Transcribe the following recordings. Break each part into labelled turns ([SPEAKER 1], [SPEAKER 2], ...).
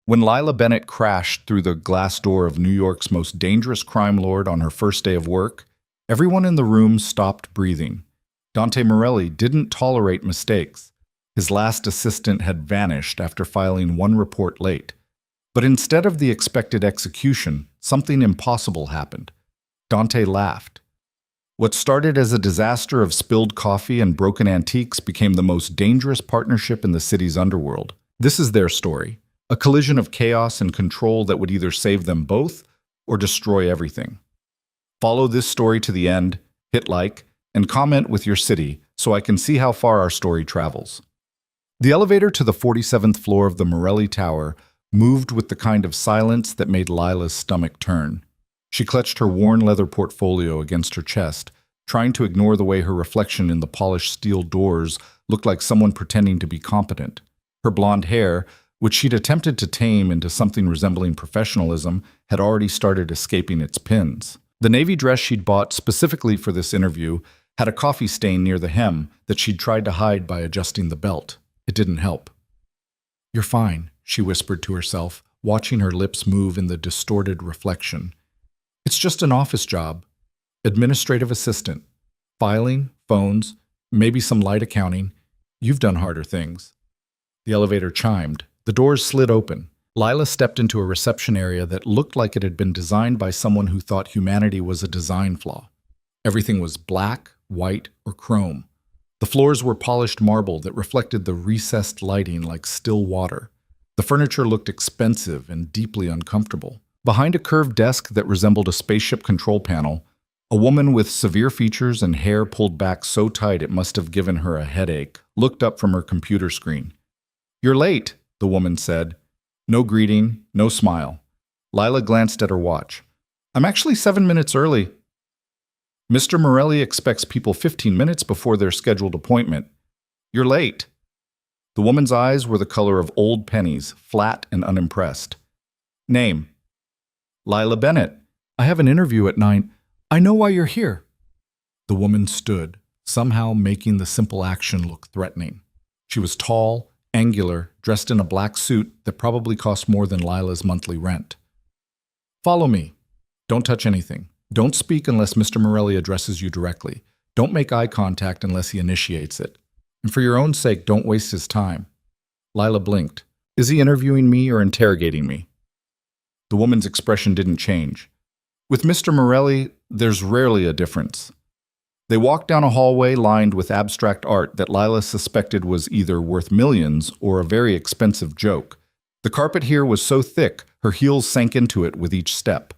[SPEAKER 1] When Lila Bennett crashed through the glass door of New York's most dangerous crime lord on her first day of work, everyone in the room stopped breathing. Dante Morelli didn't tolerate mistakes. His last assistant had vanished after filing one report late. But instead of the expected execution, something impossible happened. Dante laughed. What started as a disaster of spilled coffee and broken antiques became the most dangerous partnership in the city's underworld. This is their story. A collision of chaos and control that would either save them both or destroy everything. Follow this story to the end, hit like, and comment with your city so I can see how far our story travels. The elevator to the 47th floor of the Morelli Tower moved with the kind of silence that made Lila's stomach turn. She clutched her worn leather portfolio against her chest, trying to ignore the way her reflection in the polished steel doors looked like someone pretending to be competent. Her blonde hair, which she'd attempted to tame into something resembling professionalism, had already started escaping its pins. The navy dress she'd bought specifically for this interview had a coffee stain near the hem that she'd tried to hide by adjusting the belt. It didn't help. "You're fine," she whispered to herself, watching her lips move in the distorted reflection. "It's just an office job. Administrative assistant. Filing, phones, maybe some light accounting. You've done harder things." The elevator chimed. The doors slid open. Lila stepped into a reception area that looked like it had been designed by someone who thought humanity was a design flaw. Everything was black, white, or chrome. The floors were polished marble that reflected the recessed lighting like still water. The furniture looked expensive and deeply uncomfortable. Behind a curved desk that resembled a spaceship control panel, a woman with severe features and hair pulled back so tight it must have given her a headache looked up from her computer screen. "You're late," the woman said. No greeting, no smile. Lila glanced at her watch. "I'm actually 7 minutes early." "Mr. Morelli expects people 15 minutes before their scheduled appointment. You're late." The woman's eyes were the color of old pennies, flat and unimpressed. "Name?" "Lila Bennett. I have an interview at 9. I know why you're here." The woman stood, somehow making the simple action look threatening. She was tall, angular, dressed in a black suit that probably cost more than Lila's monthly rent. "Follow me. Don't touch anything. Don't speak unless Mr. Morelli addresses you directly. Don't make eye contact unless he initiates it. And for your own sake, don't waste his time." Lila blinked. "Is he interviewing me or interrogating me?" The woman's expression didn't change. "With Mr. Morelli, there's rarely a difference." They walked down a hallway lined with abstract art that Lila suspected was either worth millions or a very expensive joke. The carpet here was so thick, her heels sank into it with each step.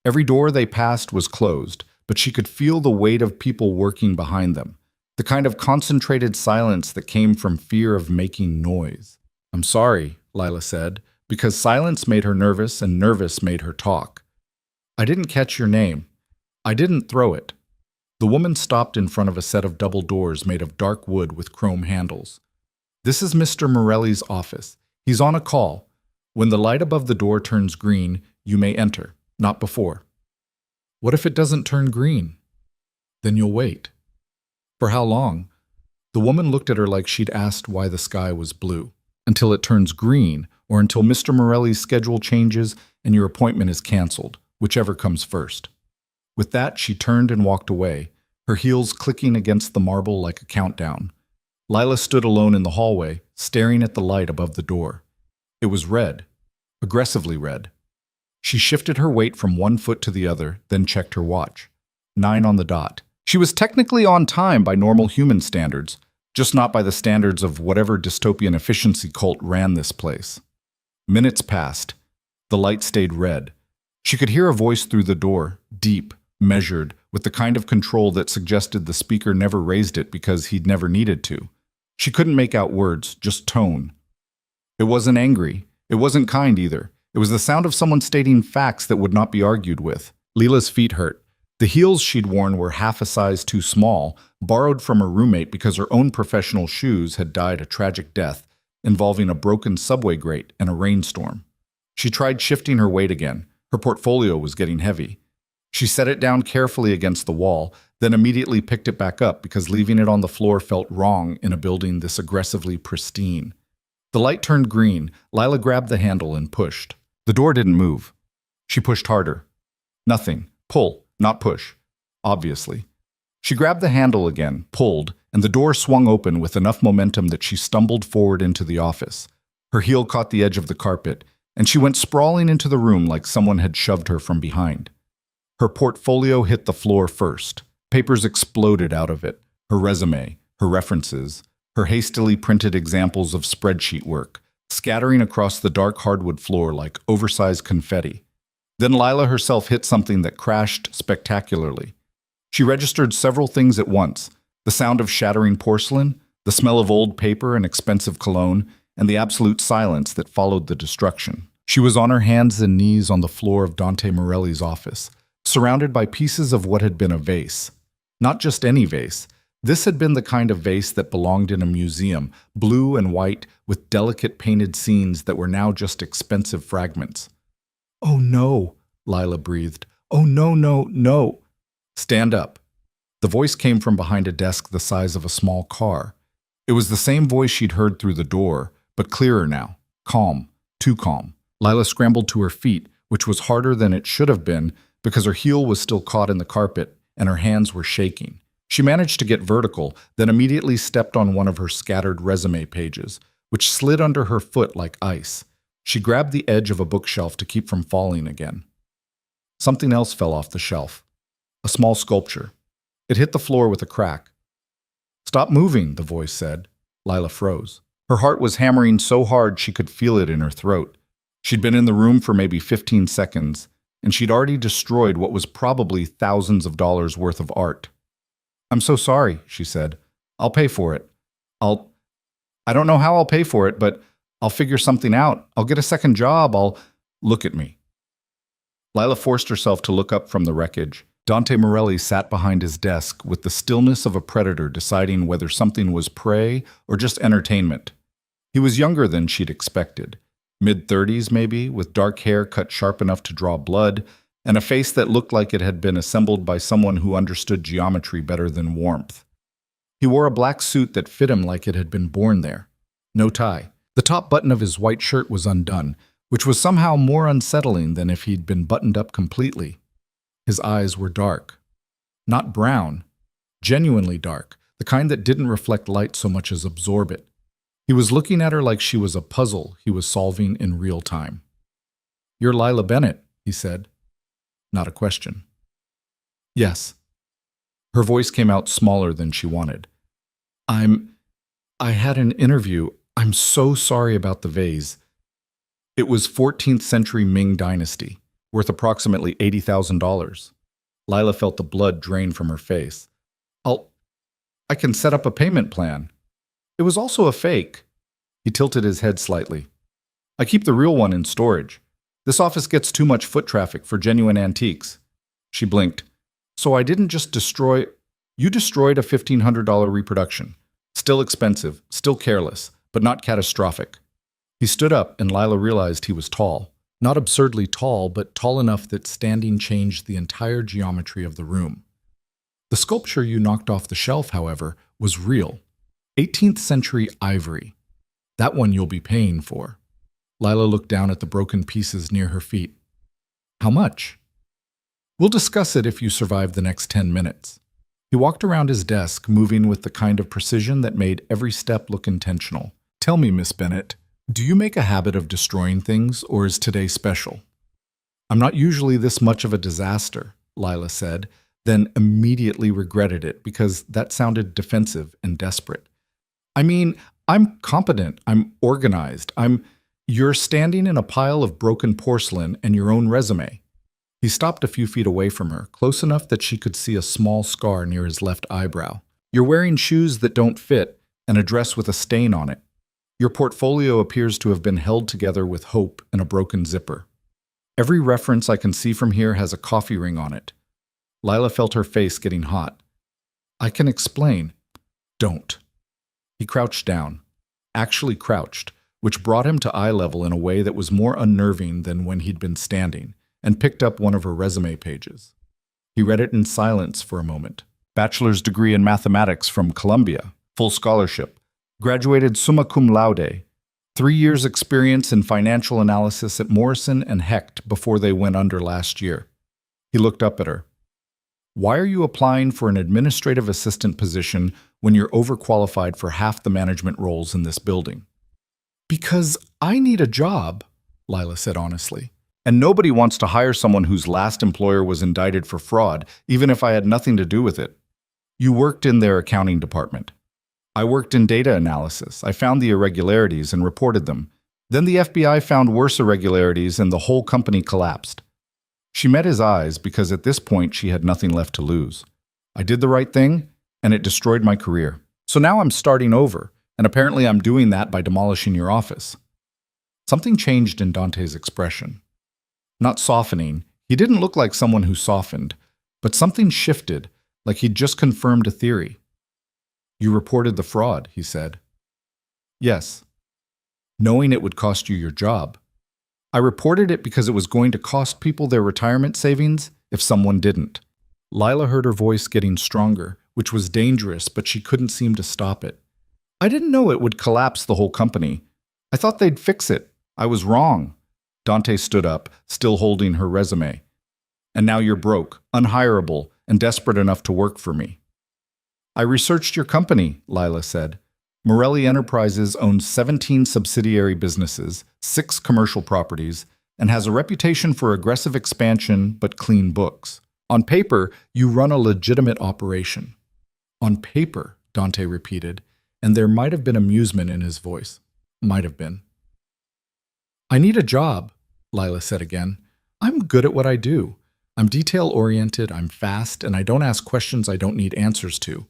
[SPEAKER 1] Every door they passed was closed, but she could feel the weight of people working behind them, the kind of concentrated silence that came from fear of making noise. "I'm sorry," Lila said, because silence made her nervous and nervous made her talk. "I didn't catch your name. I didn't throw it." The woman stopped in front of a set of double doors made of dark wood with chrome handles. "This is Mr. Morelli's office. He's on a call. When the light above the door turns green, you may enter, not before." "What if it doesn't turn green?" "Then you'll wait." "For how long?" The woman looked at her like she'd asked why the sky was blue. "Until it turns green, or until Mr. Morelli's schedule changes and your appointment is canceled, whichever comes first." With that, she turned and walked away, her heels clicking against the marble like a countdown. Lila stood alone in the hallway, staring at the light above the door. It was red, aggressively red. She shifted her weight from one foot to the other, then checked her watch. 9 on the dot. She was technically on time by normal human standards, just not by the standards of whatever dystopian efficiency cult ran this place. Minutes passed. The light stayed red. She could hear a voice through the door, deep, measured, with the kind of control that suggested the speaker never raised it because he'd never needed to. She couldn't make out words, just tone. It wasn't angry. It wasn't kind either. It was the sound of someone stating facts that would not be argued with. Lila's feet hurt. The heels she'd worn were half a size too small, borrowed from her roommate because her own professional shoes had died a tragic death, involving a broken subway grate and a rainstorm. She tried shifting her weight again. Her portfolio was getting heavy. She set it down carefully against the wall, then immediately picked it back up because leaving it on the floor felt wrong in a building this aggressively pristine. The light turned green. Lila grabbed the handle and pushed. The door didn't move. She pushed harder. Nothing. Pull, not push. Obviously. She grabbed the handle again, pulled, and the door swung open with enough momentum that she stumbled forward into the office. Her heel caught the edge of the carpet, and she went sprawling into the room like someone had shoved her from behind. Her portfolio hit the floor first. Papers exploded out of it. Her resume, her references, her hastily printed examples of spreadsheet work, scattering across the dark hardwood floor like oversized confetti. Then Lila herself hit something that crashed spectacularly. She registered several things at once: the sound of shattering porcelain, the smell of old paper and expensive cologne, and the absolute silence that followed the destruction. She was on her hands and knees on the floor of Dante Morelli's office, surrounded by pieces of what had been a vase. Not just any vase. This had been the kind of vase that belonged in a museum, blue and white, with delicate painted scenes that were now just expensive fragments. "Oh no," Lila breathed. "Oh no, no, no." "Stand up." The voice came from behind a desk the size of a small car. It was the same voice she'd heard through the door, but clearer now. Calm. Too calm. Lila scrambled to her feet, which was harder than it should have been because her heel was still caught in the carpet and her hands were shaking. She managed to get vertical, then immediately stepped on one of her scattered resume pages, which slid under her foot like ice. She grabbed the edge of a bookshelf to keep from falling again. Something else fell off the shelf. A small sculpture. It hit the floor with a crack. "Stop moving," the voice said. Lila froze. Her heart was hammering so hard she could feel it in her throat. She'd been in the room for maybe 15 seconds, and she'd already destroyed what was probably thousands of dollars worth of art. "I'm so sorry," she said. "I'll pay for it. I don't know how I'll pay for it, but I'll figure something out. I'll get a second job. Look at me." Lila forced herself to look up from the wreckage. Dante Morelli sat behind his desk with the stillness of a predator deciding whether something was prey or just entertainment. He was younger than she'd expected. Mid-30s maybe, with dark hair cut sharp enough to draw blood, and a face that looked like it had been assembled by someone who understood geometry better than warmth. He wore a black suit that fit him like it had been born there. No tie. The top button of his white shirt was undone, which was somehow more unsettling than if he'd been buttoned up completely. His eyes were dark. Not brown. Genuinely dark, the kind that didn't reflect light so much as absorb it. He was looking at her like she was a puzzle he was solving in real time. "You're Lila Bennett," he said. Not a question. "Yes." Her voice came out smaller than she wanted. I had an interview. I'm so sorry about the vase." It was 14th century Ming Dynasty, worth approximately $80,000. Lila felt the blood drain from her face. I can set up a payment plan." It was also a fake. He tilted his head slightly. "I keep the real one in storage. This office gets too much foot traffic for genuine antiques." She blinked. "So I didn't just destroy—" "You destroyed a $1,500 reproduction. Still expensive, still careless, but not catastrophic." He stood up and Lila realized he was tall. Not absurdly tall, but tall enough that standing changed the entire geometry of the room. The sculpture you knocked off the shelf, however, was real. 18th century ivory. That one you'll be paying for. Lila looked down at the broken pieces near her feet. "How much?" "We'll discuss it if you survive the next 10 minutes. He walked around his desk, moving with the kind of precision that made every step look intentional. "Tell me, Miss Bennett, do you make a habit of destroying things, or is today special?" "I'm not usually this much of a disaster," Lila said, then immediately regretted it because that sounded defensive and desperate. "I mean, I'm competent, I'm organized, You're standing in a pile of broken porcelain and your own resume." He stopped a few feet away from her, close enough that she could see a small scar near his left eyebrow. "You're wearing shoes that don't fit and a dress with a stain on it. Your portfolio appears to have been held together with hope and a broken zipper. Every reference I can see from here has a coffee ring on it." Lila felt her face getting hot. "I can explain." "Don't." He crouched down, actually crouched, which brought him to eye level in a way that was more unnerving than when he'd been standing, and picked up one of her resume pages. He read it in silence for a moment. "Bachelor's degree in mathematics from Columbia, full scholarship. Graduated summa cum laude. 3 years experience in financial analysis at Morrison and Hecht before they went under last year. He looked up at her. Why are you applying for an administrative assistant position when you're overqualified for half the management roles in this building? Because I need a job, Lila said honestly. And nobody wants to hire someone whose last employer was indicted for fraud, even if I had nothing to do with it. You worked in their accounting department. I worked in data analysis. I found the irregularities and reported them. Then the FBI found worse irregularities and the whole company collapsed. She met his eyes because at this point she had nothing left to lose. I did the right thing, and it destroyed my career. So now I'm starting over, and apparently I'm doing that by demolishing your office. Something changed in Dante's expression. Not softening. He didn't look like someone who softened, but something shifted, like he'd just confirmed a theory. You reported the fraud, he said. Yes. Knowing it would cost you your job. I reported it because it was going to cost people their retirement savings if someone didn't. Lila heard her voice getting stronger, which was dangerous, but she couldn't seem to stop it. I didn't know it would collapse the whole company. I thought they'd fix it. I was wrong. Dante stood up, still holding her resume. And now you're broke, unhireable, and desperate enough to work for me. I researched your company, Lila said. Morelli Enterprises owns 17 subsidiary businesses, 6 commercial properties, and has a reputation for aggressive expansion but clean books. On paper, you run a legitimate operation. On paper, Dante repeated, and there might have been amusement in his voice. Might have been. I need a job, Lila said again. I'm good at what I do. I'm detail-oriented, I'm fast, and I don't ask questions I don't need answers to.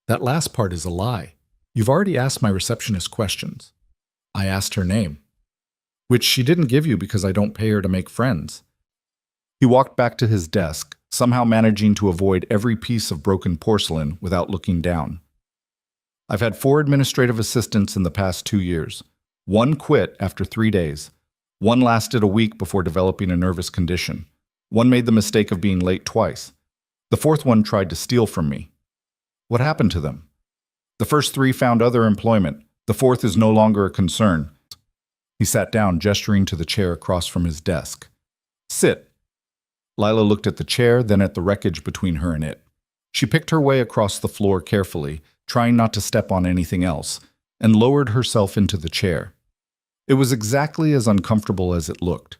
[SPEAKER 1] That last part is a lie. You've already asked my receptionist questions. I asked her name, which she didn't give you because I don't pay her to make friends. He walked back to his desk, somehow managing to avoid every piece of broken porcelain without looking down. I've had 4 administrative assistants in the past 2 years. 1 quit after 3 days. 1 lasted a week before developing a nervous condition. 1 made the mistake of being late twice. The 4th one tried to steal from me. What happened to them? The first 3 found other employment. The 4th is no longer a concern. He sat down, gesturing to the chair across from his desk. Sit. Lila looked at the chair, then at the wreckage between her and it. She picked her way across the floor carefully, trying not to step on anything else, and lowered herself into the chair. It was exactly as uncomfortable as it looked.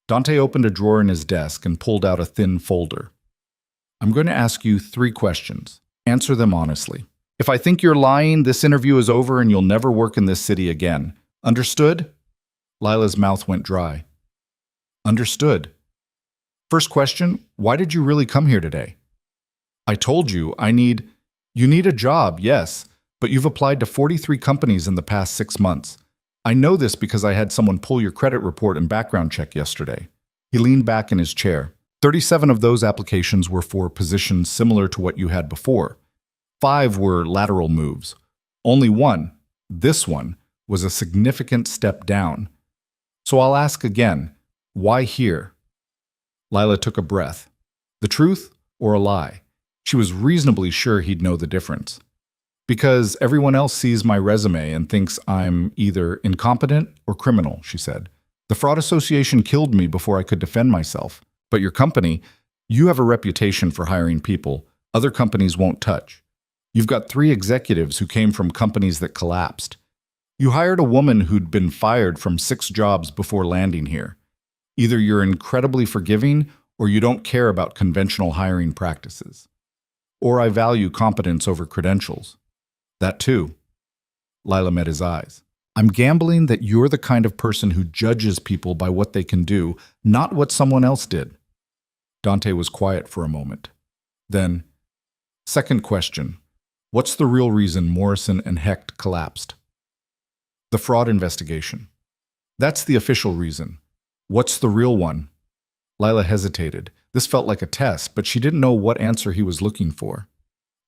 [SPEAKER 1] Dante opened a drawer in his desk and pulled out a thin folder. I'm going to ask you 3 questions. Answer them honestly. If I think you're lying, this interview is over and you'll never work in this city again. Understood? Lila's mouth went dry. Understood. First question, why did you really come here today? I told you, You need a job, yes, but you've applied to 43 companies in the past 6 months. I know this because I had someone pull your credit report and background check yesterday. He leaned back in his chair. 37 of those applications were for positions similar to what you had before. 5 were lateral moves. Only 1, this one, was a significant step down. So I'll ask again, why here? Lila took a breath. The truth or a lie? She was reasonably sure he'd know the difference. Because everyone else sees my resume and thinks I'm either incompetent or criminal, she said. The Fraud Association killed me before I could defend myself. But your company, you have a reputation for hiring people other companies won't touch. You've got 3 executives who came from companies that collapsed. You hired a woman who'd been fired from 6 jobs before landing here. Either you're incredibly forgiving or you don't care about conventional hiring practices. Or I value competence over credentials. That too. Lila met his eyes. I'm gambling that you're the kind of person who judges people by what they can do, not what someone else did. Dante was quiet for a moment. Then, second question. What's the real reason Morrison and Hecht collapsed? The fraud investigation. That's the official reason. What's the real one? Lila hesitated. This felt like a test, but she didn't know what answer he was looking for.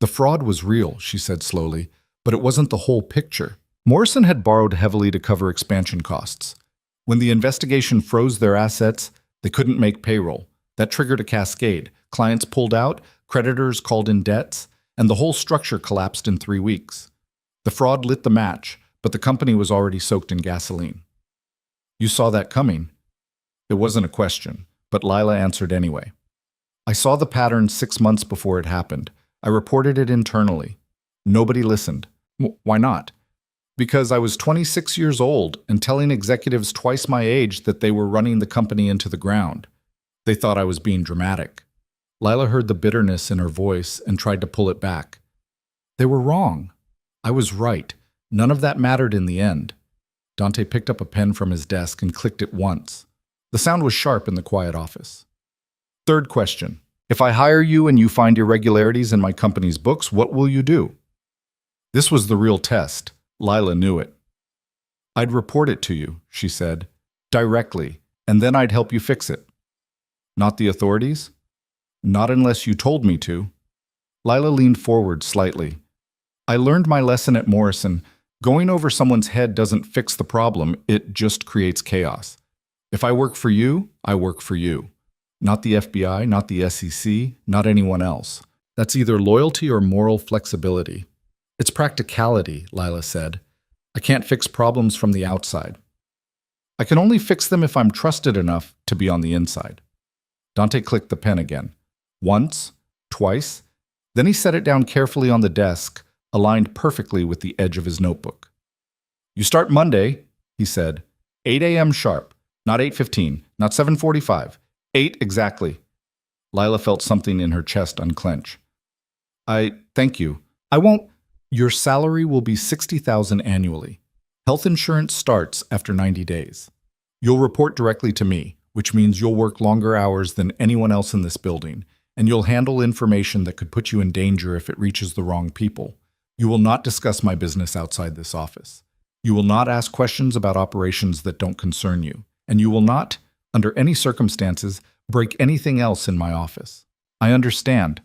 [SPEAKER 1] The fraud was real, she said slowly, but it wasn't the whole picture. Morrison had borrowed heavily to cover expansion costs. When the investigation froze their assets, they couldn't make payroll. That triggered a cascade. Clients pulled out, creditors called in debts, and the whole structure collapsed in 3 weeks. The fraud lit the match, but the company was already soaked in gasoline. You saw that coming? It wasn't a question, but Lila answered anyway. I saw the pattern 6 months before it happened. I reported it internally. Nobody listened. Why not? Because I was 26 years old and telling executives twice my age that they were running the company into the ground. They thought I was being dramatic. Lila heard the bitterness in her voice and tried to pull it back. They were wrong. I was right. None of that mattered in the end. Dante picked up a pen from his desk and clicked it once. The sound was sharp in the quiet office. Third question. If I hire you and you find irregularities in my company's books, what will you do? This was the real test. Lila knew it. I'd report it to you, she said, directly, and then I'd help you fix it. Not the authorities? Not unless you told me to. Lila leaned forward slightly. I learned my lesson at Morrison. Going over someone's head doesn't fix the problem, it just creates chaos. If I work for you, I work for you. Not the FBI, not the SEC, not anyone else. That's either loyalty or moral flexibility. It's practicality, Lila said. I can't fix problems from the outside. I can only fix them if I'm trusted enough to be on the inside. Dante clicked the pen again. Once, twice, then he set it down carefully on the desk, aligned perfectly with the edge of his notebook. You start Monday, he said, 8 a.m. sharp, not 8:15, not 7:45, 8 exactly. Lila felt something in her chest unclench. Thank you. I won't. Your salary will be $60,000 annually. Health insurance starts after 90 days. You'll report directly to me, which means you'll work longer hours than anyone else in this building, and you'll handle information that could put you in danger if it reaches the wrong people. You will not discuss my business outside this office. You will not ask questions about operations that don't concern you, and you will not, under any circumstances, break anything else in my office. I understand.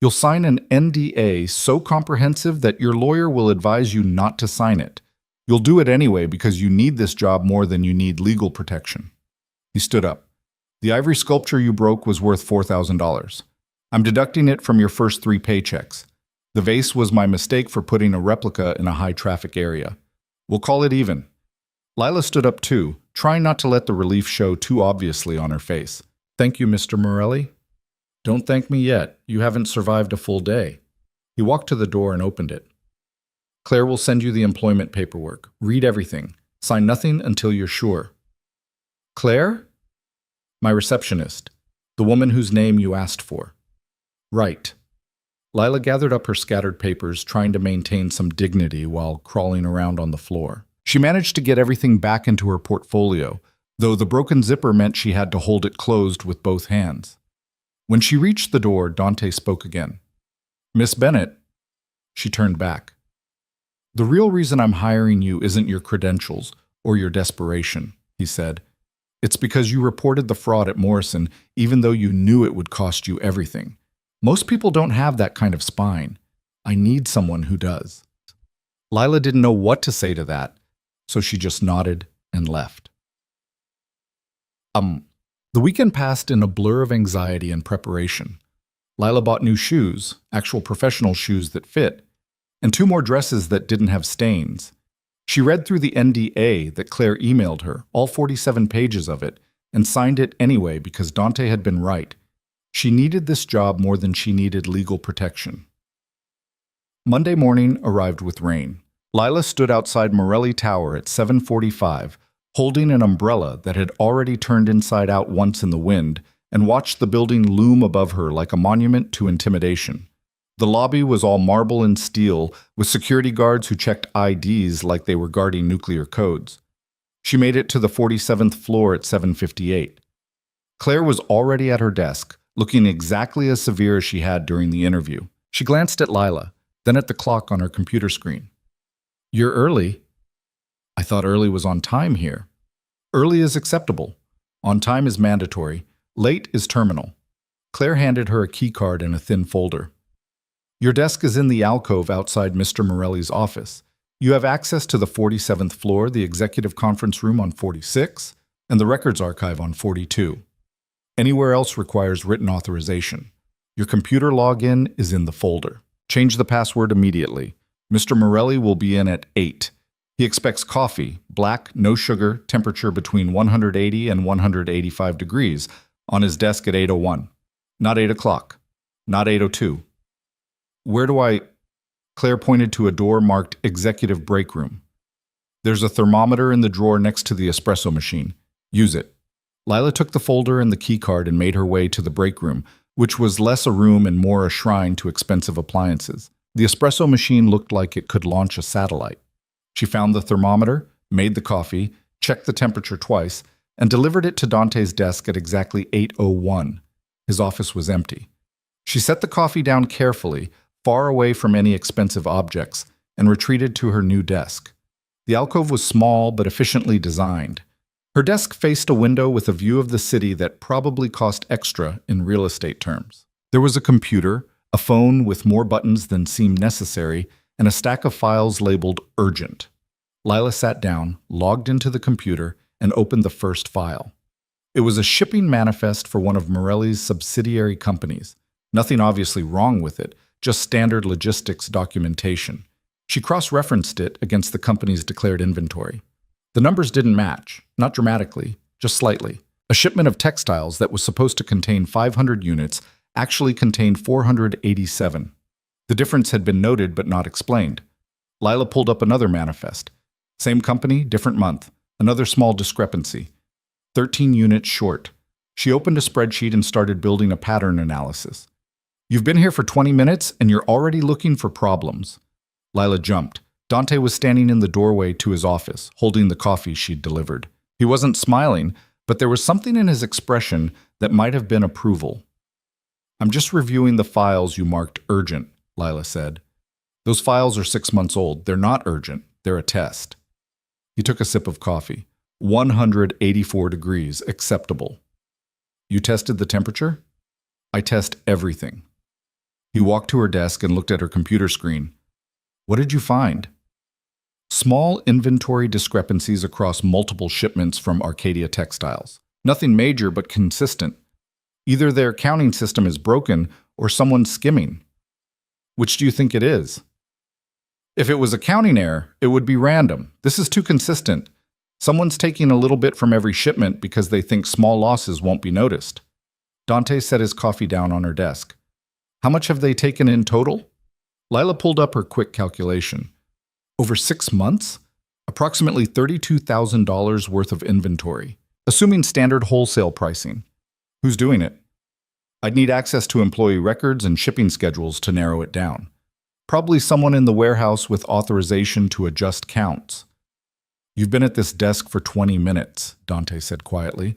[SPEAKER 1] You'll sign an NDA so comprehensive that your lawyer will advise you not to sign it. You'll do it anyway because you need this job more than you need legal protection. He stood up. The ivory sculpture you broke was worth $4,000. I'm deducting it from your first 3 paychecks. The vase was my mistake for putting a replica in a high-traffic area. We'll call it even. Lila stood up too, trying not to let the relief show too obviously on her face. Thank you, Mr. Morelli. Don't thank me yet. You haven't survived a full day. He walked to the door and opened it. Claire will send you the employment paperwork. Read everything. Sign nothing until you're sure. Claire? My receptionist. The woman whose name you asked for. Right. Lila gathered up her scattered papers, trying to maintain some dignity while crawling around on the floor. She managed to get everything back into her portfolio, though the broken zipper meant she had to hold it closed with both hands. When she reached the door, Dante spoke again. Miss Bennett. She turned back. The real reason I'm hiring you isn't your credentials or your desperation, he said. It's because you reported the fraud at Morrison, even though you knew it would cost you everything. Most people don't have that kind of spine. I need someone who does. Lila didn't know what to say to that, so she just nodded and left. The weekend passed in a blur of anxiety and preparation. Lila bought new shoes, actual professional shoes that fit, and 2 more dresses that didn't have stains. She read through the NDA that Claire emailed her, all 47 pages of it, and signed it anyway because Dante had been right. She needed this job more than she needed legal protection. Monday morning arrived with rain. Lila stood outside Morelli Tower at 7:45, holding an umbrella that had already turned inside out once in the wind, and watched the building loom above her like a monument to intimidation. The lobby was all marble and steel, with security guards who checked IDs like they were guarding nuclear codes. She made it to the 47th floor at 7:58. Claire was already at her desk, looking exactly as severe as she had during the interview. She glanced at Lila, then at the clock on her computer screen. You're early. I thought early was on time here. Early is acceptable. On time is mandatory. Late is terminal. Claire handed her a key card and a thin folder. Your desk is in the alcove outside Mr. Morelli's office. You have access to the 47th floor, the executive conference room on 46, and the records archive on 42. Anywhere else requires written authorization. Your computer login is in the folder. Change the password immediately. Mr. Morelli will be in at 8. He expects coffee, black, no sugar, temperature between 180 and 185 degrees, on his desk at 8:01. Not 8 o'clock. Not 8:02. Where do I... Claire pointed to a door marked Executive Break Room. There's a thermometer in the drawer next to the espresso machine. Use it. Lila took the folder and the key card and made her way to the break room, which was less a room and more a shrine to expensive appliances. The espresso machine looked like it could launch a satellite. She found the thermometer, made the coffee, checked the temperature twice, and delivered it to Dante's desk at exactly 8:01. His office was empty. She set the coffee down carefully, far away from any expensive objects, and retreated to her new desk. The alcove was small but efficiently designed. Her desk faced a window with a view of the city that probably cost extra in real estate terms. There was a computer, a phone with more buttons than seemed necessary, and a stack of files labeled Urgent. Lila sat down, logged into the computer, and opened the first file. It was a shipping manifest for one of Morelli's subsidiary companies. Nothing obviously wrong with it, just standard logistics documentation. She cross-referenced it against the company's declared inventory. The numbers didn't match, not dramatically, just slightly. A shipment of textiles that was supposed to contain 500 units actually contained 487. The difference had been noted but not explained. Lila pulled up another manifest. Same company, different month. Another small discrepancy. 13 units short. She opened a spreadsheet and started building a pattern analysis. You've been here for 20 minutes and you're already looking for problems. Lila jumped. Dante was standing in the doorway to his office, holding the coffee she'd delivered. He wasn't smiling, but there was something in his expression that might have been approval. I'm just reviewing the files you marked urgent, Lila said. Those files are 6 months old. They're not urgent. They're a test. He took a sip of coffee. 184 degrees, acceptable. You tested the temperature? I test everything. He walked to her desk and looked at her computer screen. What did you find? Small inventory discrepancies across multiple shipments from Arcadia Textiles. Nothing major but consistent. Either their counting system is broken or someone's skimming. Which do you think it is? If it was a counting error, it would be random. This is too consistent. Someone's taking a little bit from every shipment because they think small losses won't be noticed. Dante set his coffee down on her desk. How much have they taken in total? Lila pulled up her quick calculation. Over 6 months? Approximately $32,000 worth of inventory, assuming standard wholesale pricing. Who's doing it? I'd need access to employee records and shipping schedules to narrow it down. Probably someone in the warehouse with authorization to adjust counts. You've been at this desk for 20 minutes, Dante said quietly.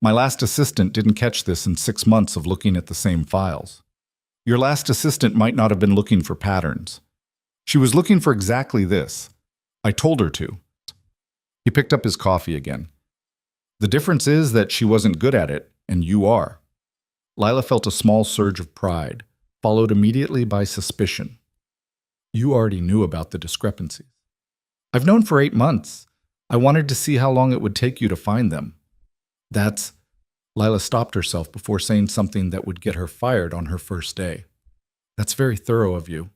[SPEAKER 1] My last assistant didn't catch this in 6 months of looking at the same files. Your last assistant might not have been looking for patterns. She was looking for exactly this. I told her to. He picked up his coffee again. The difference is that she wasn't good at it, and you are. Lila felt a small surge of pride, followed immediately by suspicion. You already knew about the discrepancies. I've known for 8 months. I wanted to see how long it would take you to find them. That's... Lila stopped herself before saying something that would get her fired on her first day. That's very thorough of you.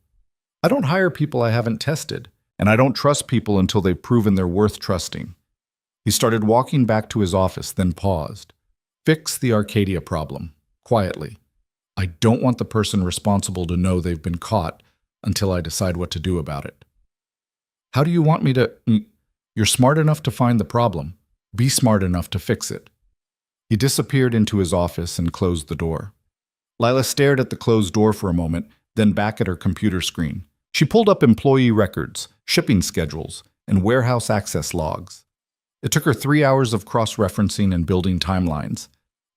[SPEAKER 1] I don't hire people I haven't tested, and I don't trust people until they've proven they're worth trusting. He started walking back to his office, then paused. Fix the Arcadia problem, quietly. I don't want the person responsible to know they've been caught until I decide what to do about it. How do you want me to... You're smart enough to find the problem. Be smart enough to fix it. He disappeared into his office and closed the door. Lila stared at the closed door for a moment, then back at her computer screen. She pulled up employee records, shipping schedules, and warehouse access logs. It took her 3 hours of cross-referencing and building timelines.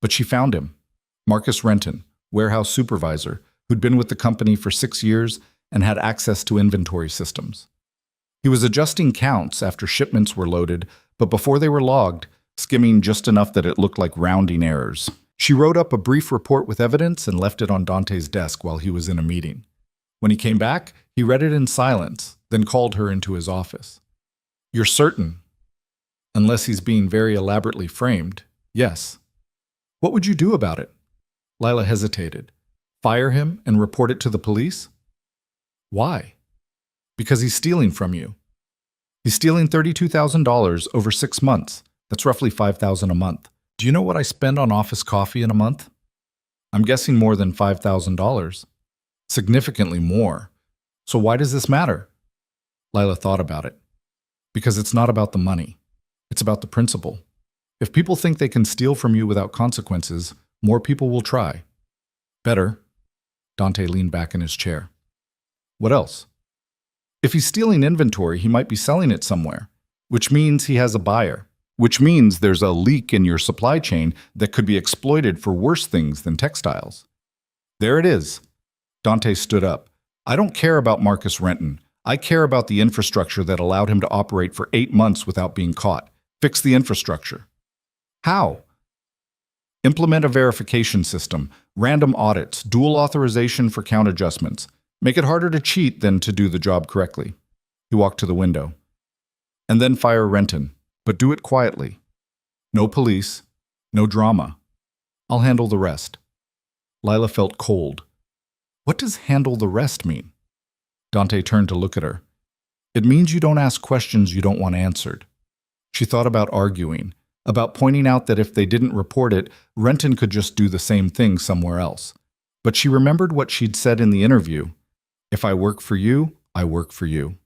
[SPEAKER 1] But she found him. Marcus Renton, warehouse supervisor, who'd been with the company for 6 years and had access to inventory systems. He was adjusting counts after shipments were loaded, but before they were logged, skimming just enough that it looked like rounding errors. She wrote up a brief report with evidence and left it on Dante's desk while he was in a meeting. When he came back, he read it in silence, then called her into his office. You're certain? Unless he's being very elaborately framed, yes. What would you do about it? Lila hesitated. Fire him and report it to the police? Why? Because he's stealing from you. He's stealing $32,000 over 6 months. That's roughly $5,000 a month. Do you know what I spend on office coffee in a month? I'm guessing more than $5,000. Significantly more. So why does this matter? Lila thought about it. Because it's not about the money. It's about the principle. If people think they can steal from you without consequences, more people will try. Better. Dante leaned back in his chair. What else? If he's stealing inventory, he might be selling it somewhere, which means he has a buyer, which means there's a leak in your supply chain that could be exploited for worse things than textiles. There it is. Dante stood up. I don't care about Marcus Renton. I care about the infrastructure that allowed him to operate for 8 months without being caught. Fix the infrastructure. How? Implement a verification system, random audits, dual authorization for count adjustments. Make it harder to cheat than to do the job correctly. He walked to the window. And then fire Renton, but do it quietly. No police, no drama. I'll handle the rest. Lila felt cold. What does handle the rest mean? Dante turned to look at her. It means you don't ask questions you don't want answered. She thought about arguing, about pointing out that if they didn't report it, Renton could just do the same thing somewhere else. But she remembered what she'd said in the interview. If I work for you, I work for you.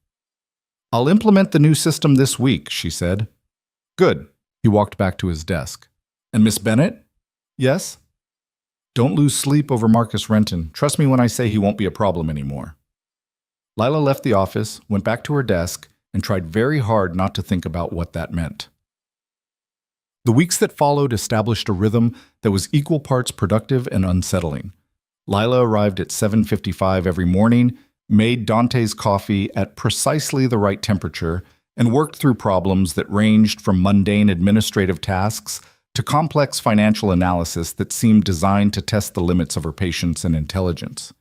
[SPEAKER 1] I'll implement the new system this week, she said. Good. He walked back to his desk. And Miss Bennett? Yes? Don't lose sleep over Marcus Renton. Trust me when I say he won't be a problem anymore. Lila left the office, went back to her desk, and tried very hard not to think about what that meant. The weeks that followed established a rhythm that was equal parts productive and unsettling. Lila arrived at 7:55 every morning, made Dante's coffee at precisely the right temperature, and worked through problems that ranged from mundane administrative tasks to complex financial analysis that seemed designed to test the limits of her patience and intelligence.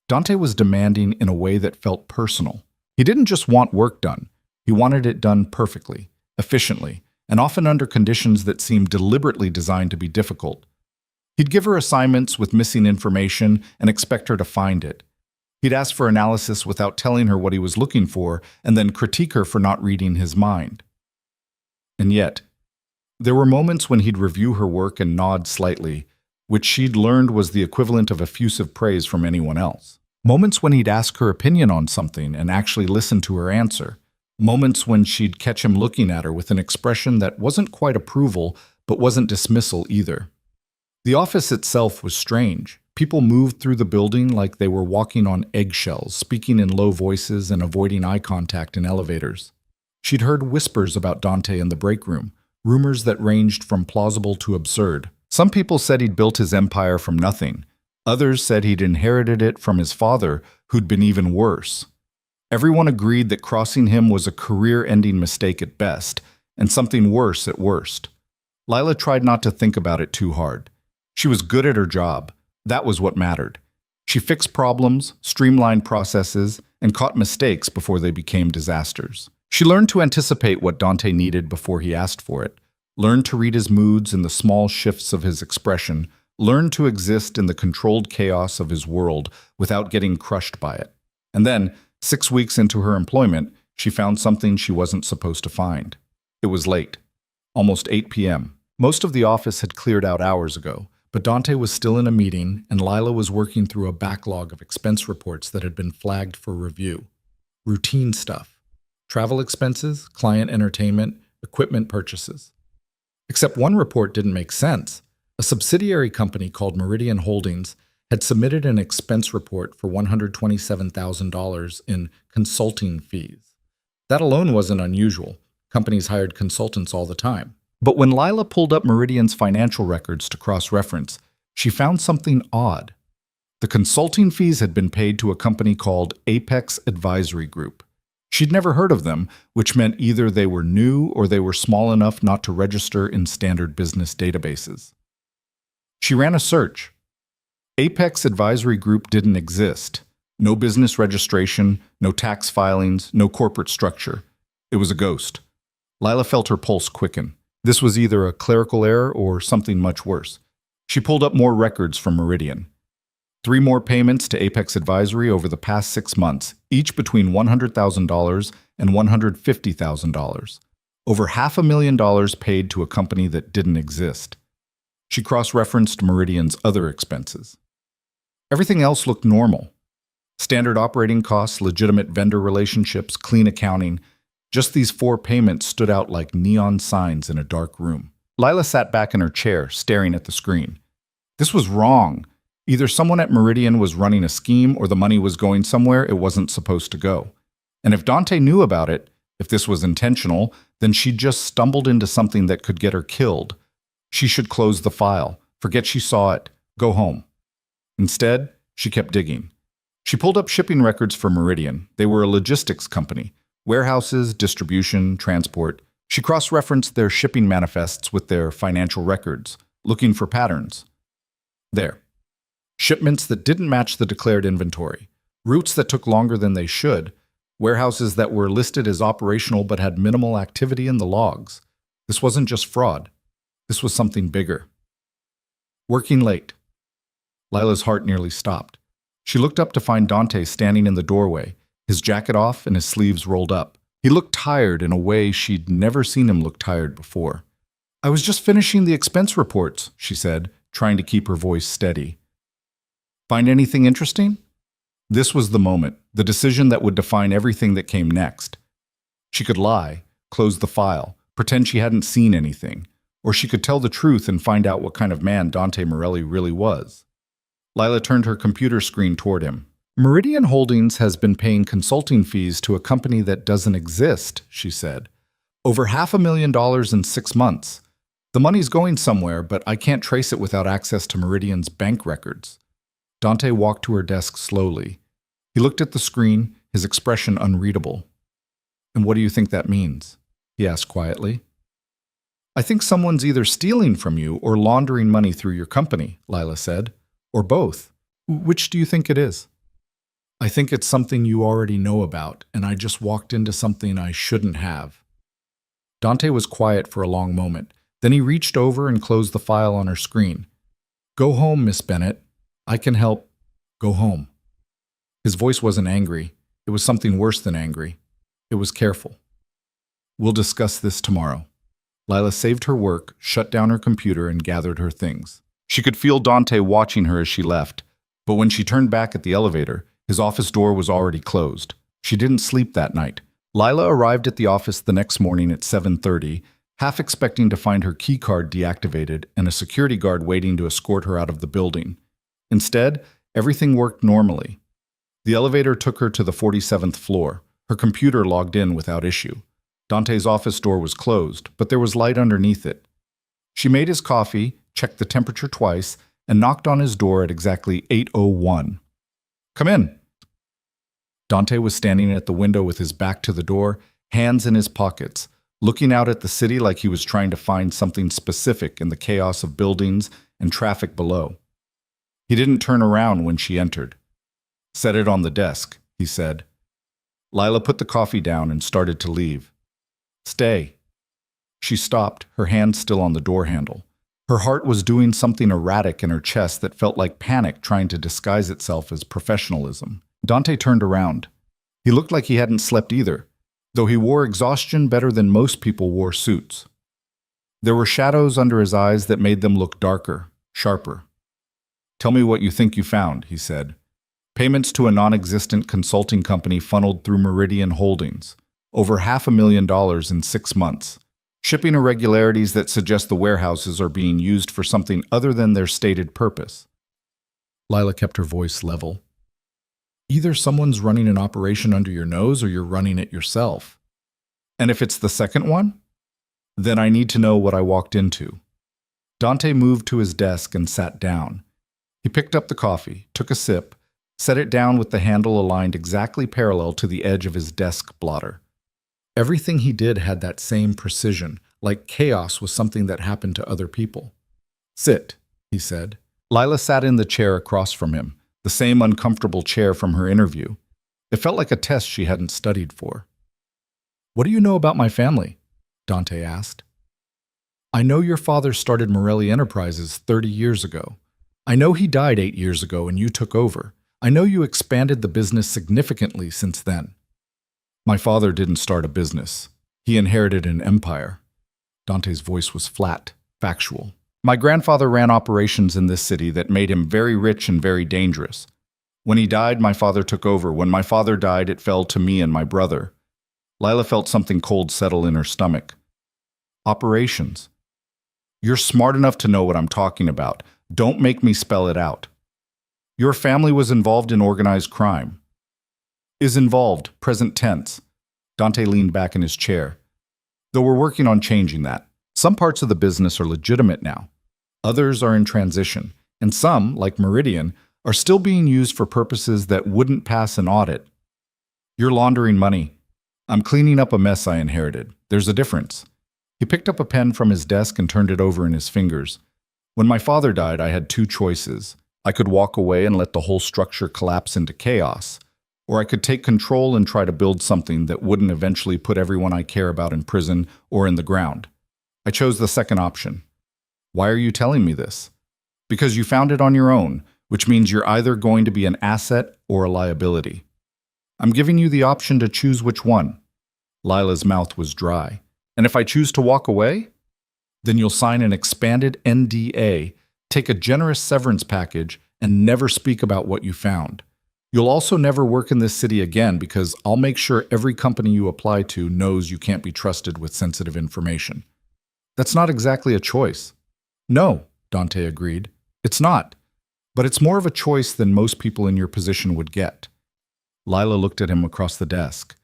[SPEAKER 1] Dante was demanding in a way that felt personal. He didn't just want work done. He wanted it done perfectly, efficiently, and often under conditions that seemed deliberately designed to be difficult. He'd give her assignments with missing information and expect her to find it. He'd ask for analysis without telling her what he was looking for, and then critique her for not reading his mind. And yet, there were moments when he'd review her work and nod slightly, which she'd learned was the equivalent of effusive praise from anyone else. Moments when he'd ask her opinion on something and actually listen to her answer. Moments when she'd catch him looking at her with an expression that wasn't quite approval, but wasn't dismissal either. The office itself was strange. People moved through the building like they were walking on eggshells, speaking in low voices and avoiding eye contact in elevators. She'd heard whispers about Dante in the break room, rumors that ranged from plausible to absurd. Some people said he'd built his empire from nothing. Others said he'd inherited it from his father, who'd been even worse. Everyone agreed that crossing him was a career-ending mistake at best, and something worse at worst. Lila tried not to think about it too hard. She was good at her job. That was what mattered. She fixed problems, streamlined processes, and caught mistakes before they became disasters. She learned to anticipate what Dante needed before he asked for it, learned to read his moods in the small shifts of his expression, learned to exist in the controlled chaos of his world without getting crushed by it. And then, 6 weeks into her employment, she found something she wasn't supposed to find. It was late, almost 8 p.m. Most of the office had cleared out hours ago, but Dante was still in a meeting and Lila was working through a backlog of expense reports that had been flagged for review. Routine stuff. Travel expenses, client entertainment, equipment purchases. Except one report didn't make sense. A subsidiary company called Meridian Holdings had submitted an expense report for $127,000 in consulting fees. That alone wasn't unusual. Companies hired consultants all the time. But when Lila pulled up Meridian's financial records to cross-reference, she found something odd. The consulting fees had been paid to a company called Apex Advisory Group. She'd never heard of them, which meant either they were new or they were small enough not to register in standard business databases. She ran a search. Apex Advisory Group didn't exist. No business registration, no tax filings, no corporate structure. It was a ghost. Lila felt her pulse quicken. This was either a clerical error or something much worse. She pulled up more records from Meridian. 3 more payments to Apex Advisory over the past 6 months, each between $100,000 and $150,000. Over $500,000 paid to a company that didn't exist. She cross-referenced Meridian's other expenses. Everything else looked normal. Standard operating costs, legitimate vendor relationships, clean accounting. Just these 4 payments stood out like neon signs in a dark room. Lila sat back in her chair, staring at the screen. This was wrong. Either someone at Meridian was running a scheme or the money was going somewhere it wasn't supposed to go. And if Dante knew about it, if this was intentional, then she'd just stumbled into something that could get her killed. She should close the file, forget she saw it, go home. Instead, she kept digging. She pulled up shipping records for Meridian. They were a logistics company. Warehouses, distribution, transport. She cross-referenced their shipping manifests with their financial records, looking for patterns. There. Shipments that didn't match the declared inventory. Routes that took longer than they should. Warehouses that were listed as operational but had minimal activity in the logs. This wasn't just fraud. This was something bigger. Working late. Lila's heart nearly stopped. She looked up to find Dante standing in the doorway, his jacket off and his sleeves rolled up. He looked tired in a way she'd never seen him look tired before. "I was just finishing the expense reports," she said, trying to keep her voice steady. "Find anything interesting?" This was the moment, the decision that would define everything that came next. She could lie, close the file, pretend she hadn't seen anything, or she could tell the truth and find out what kind of man Dante Morelli really was. Lila turned her computer screen toward him. "Meridian Holdings has been paying consulting fees to a company that doesn't exist," she said. "Over $500,000 in 6 months. The money's going somewhere, but I can't trace it without access to Meridian's bank records." Dante walked to her desk slowly. He looked at the screen, his expression unreadable. "And what do you think that means?" he asked quietly. "I think someone's either stealing from you or laundering money through your company," Lila said. "Or both. Which do you think it is?" "I think it's something you already know about, and I just walked into something I shouldn't have." Dante was quiet for a long moment. Then he reached over and closed the file on her screen. "Go home, Miss Bennett. I can help. Go home." His voice wasn't angry. It was something worse than angry. It was careful. "We'll discuss this tomorrow." Lila saved her work, shut down her computer, and gathered her things. She could feel Dante watching her as she left, but when she turned back at the elevator, his office door was already closed. She didn't sleep that night. Lila arrived at the office the next morning at 7:30, half expecting to find her keycard deactivated and a security guard waiting to escort her out of the building. Instead, everything worked normally. The elevator took her to the 47th floor. Her computer logged in without issue. Dante's office door was closed, but there was light underneath it. She made his coffee, checked the temperature twice, and knocked on his door at exactly 8:01. "Come in." Dante was standing at the window with his back to the door, hands in his pockets, looking out at the city like he was trying to find something specific in the chaos of buildings and traffic below. He didn't turn around when she entered. "Set it on the desk," he said. Lila put the coffee down and started to leave. "Stay." She stopped, her hand still on the door handle. Her heart was doing something erratic in her chest that felt like panic trying to disguise itself as professionalism. Dante turned around. He looked like he hadn't slept either, though he wore exhaustion better than most people wore suits. There were shadows under his eyes that made them look darker, sharper. "Tell me what you think you found," he said. "Payments to a non-existent consulting company funneled through Meridian Holdings. Over $500,000 in 6 months. Shipping irregularities that suggest the warehouses are being used for something other than their stated purpose." Lila kept her voice level. "Either someone's running an operation under your nose or you're running it yourself. And if it's the second one, then I need to know what I walked into." Dante moved to his desk and sat down. He picked up the coffee, took a sip, set it down with the handle aligned exactly parallel to the edge of his desk blotter. Everything he did had that same precision, like chaos was something that happened to other people. "Sit," he said. Lila sat in the chair across from him, the same uncomfortable chair from her interview. It felt like a test she hadn't studied for. "What do you know about my family?" Dante asked. "I know your father started Morelli Enterprises 30 years ago. I know he died 8 years ago and you took over. I know you expanded the business significantly since then. My father didn't start a business. He inherited an empire. Dante's voice was flat, factual. My grandfather ran operations in this city that made him very rich and very dangerous. When he died, my father took over. When my father died, it fell to me and my brother. Lila felt something cold settle in her stomach. Operations. You're smart enough to know what I'm talking about. Don't make me spell it out. Your family was involved in organized crime. Is involved, present tense. Dante leaned back in his chair. Though we're working on changing that. Some parts of the business are legitimate now. Others are in transition. And some, like Meridian, are still being used for purposes that wouldn't pass an audit. You're laundering money. I'm cleaning up a mess I inherited. There's a difference. He picked up a pen from his desk and turned it over in his fingers. When my father died, I had two choices. I could walk away and let the whole structure collapse into chaos, or I could take control and try to build something that wouldn't eventually put everyone I care about in prison or in the ground. I chose the second option. Why are you telling me this? Because you found it on your own, which means you're either going to be an asset or a liability. I'm giving you the option to choose which one. Lila's mouth was dry. And if I choose to walk away? Then you'll sign an expanded NDA, take a generous severance package, and never speak about what you found. You'll also never work in this city again because I'll make sure every company you apply to knows you can't be trusted with sensitive information. That's not exactly a choice. No, Dante agreed. It's not. But it's more of a choice than most people in your position would get. Lila looked at him across the desk.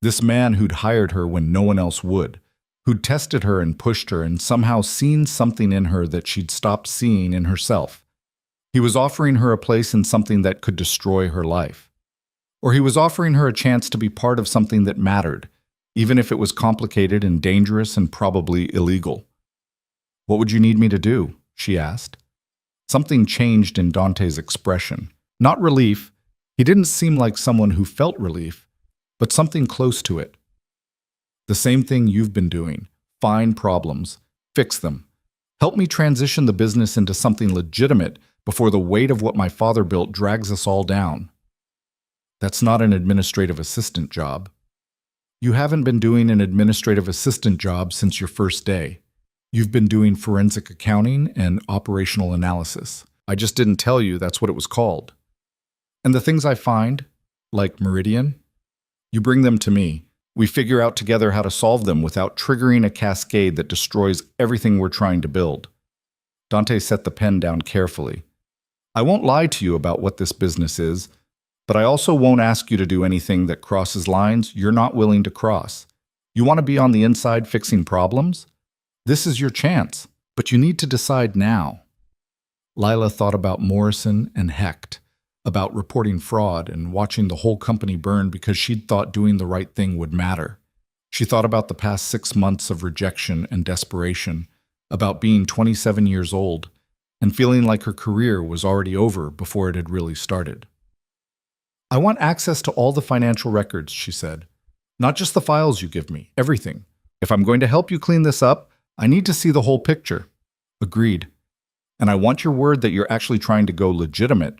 [SPEAKER 1] This man who'd hired her when no one else would, who'd tested her and pushed her and somehow seen something in her that she'd stopped seeing in herself. He was offering her a place in something that could destroy her life. Or he was offering her a chance to be part of something that mattered, even if it was complicated and dangerous and probably illegal. What would you need me to do? She asked. Something changed in Dante's expression. Not relief. He didn't seem like someone who felt relief, but something close to it. The same thing you've been doing. Find problems. Fix them. Help me transition the business into something legitimate before the weight of what my father built drags us all down. That's not an administrative assistant job. You haven't been doing an administrative assistant job since your first day. You've been doing forensic accounting and operational analysis. I just didn't tell you that's what it was called. And the things I find, like Meridian, you bring them to me. We figure out together how to solve them without triggering a cascade that destroys everything we're trying to build. Dante set the pen down carefully. I won't lie to you about what this business is, but I also won't ask you to do anything that crosses lines you're not willing to cross. You want to be on the inside fixing problems? This is your chance, but you need to decide now. Lila thought about Morrison and Hecht, about reporting fraud and watching the whole company burn because she'd thought doing the right thing would matter. She thought about the past 6 months of rejection and desperation, about being 27 years old and feeling like her career was already over before it had really started. I want access to all the financial records, she said. Not just the files you give me, everything. If I'm going to help you clean this up, I need to see the whole picture. Agreed. And I want your word that you're actually trying to go legitimate.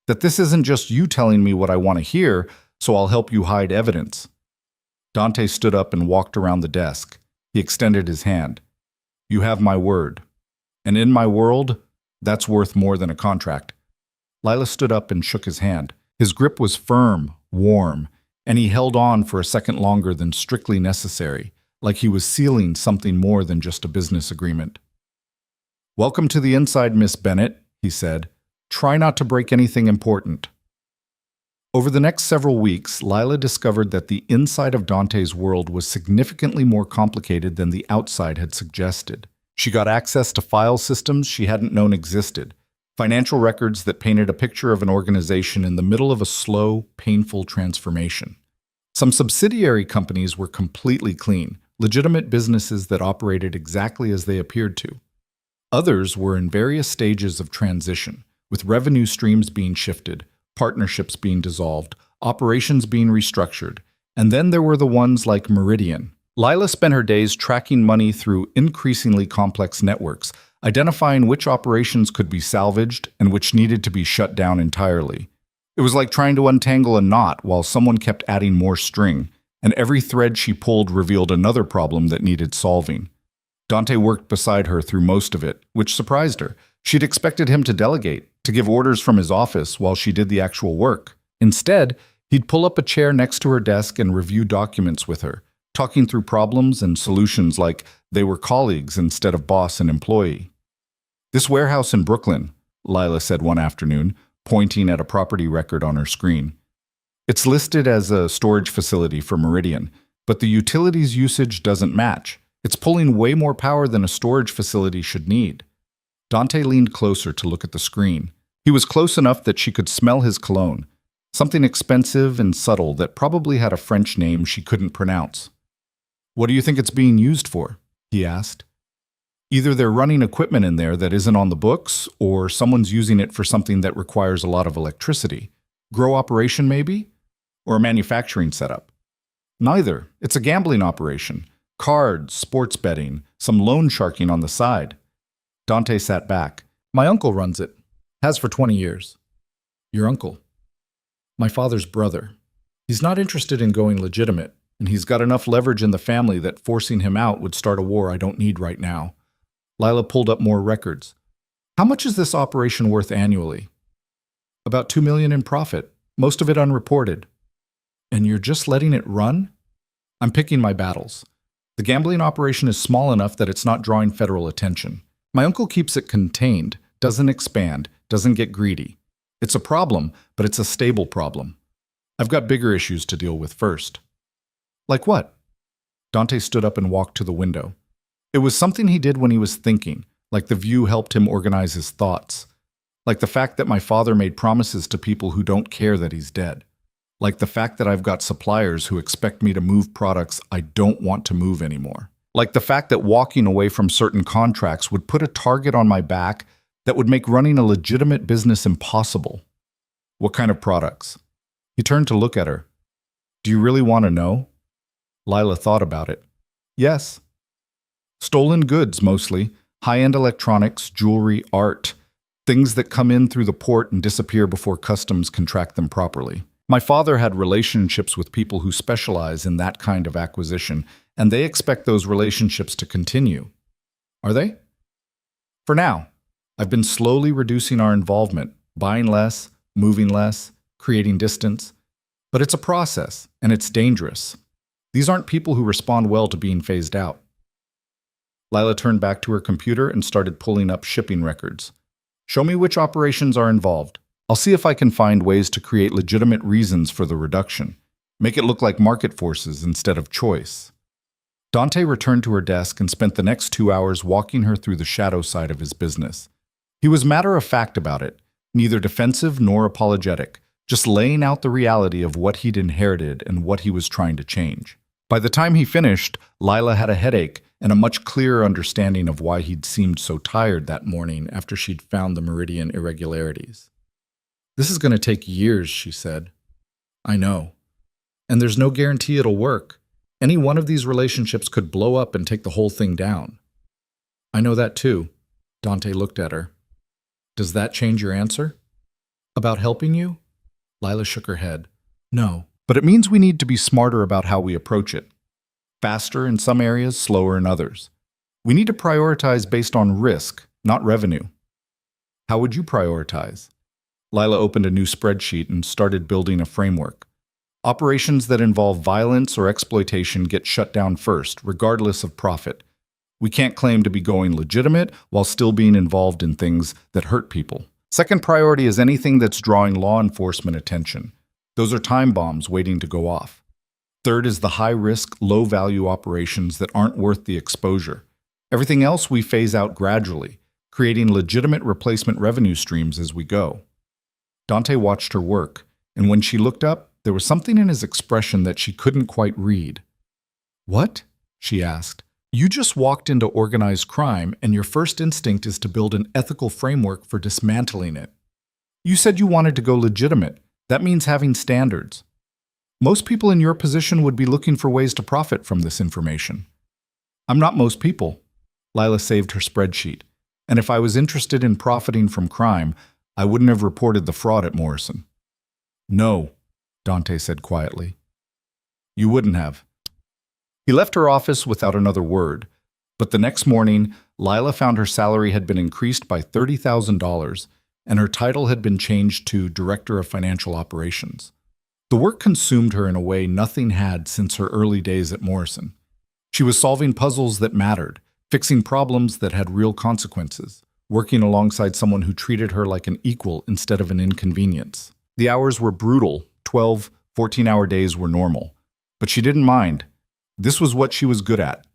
[SPEAKER 1] That this isn't just you telling me what I want to hear, so I'll help you hide evidence. Dante stood up and walked around the desk. He extended his hand. You have my word. And in my world, that's worth more than a contract. Lila stood up and shook his hand. His grip was firm, warm, and he held on for a second longer than strictly necessary, like he was sealing something more than just a business agreement. Welcome to the inside, Miss Bennett, he said. Try not to break anything important. Over the next several weeks, Lila discovered that the inside of Dante's world was significantly more complicated than the outside had suggested. She got access to file systems she hadn't known existed, financial records that painted a picture of an organization in the middle of a slow, painful transformation. Some subsidiary companies were completely clean, legitimate businesses that operated exactly as they appeared to. Others were in various stages of transition, with revenue streams being shifted, partnerships being dissolved, operations being restructured, and then there were the ones like Meridian. Lila spent her days tracking money through increasingly complex networks, identifying which operations could be salvaged and which needed to be shut down entirely. It was like trying to untangle a knot while someone kept adding more string, and every thread she pulled revealed another problem that needed solving. Dante worked beside her through most of it, which surprised her. She'd expected him to delegate, to give orders from his office while she did the actual work. Instead, he'd pull up a chair next to her desk and review documents with her, talking through problems and solutions like they were colleagues instead of boss and employee. "This warehouse in Brooklyn," Lila said one afternoon, pointing at a property record on her screen. "It's listed as a storage facility for Meridian, but the utilities usage doesn't match. It's pulling way more power than a storage facility should need." Dante leaned closer to look at the screen. He was close enough that she could smell his cologne, something expensive and subtle that probably had a French name she couldn't pronounce. "What do you think it's being used for?" he asked. "Either they're running equipment in there that isn't on the books, or someone's using it for something that requires a lot of electricity. Grow operation, maybe? Or a manufacturing setup?" "Neither. It's a gambling operation. Cards, sports betting, some loan sharking on the side." Dante sat back. "My uncle runs it. Has for 20 years. "Your uncle?" "My father's brother. He's not interested in going legitimate, and he's got enough leverage in the family that forcing him out would start a war I don't need right now." Lila pulled up more records. "How much is this operation worth annually?" "About $2 million in profit, most of it unreported." "And you're just letting it run?" "I'm picking my battles. The gambling operation is small enough that it's not drawing federal attention. My uncle keeps it contained, doesn't expand, doesn't get greedy. It's a problem, but it's a stable problem. I've got bigger issues to deal with first." "Like what?" Dante stood up and walked to the window. It was something he did when he was thinking, like the view helped him organize his thoughts. Like the fact that my father made promises to people who don't care that he's dead. Like the fact that I've got suppliers who expect me to move products I don't want to move anymore. Like the fact that walking away from certain contracts would put a target on my back that would make running a legitimate business impossible. "What kind of products?" He turned to look at her. "Do you really want to know?" Lila thought about it. "Yes." "Stolen goods, mostly. High-end electronics, jewelry, art. Things that come in through the port and disappear before customs can track them properly. My father had relationships with people who specialize in that kind of acquisition, and they expect those relationships to continue." "Are they?" "For now. I've been slowly reducing our involvement, buying less, moving less, creating distance. But it's a process, and it's dangerous. These aren't people who respond well to being phased out." Lila turned back to her computer and started pulling up shipping records. "Show me which operations are involved. I'll see if I can find ways to create legitimate reasons for the reduction. Make it look like market forces instead of choice." Dante returned to her desk and spent the next 2 hours walking her through the shadow side of his business. He was matter-of-fact about it, neither defensive nor apologetic, just laying out the reality of what he'd inherited and what he was trying to change. By the time he finished, Lila had a headache and a much clearer understanding of why he'd seemed so tired that morning after she'd found the Meridian irregularities. "This is going to take years," she said. "I know. And there's no guarantee it'll work. Any one of these relationships could blow up and take the whole thing down." "I know that too." Dante looked at her. "Does that change your answer?" "About helping you?" Lila shook her head. "No. But it means we need to be smarter about how we approach it. Faster in some areas, slower in others. We need to prioritize based on risk, not revenue." "How would you prioritize?" Lila opened a new spreadsheet and started building a framework. "Operations that involve violence or exploitation get shut down first, regardless of profit. We can't claim to be going legitimate while still being involved in things that hurt people. Second priority is anything that's drawing law enforcement attention. Those are time bombs waiting to go off. Third is the high-risk, low-value operations that aren't worth the exposure. Everything else we phase out gradually, creating legitimate replacement revenue streams as we go." Dante watched her work, and when she looked up, there was something in his expression that she couldn't quite read. "What?" she asked. "You just walked into organized crime, and your first instinct is to build an ethical framework for dismantling it. You said you wanted to go legitimate. That means having standards. Most people in your position would be looking for ways to profit from this information." "I'm not most people." Lila saved her spreadsheet. And if I was interested in profiting from crime, I wouldn't have reported the fraud at Morrison. No, Dante said quietly. You wouldn't have. He left her office without another word, but the next morning, Lila found her salary had been increased by $30,000 and her title had been changed to Director of Financial Operations. The work consumed her in a way nothing had since her early days at Morrison. She was solving puzzles that mattered, fixing problems that had real consequences, working alongside someone who treated her like an equal instead of an inconvenience. The hours were brutal, 12, 14-hour days were normal. But she didn't mind. This was what she was good at.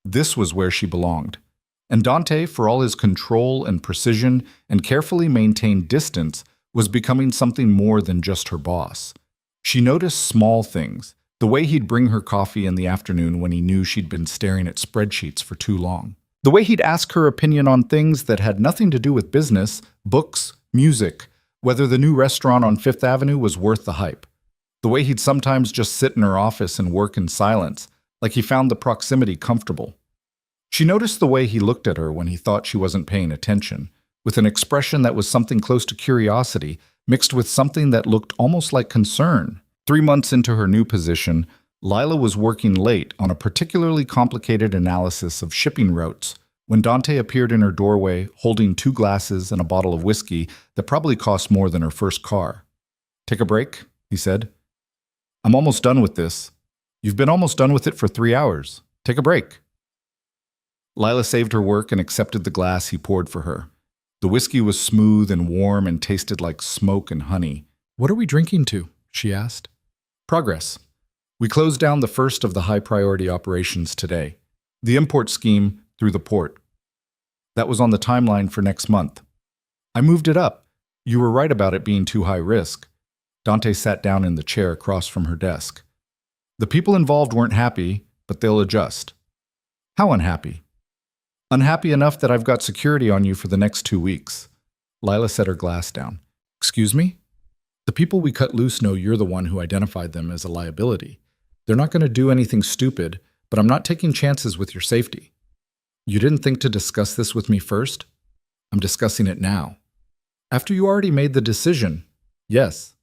[SPEAKER 1] This was where she belonged. And Dante, for all his control and precision and carefully maintained distance, was becoming something more than just her boss. She noticed small things, the way he'd bring her coffee in the afternoon when he knew she'd been staring at spreadsheets for too long. The way he'd ask her opinion on things that had nothing to do with business, books, music, whether the new restaurant on Fifth Avenue was worth the hype. The way he'd sometimes just sit in her office and work in silence, like he found the proximity comfortable. She noticed the way he looked at her when he thought she wasn't paying attention, with an expression that was something close to curiosity, mixed with something that looked almost like concern. 3 months into her new position, Lila was working late on a particularly complicated analysis of shipping routes when Dante appeared in her doorway holding 2 glasses and a bottle of whiskey that probably cost more than her first car. "Take a break," he said. "I'm almost done with this. You've been almost done with it for 3 hours. Take a break." Lila saved her work and accepted the glass he poured for her. The whiskey was smooth and warm and tasted like smoke and honey. "What are we drinking to?" she asked. "Progress. We closed down the first of the high-priority operations today. The import scheme through the port. That was on the timeline for next month. I moved it up. You were right about it being too high risk." Dante sat down in the chair across from her desk. "The people involved weren't happy, but they'll adjust." "How unhappy?" "Unhappy enough that I've got security on you for the next 2 weeks." Lila set her glass down. "Excuse me? The people we cut loose know you're the one who identified them as a liability. They're not going to do anything stupid, but I'm not taking chances with your safety. You didn't think to discuss this with me first? I'm discussing it now." "After you already made the decision?" "Yes."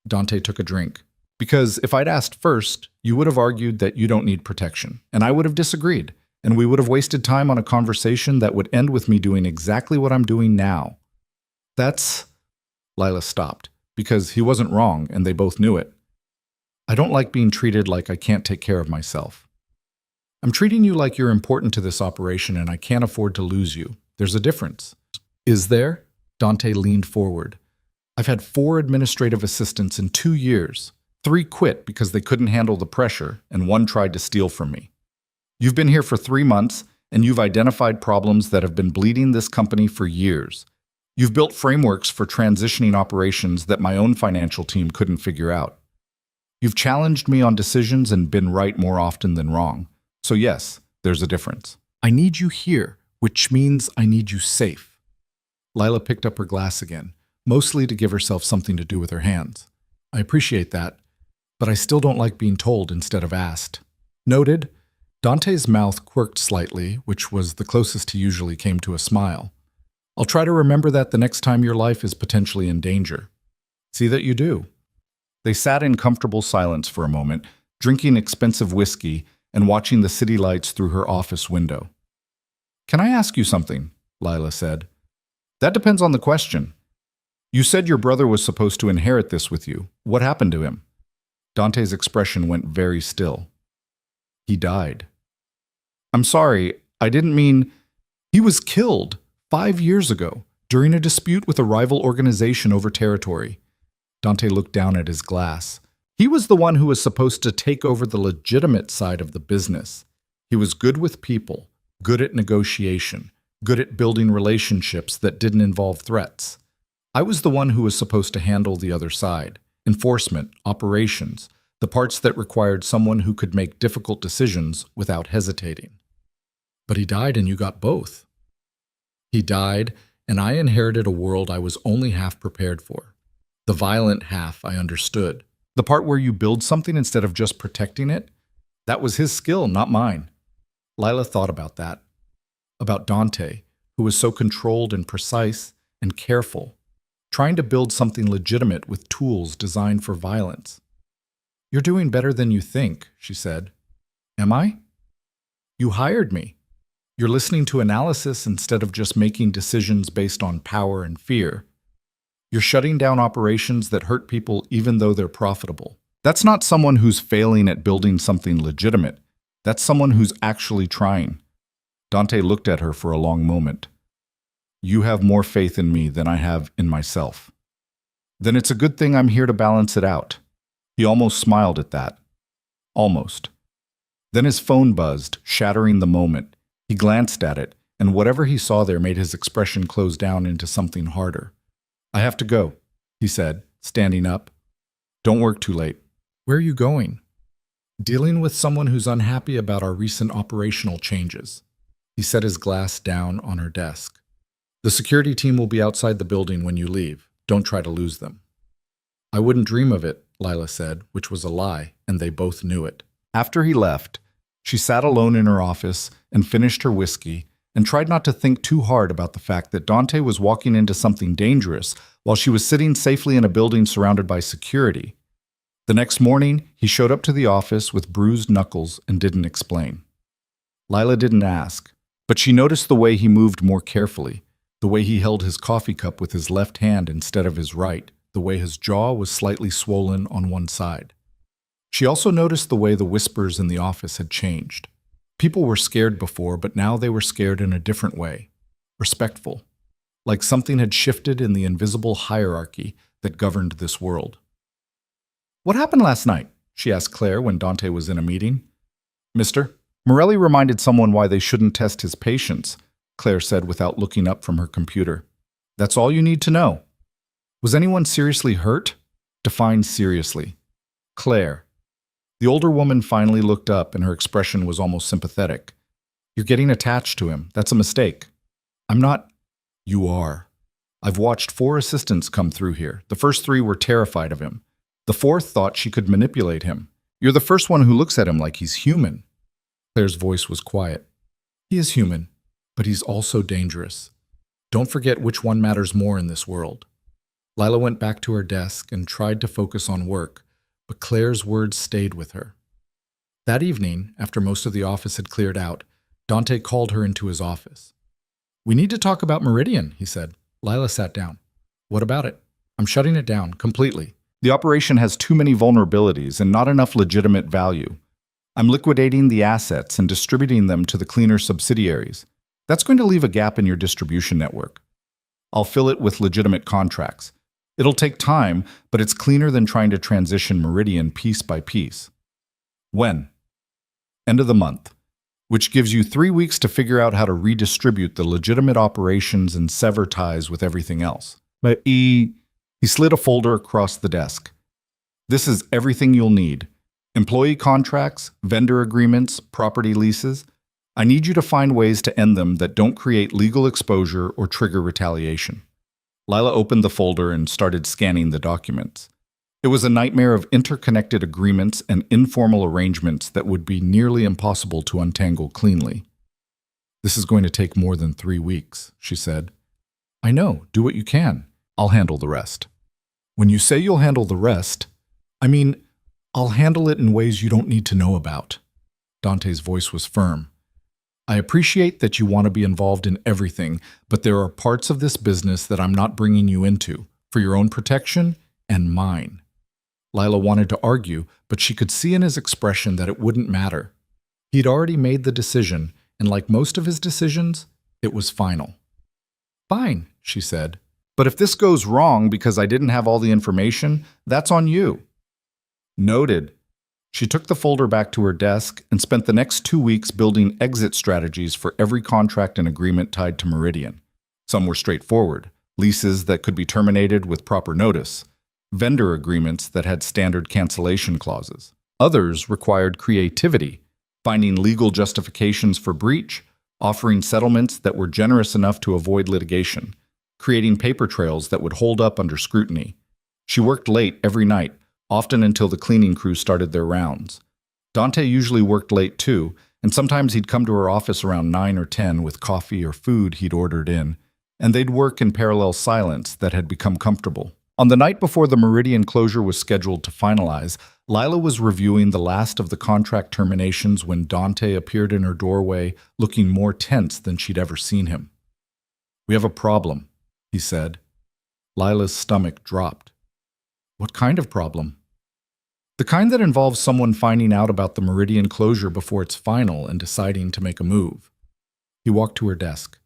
[SPEAKER 1] Dante took a drink. "Because if I'd asked first, you would have argued that you don't need protection, and I would have disagreed, and we would have wasted time on a conversation that would end with me doing exactly what I'm doing now." "That's..." Lila stopped, because he wasn't wrong, and they both knew it. "I don't like being treated like I can't take care of myself. I'm treating you like you're important to this operation, and I can't afford to lose you. There's a difference." "Is there?" Dante leaned forward. "I've had 4 administrative assistants in 2 years. 3 quit because they couldn't handle the pressure, and 1 tried to steal from me. You've been here for 3 months, and you've identified problems that have been bleeding this company for years. You've built frameworks for transitioning operations that my own financial team couldn't figure out. You've challenged me on decisions and been right more often than wrong. So yes, there's a difference. I need you here, which means I need you safe." Lila picked up her glass again, mostly to give herself something to do with her hands. "I appreciate that, but I still don't like being told instead of asked." "Noted." Dante's mouth quirked slightly, which was the closest he usually came to a smile. "I'll try to remember that the next time your life is potentially in danger." "See that you do." They sat in comfortable silence for a moment, drinking expensive whiskey and watching the city lights through her office window. "Can I ask you something?" Lila said. "That depends on the question. You said your brother was supposed to inherit this with you. What happened to him?" Dante's expression went very still. "He died." "I'm sorry, I didn't mean..." "He was killed 5 years ago during a dispute with a rival organization over territory." Dante looked down at his glass. "He was the one who was supposed to take over the legitimate side of the business. He was good with people, good at negotiation, good at building relationships that didn't involve threats. I was the one who was supposed to handle the other side, enforcement, operations, the parts that required someone who could make difficult decisions without hesitating." "But he died and you got both." "He died, and I inherited a world I was only half prepared for. The violent half I understood. The part where you build something instead of just protecting it, that was his skill, not mine." Lila thought about that. About Dante, who was so controlled and precise and careful, trying to build something legitimate with tools designed for violence. "You're doing better than you think," she said. "Am I? You hired me. You're listening to analysis instead of just making decisions based on power and fear. You're shutting down operations that hurt people even though they're profitable. That's not someone who's failing at building something legitimate. That's someone who's actually trying." Dante looked at her for a long moment. "You have more faith in me than I have in myself. Then it's a good thing I'm here to balance it out." He almost smiled at that. Almost. Then his phone buzzed, shattering the moment. He glanced at it, and whatever he saw there made his expression close down into something harder. "I have to go," he said, standing up. "Don't work too late." "Where are you going?" "Dealing with someone who's unhappy about our recent operational changes." He set his glass down on her desk. "The security team will be outside the building when you leave. Don't try to lose them." "I wouldn't dream of it," Lila said, which was a lie, and they both knew it. After he left, she sat alone in her office and finished her whiskey and tried not to think too hard about the fact that Dante was walking into something dangerous while she was sitting safely in a building surrounded by security. The next morning, he showed up to the office with bruised knuckles and didn't explain. Lila didn't ask, but she noticed the way he moved more carefully, the way he held his coffee cup with his left hand instead of his right, the way his jaw was slightly swollen on one side. She also noticed the way the whispers in the office had changed. People were scared before, but now they were scared in a different way, respectful, like something had shifted in the invisible hierarchy that governed this world. "What happened last night?" she asked Claire when Dante was in a meeting. "Mister?" Morelli reminded someone why they shouldn't test his patience, Claire said without looking up from her computer. "That's all you need to know." "Was anyone seriously hurt?" Define seriously. "Claire." The older woman finally looked up and her expression was almost sympathetic. "You're getting attached to him. That's a mistake." "I'm not." "You are. I've watched 4 assistants come through here. The first 3 were terrified of him. The 4th thought she could manipulate him. You're the first one who looks at him like he's human." Claire's voice was quiet. "He is human, but he's also dangerous. Don't forget which one matters more in this world." Lila went back to her desk and tried to focus on work, but Claire's words stayed with her. That evening, after most of the office had cleared out, Dante called her into his office. "We need to talk about Meridian," he said. Lila sat down. "What about it?" "I'm shutting it down, completely. The operation has too many vulnerabilities and not enough legitimate value. I'm liquidating the assets and distributing them to the cleaner subsidiaries. That's going to leave a gap in your distribution network. I'll fill it with legitimate contracts. It'll take time, but it's cleaner than trying to transition Meridian piece by piece." "When?" "End of the month, which gives you 3 weeks to figure out how to redistribute the legitimate operations and sever ties with everything else." But he slid a folder across the desk. "This is everything you'll need. Employee contracts, vendor agreements, property leases. I need you to find ways to end them that don't create legal exposure or trigger retaliation." Lila opened the folder and started scanning the documents. It was a nightmare of interconnected agreements and informal arrangements that would be nearly impossible to untangle cleanly. "This is going to take more than 3 weeks, she said. "I know, do what you can. I'll handle the rest." "When you say you'll handle the rest, I mean, I'll handle it in ways you don't need to know about." Dante's voice was firm. "I appreciate that you want to be involved in everything, but there are parts of this business that I'm not bringing you into, for your own protection and mine." Lila wanted to argue, but she could see in his expression that it wouldn't matter. He'd already made the decision, and like most of his decisions, it was final. "Fine," she said. "But if this goes wrong because I didn't have all the information, that's on you." "Noted." She took the folder back to her desk and spent the next 2 weeks building exit strategies for every contract and agreement tied to Meridian. Some were straightforward, leases that could be terminated with proper notice, vendor agreements that had standard cancellation clauses. Others required creativity, finding legal justifications for breach, offering settlements that were generous enough to avoid litigation, creating paper trails that would hold up under scrutiny. She worked late every night, often until the cleaning crew started their rounds. Dante usually worked late too, and sometimes he'd come to her office around 9 or 10 with coffee or food he'd ordered in, and they'd work in parallel silence that had become comfortable. On the night before the Meridian closure was scheduled to finalize, Lila was reviewing the last of the contract terminations when Dante appeared in her doorway, looking more tense than she'd ever seen him. "We have a problem," he said. Lila's stomach dropped. "What kind of problem?" "The kind that involves someone finding out about the Meridian closure before it's final and deciding to make a move." He walked to her desk.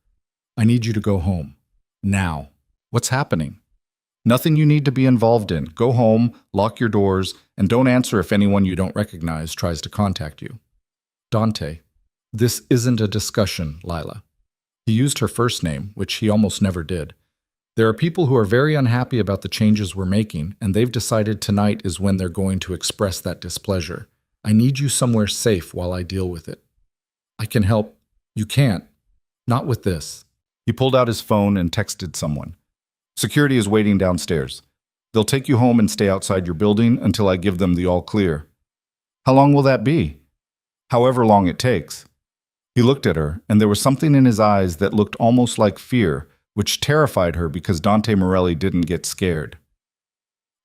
[SPEAKER 1] "I need you to go home. Now." "What's happening?" "Nothing you need to be involved in. Go home, lock your doors, and don't answer if anyone you don't recognize tries to contact you." "Dante, this isn't a discussion, Lila." He used her first name, which he almost never did. "There are people who are very unhappy about the changes we're making, and they've decided tonight is when they're going to express that displeasure. I need you somewhere safe while I deal with it." "I can help." "You can't. Not with this." He pulled out his phone and texted someone. "Security is waiting downstairs. They'll take you home and stay outside your building until I give them the all clear." "How long will that be?" "However long it takes." He looked at her, and there was something in his eyes that looked almost like fear, which terrified her because Dante Morelli didn't get scared.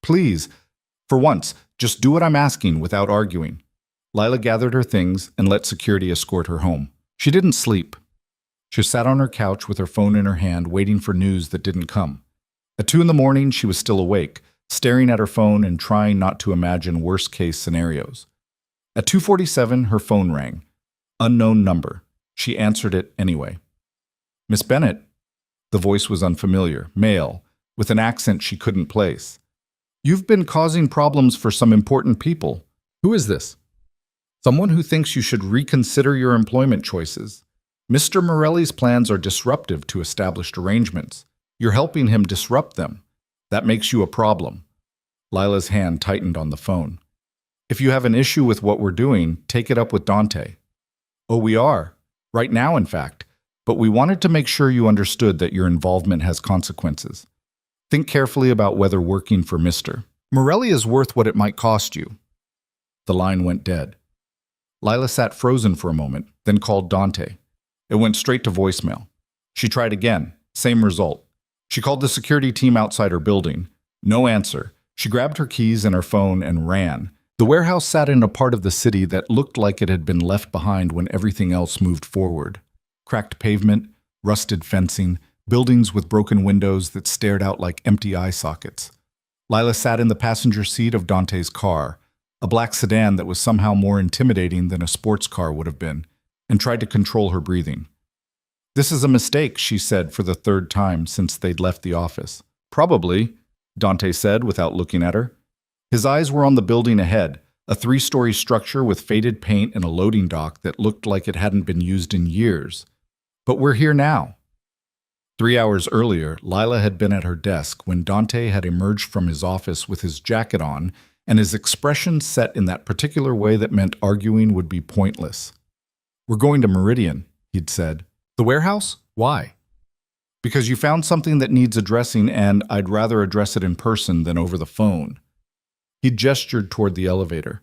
[SPEAKER 1] "Please, for once, just do what I'm asking without arguing." Lila gathered her things and let security escort her home. She didn't sleep. She sat on her couch with her phone in her hand, waiting for news that didn't come. At 2 in the morning, she was still awake, staring at her phone and trying not to imagine worst-case scenarios. At 2:47, her phone rang. Unknown number. She answered it anyway. "Miss Bennett." The voice was unfamiliar, male, with an accent she couldn't place. "You've been causing problems for some important people. Who is this?" "Someone who thinks you should reconsider your employment choices. Mr. Morelli's plans are disruptive to established arrangements. You're helping him disrupt them. That makes you a problem." Lila's hand tightened on the phone. "If you have an issue with what we're doing, take it up with Dante." "Oh, we are. Right now, in fact. But we wanted to make sure you understood that your involvement has consequences. Think carefully about whether working for Mr. Morelli is worth what it might cost you." The line went dead. Lila sat frozen for a moment, then called Dante. It went straight to voicemail. She tried again. Same result. She called the security team outside her building. No answer. She grabbed her keys and her phone and ran. The warehouse sat in a part of the city that looked like it had been left behind when everything else moved forward. Cracked pavement, rusted fencing, buildings with broken windows that stared out like empty eye sockets. Lila sat in the passenger seat of Dante's car, a black sedan that was somehow more intimidating than a sports car would have been, and tried to control her breathing. "This is a mistake," she said for the third time since they'd left the office. "Probably," Dante said without looking at her. His eyes were on the building ahead, a 3-story structure with faded paint and a loading dock that looked like it hadn't been used in years. "But we're here now." 3 hours earlier, Lila had been at her desk when Dante had emerged from his office with his jacket on and his expression set in that particular way that meant arguing would be pointless. "We're going to Meridian," he'd said. "The warehouse? Why?" "Because you found something that needs addressing, and I'd rather address it in person than over the phone." He gestured toward the elevator.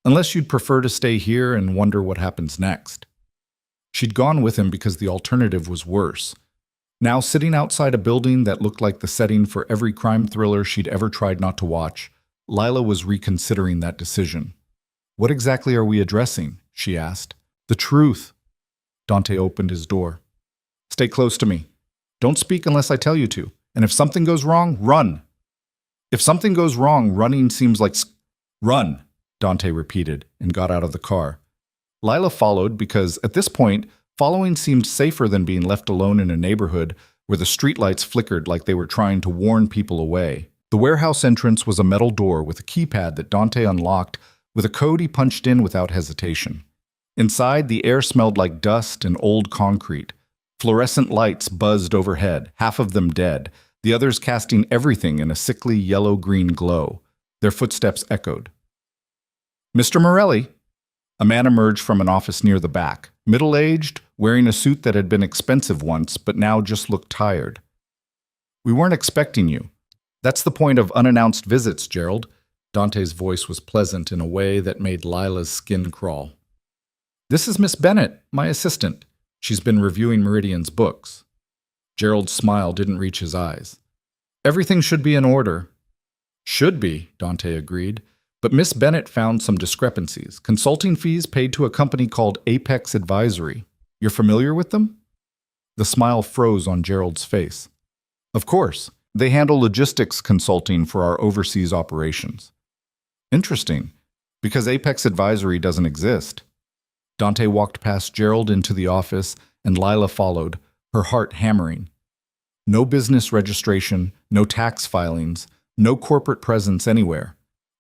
[SPEAKER 1] "Unless you'd prefer to stay here and wonder what happens next." She'd gone with him because the alternative was worse. Now sitting outside a building that looked like the setting for every crime thriller she'd ever tried not to watch, Lila was reconsidering that decision. "What exactly are we addressing?" she asked. "The truth." Dante opened his door. "Stay close to me. Don't speak unless I tell you to. And if something goes wrong, run." "If something goes wrong, running seems like run," Dante repeated and got out of the car. Lila followed because, at this point, following seemed safer than being left alone in a neighborhood where the streetlights flickered like they were trying to warn people away. The warehouse entrance was a metal door with a keypad that Dante unlocked with a code he punched in without hesitation. Inside, the air smelled like dust and old concrete. Fluorescent lights buzzed overhead, half of them dead, the others casting everything in a sickly yellow-green glow. Their footsteps echoed. "Mr. Morelli!" A man emerged from an office near the back, middle-aged, wearing a suit that had been expensive once, but now just looked tired. "We weren't expecting you. That's the point of unannounced visits, Gerald." Dante's voice was pleasant in a way that made Lila's skin crawl. This is Miss Bennett, my assistant. She's been reviewing Meridian's books. Gerald's smile didn't reach his eyes. Everything should be in order. Should be, Dante agreed. But Miss Bennett found some discrepancies. Consulting fees paid to a company called Apex Advisory. You're familiar with them? The smile froze on Gerald's face. Of course. They handle logistics consulting for our overseas operations. Interesting, because Apex Advisory doesn't exist. Dante walked past Gerald into the office, and Lila followed, her heart hammering. No business registration, no tax filings, no corporate presence anywhere.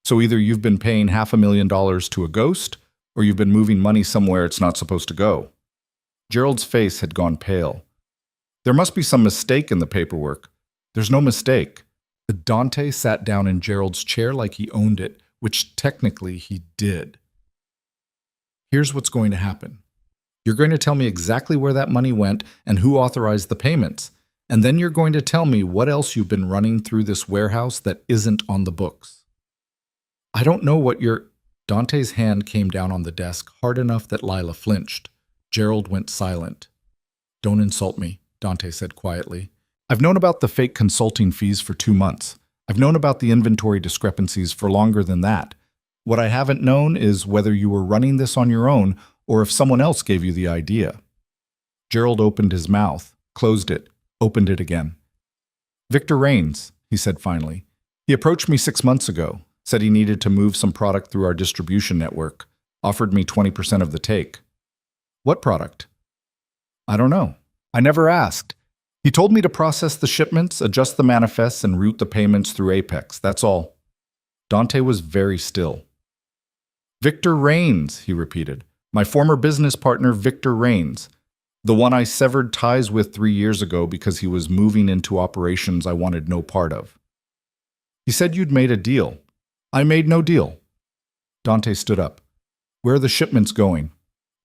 [SPEAKER 1] So either you've been paying $500,000 to a ghost, or you've been moving money somewhere it's not supposed to go. Gerald's face had gone pale. There must be some mistake in the paperwork. There's no mistake. Dante sat down in Gerald's chair like he owned it, which technically he did. Here's what's going to happen. You're going to tell me exactly where that money went and who authorized the payments. And then you're going to tell me what else you've been running through this warehouse that isn't on the books. I don't know what you're... Dante's hand came down on the desk hard enough that Lila flinched. Gerald went silent. Don't insult me, Dante said quietly. I've known about the fake consulting fees for 2 months. I've known about the inventory discrepancies for longer than that. What I haven't known is whether you were running this on your own or if someone else gave you the idea. Gerald opened his mouth, closed it, opened it again. Victor Raines, he said finally. He approached me 6 months ago, said he needed to move some product through our distribution network, offered me 20% of the take. What product? I don't know. I never asked. He told me to process the shipments, adjust the manifests, and route the payments through Apex. That's all. Dante was very still. Victor Raines, he repeated. My former business partner, Victor Raines. The one I severed ties with 3 years ago because he was moving into operations I wanted no part of. He said you'd made a deal. I made no deal. Dante stood up. Where are the shipments going?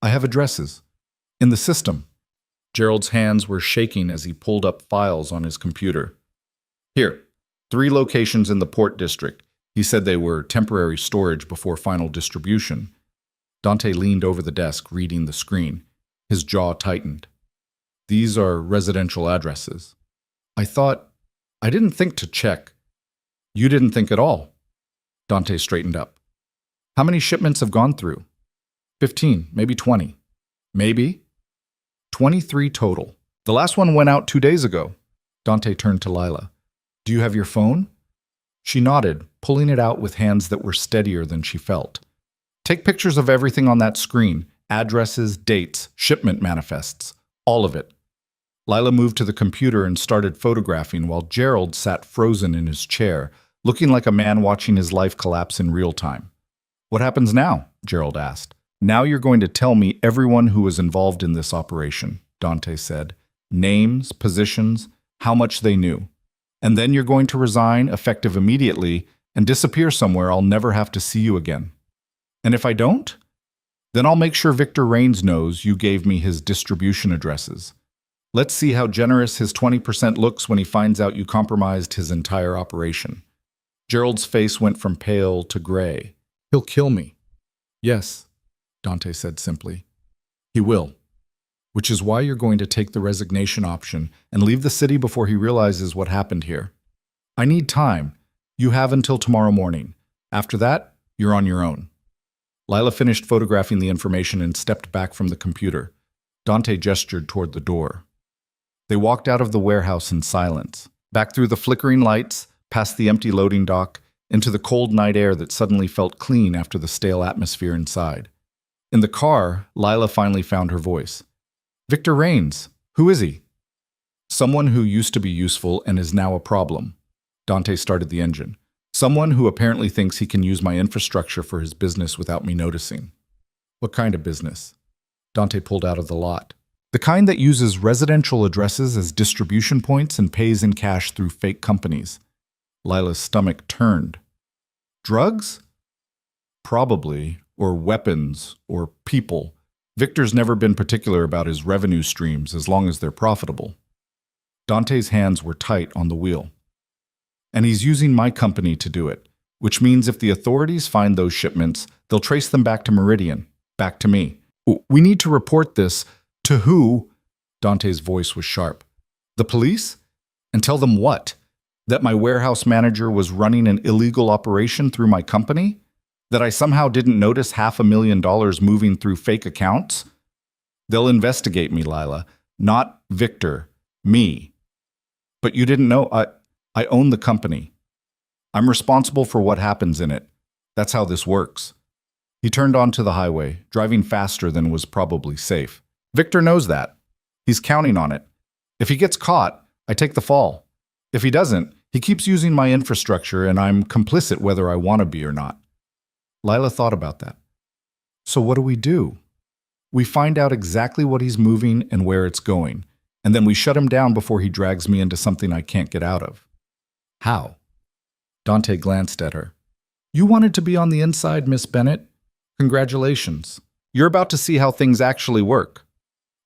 [SPEAKER 1] I have addresses. In the system. Gerald's hands were shaking as he pulled up files on his computer. Here, 3 locations in the Port District. He said they were temporary storage before final distribution. Dante leaned over the desk, reading the screen. His jaw tightened. These are residential addresses. I didn't think to check. You didn't think at all. Dante straightened up. How many shipments have gone through? 15, maybe 20. Maybe? 23 total. The last one went out 2 days ago. Dante turned to Lila. Do you have your phone? She nodded, pulling it out with hands that were steadier than she felt. Take pictures of everything on that screen. Addresses, dates, shipment manifests. All of it. Lila moved to the computer and started photographing while Gerald sat frozen in his chair, looking like a man watching his life collapse in real time. What happens now? Gerald asked. Now you're going to tell me everyone who was involved in this operation, Dante said. Names, positions, how much they knew. And then you're going to resign, effective immediately, and disappear somewhere I'll never have to see you again. And if I don't? Then I'll make sure Victor Raines knows you gave me his distribution addresses. Let's see how generous his 20% looks when he finds out you compromised his entire operation. Gerald's face went from pale to gray. He'll kill me. Yes, Dante said simply. He will. Which is why you're going to take the resignation option and leave the city before he realizes what happened here. I need time. You have until tomorrow morning. After that, you're on your own. Lila finished photographing the information and stepped back from the computer. Dante gestured toward the door. They walked out of the warehouse in silence, back through the flickering lights, past the empty loading dock, into the cold night air that suddenly felt clean after the stale atmosphere inside. In the car, Lila finally found her voice. Victor Raines. Who is he? Someone who used to be useful and is now a problem. Dante started the engine. Someone who apparently thinks he can use my infrastructure for his business without me noticing. What kind of business? Dante pulled out of the lot. The kind that uses residential addresses as distribution points and pays in cash through fake companies. Lila's stomach turned. Drugs? Probably. Or weapons. Or people. Victor's never been particular about his revenue streams as long as they're profitable. Dante's hands were tight on the wheel. And he's using my company to do it, which means if the authorities find those shipments, they'll trace them back to Meridian, back to me. We need to report this. To who? Dante's voice was sharp. The police? And tell them what? That my warehouse manager was running an illegal operation through my company? That I somehow didn't notice $500,000 moving through fake accounts? They'll investigate me, Lila. Not Victor. Me. But you didn't know I own the company. I'm responsible for what happens in it. That's how this works. He turned onto the highway, driving faster than was probably safe. Victor knows that. He's counting on it. If he gets caught, I take the fall. If he doesn't, he keeps using my infrastructure and I'm complicit whether I want to be or not. Lila thought about that. So what do? We find out exactly what he's moving and where it's going, and then we shut him down before he drags me into something I can't get out of. How? Dante glanced at her. You wanted to be on the inside, Miss Bennett? Congratulations. You're about to see how things actually work.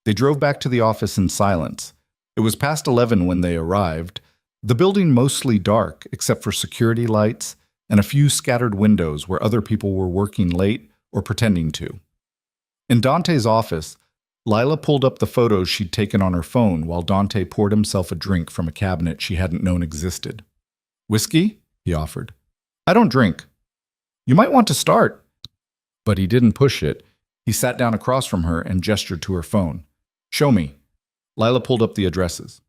[SPEAKER 1] They drove back to the office in silence. It was past 11 when they arrived, the building mostly dark except for security lights and a few scattered windows where other people were working late or pretending to. In Dante's office, Lila pulled up the photos she'd taken on her phone while Dante poured himself a drink from a cabinet she hadn't known existed. Whiskey? He offered. I don't drink. You might want to start. But he didn't push it. He sat down across from her and gestured to her phone. Show me. Lila pulled up the addresses.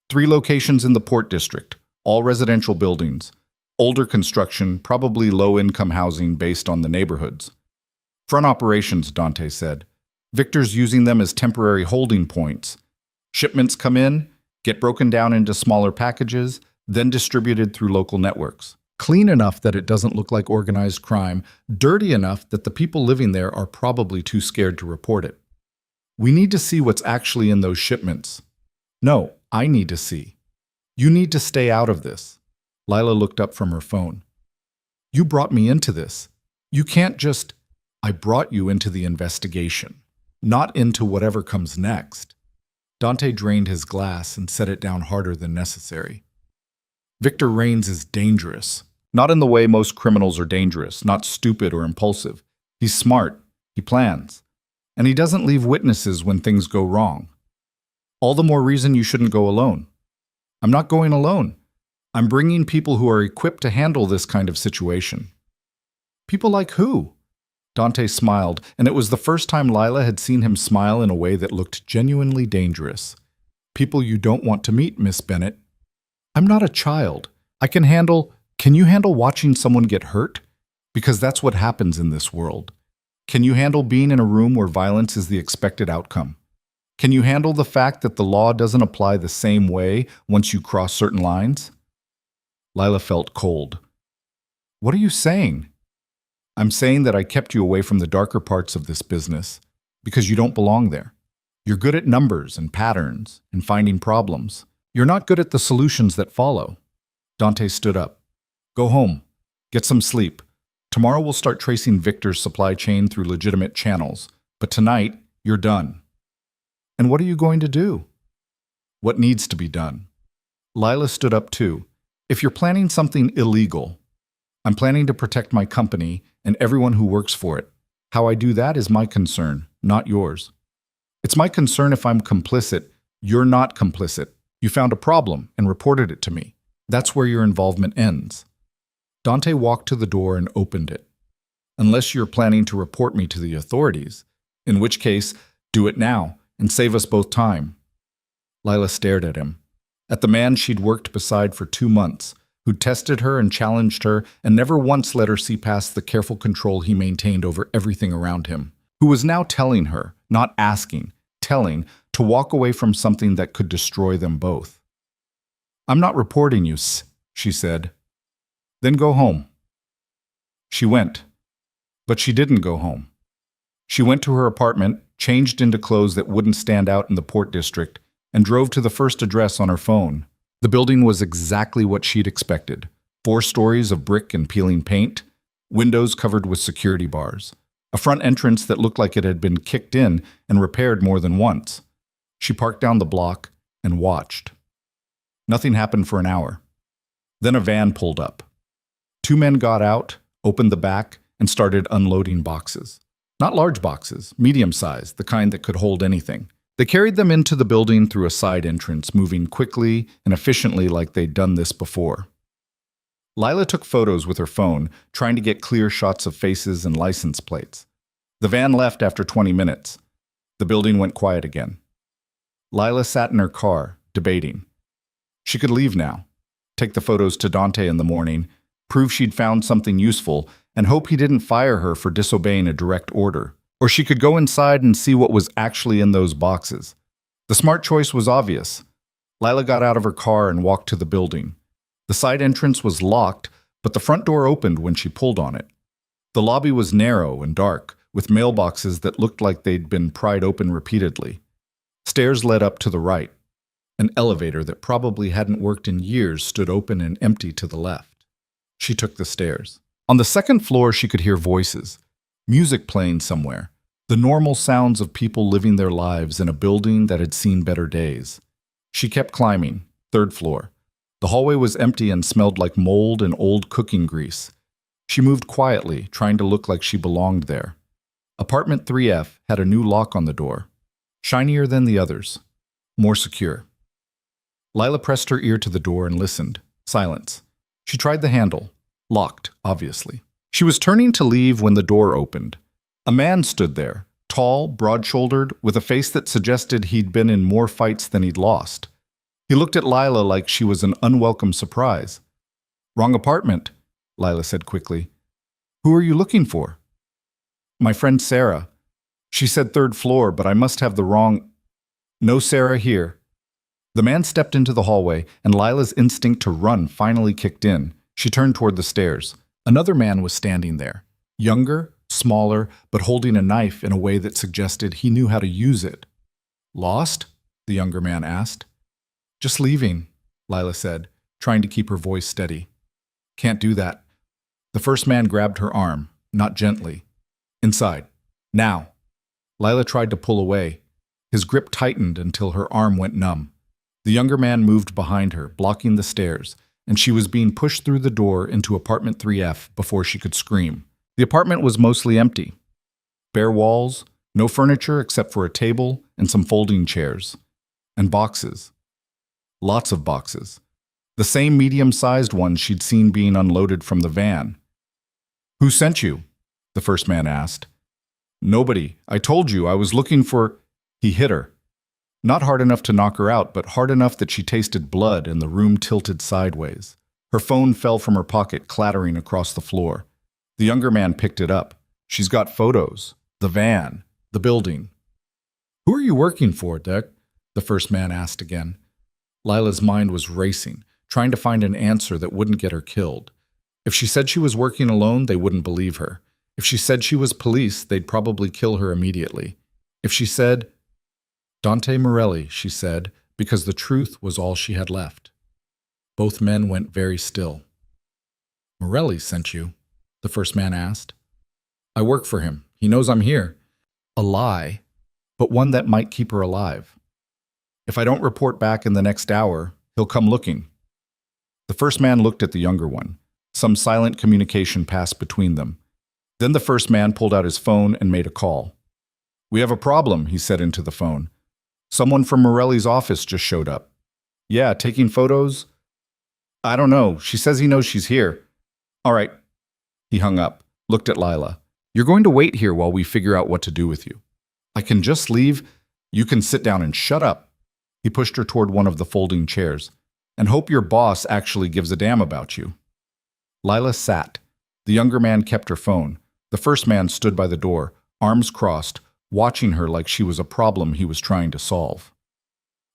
[SPEAKER 1] 3 locations in the Port District, all residential buildings. Older construction, probably low-income housing based on the neighborhoods. Front operations, Dante said. Victor's using them as temporary holding points. Shipments come in, get broken down into smaller packages, then distributed through local networks. Clean enough that it doesn't look like organized crime, dirty enough that the people living there are probably too scared to report it. We need to see what's actually in those shipments. No, I need to see. You need to stay out of this. Lila looked up from her phone. You brought me into this. You can't just... I brought you into the investigation, not into whatever comes next. Dante drained his glass and set it down harder than necessary. Victor Raines is dangerous. Not in the way most criminals are dangerous, not stupid or impulsive. He's smart. He plans. And he doesn't leave witnesses when things go wrong. All the more reason you shouldn't go alone. I'm not going alone. I'm bringing people who are equipped to handle this kind of situation. People like who? Dante smiled, and it was the first time Lila had seen him smile in a way that looked genuinely dangerous. People you don't want to meet, Miss Bennett. I'm not a child. Can you handle watching someone get hurt? Because that's what happens in this world. Can you handle being in a room where violence is the expected outcome? Can you handle the fact that the law doesn't apply the same way once you cross certain lines? Lila felt cold. What are you saying? I'm saying that I kept you away from the darker parts of this business because you don't belong there. You're good at numbers and patterns and finding problems. You're not good at the solutions that follow. Dante stood up. Go home. Get some sleep. Tomorrow we'll start tracing Victor's supply chain through legitimate channels. But tonight, you're done. And what are you going to do? What needs to be done? Lila stood up too. If you're planning something illegal, I'm planning to protect my company and everyone who works for it. How I do that is my concern, not yours. It's my concern if I'm complicit. You're not complicit. You found a problem and reported it to me. That's where your involvement ends. Dante walked to the door and opened it. Unless you're planning to report me to the authorities, in which case, do it now and save us both time. Lila stared at him, at the man she'd worked beside for 2 months, who tested her and challenged her and never once let her see past the careful control he maintained over everything around him, who was now telling her, not asking, telling, to walk away from something that could destroy them both. I'm not reporting you, she said. Then go home. She went. But she didn't go home. She went to her apartment, changed into clothes that wouldn't stand out in the Port District, and drove to the first address on her phone. The building was exactly what she'd expected. 4 stories of brick and peeling paint, windows covered with security bars, a front entrance that looked like it had been kicked in and repaired more than once. She parked down the block and watched. Nothing happened for an hour. Then a van pulled up. 2 men got out, opened the back, and started unloading boxes. Not large boxes, medium-sized, the kind that could hold anything. They carried them into the building through a side entrance, moving quickly and efficiently like they'd done this before. Lila took photos with her phone, trying to get clear shots of faces and license plates. The van left after 20 minutes. The building went quiet again. Lila sat in her car, debating. She could leave now, take the photos to Dante in the morning, prove she'd found something useful, and hope he didn't fire her for disobeying a direct order. Or she could go inside and see what was actually in those boxes. The smart choice was obvious. Lila got out of her car and walked to the building. The side entrance was locked, but the front door opened when she pulled on it. The lobby was narrow and dark, with mailboxes that looked like they'd been pried open repeatedly. Stairs led up to the right. An elevator that probably hadn't worked in years stood open and empty to the left. She took the stairs. On the second floor, she could hear voices, music playing somewhere, the normal sounds of people living their lives in a building that had seen better days. She kept climbing, third floor. The hallway was empty and smelled like mold and old cooking grease. She moved quietly, trying to look like she belonged there. Apartment 3F had a new lock on the door, shinier than the others, more secure. Lila pressed her ear to the door and listened. Silence. She tried the handle. Locked, obviously. She was turning to leave when the door opened. A man stood there, tall, broad-shouldered, with a face that suggested he'd been in more fights than he'd lost. He looked at Lila like she was an unwelcome surprise. "Wrong apartment," Lila said quickly. "Who are you looking for?" "My friend Sarah. She said third floor, but I must have the wrong—" "No Sarah here." The man stepped into the hallway, and Lila's instinct to run finally kicked in. She turned toward the stairs. Another man was standing there, younger, smaller, but holding a knife in a way that suggested he knew how to use it. "Lost?" the younger man asked. "Just leaving," Lila said, trying to keep her voice steady. "Can't do that." The first man grabbed her arm, not gently. "Inside. Now." Lila tried to pull away. His grip tightened until her arm went numb. The younger man moved behind her, blocking the stairs, and she was being pushed through the door into apartment 3F before she could scream. The apartment was mostly empty. Bare walls, no furniture except for a table and some folding chairs. And boxes. Lots of boxes. The same medium-sized ones she'd seen being unloaded from the van. "Who sent you?" the first man asked. "Nobody. I told you I was looking for—" He hit her. Not hard enough to knock her out, but hard enough that she tasted blood and the room tilted sideways. Her phone fell from her pocket, clattering across the floor. The younger man picked it up. "She's got photos. The van. The building." "Who are you working for, Dick?" the first man asked again. Lila's mind was racing, trying to find an answer that wouldn't get her killed. If she said she was working alone, they wouldn't believe her. If she said she was police, they'd probably kill her immediately. If she said, "Dante Morelli," she said, because the truth was all she had left. Both men went very still. "Morelli sent you?" the first man asked. "I work for him. He knows I'm here." A lie, but one that might keep her alive. "If I don't report back in the next hour, he'll come looking." The first man looked at the younger one. Some silent communication passed between them. Then the first man pulled out his phone and made a call. "We have a problem," he said into the phone. "Someone from Morelli's office just showed up." "Yeah, taking photos?" "I don't know. She says he knows she's here." "All right." He hung up, looked at Lila. "You're going to wait here while we figure out what to do with you. I can just leave. You can sit down and shut up." He pushed her toward one of the folding chairs. "And hope your boss actually gives a damn about you." Lila sat. The younger man kept her phone. The first man stood by the door, arms crossed, watching her like she was a problem he was trying to solve.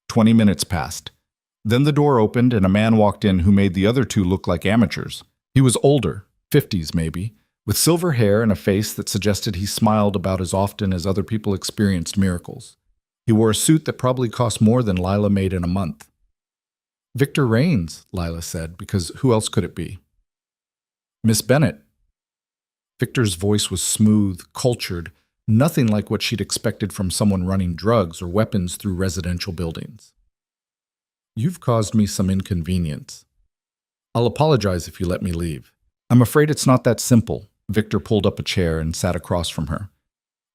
[SPEAKER 1] 20 minutes passed. Then the door opened and a man walked in who made the other two look like amateurs. He was older, 50s maybe, with silver hair and a face that suggested he smiled about as often as other people experienced miracles. He wore a suit that probably cost more than Lila made in a month. "Victor Raines," Lila said, because who else could it be? "Miss Bennett." Victor's voice was smooth, cultured, nothing like what she'd expected from someone running drugs or weapons through residential buildings. "You've caused me some inconvenience. I'll apologize if you let me leave." "I'm afraid it's not that simple." Victor pulled up a chair and sat across from her.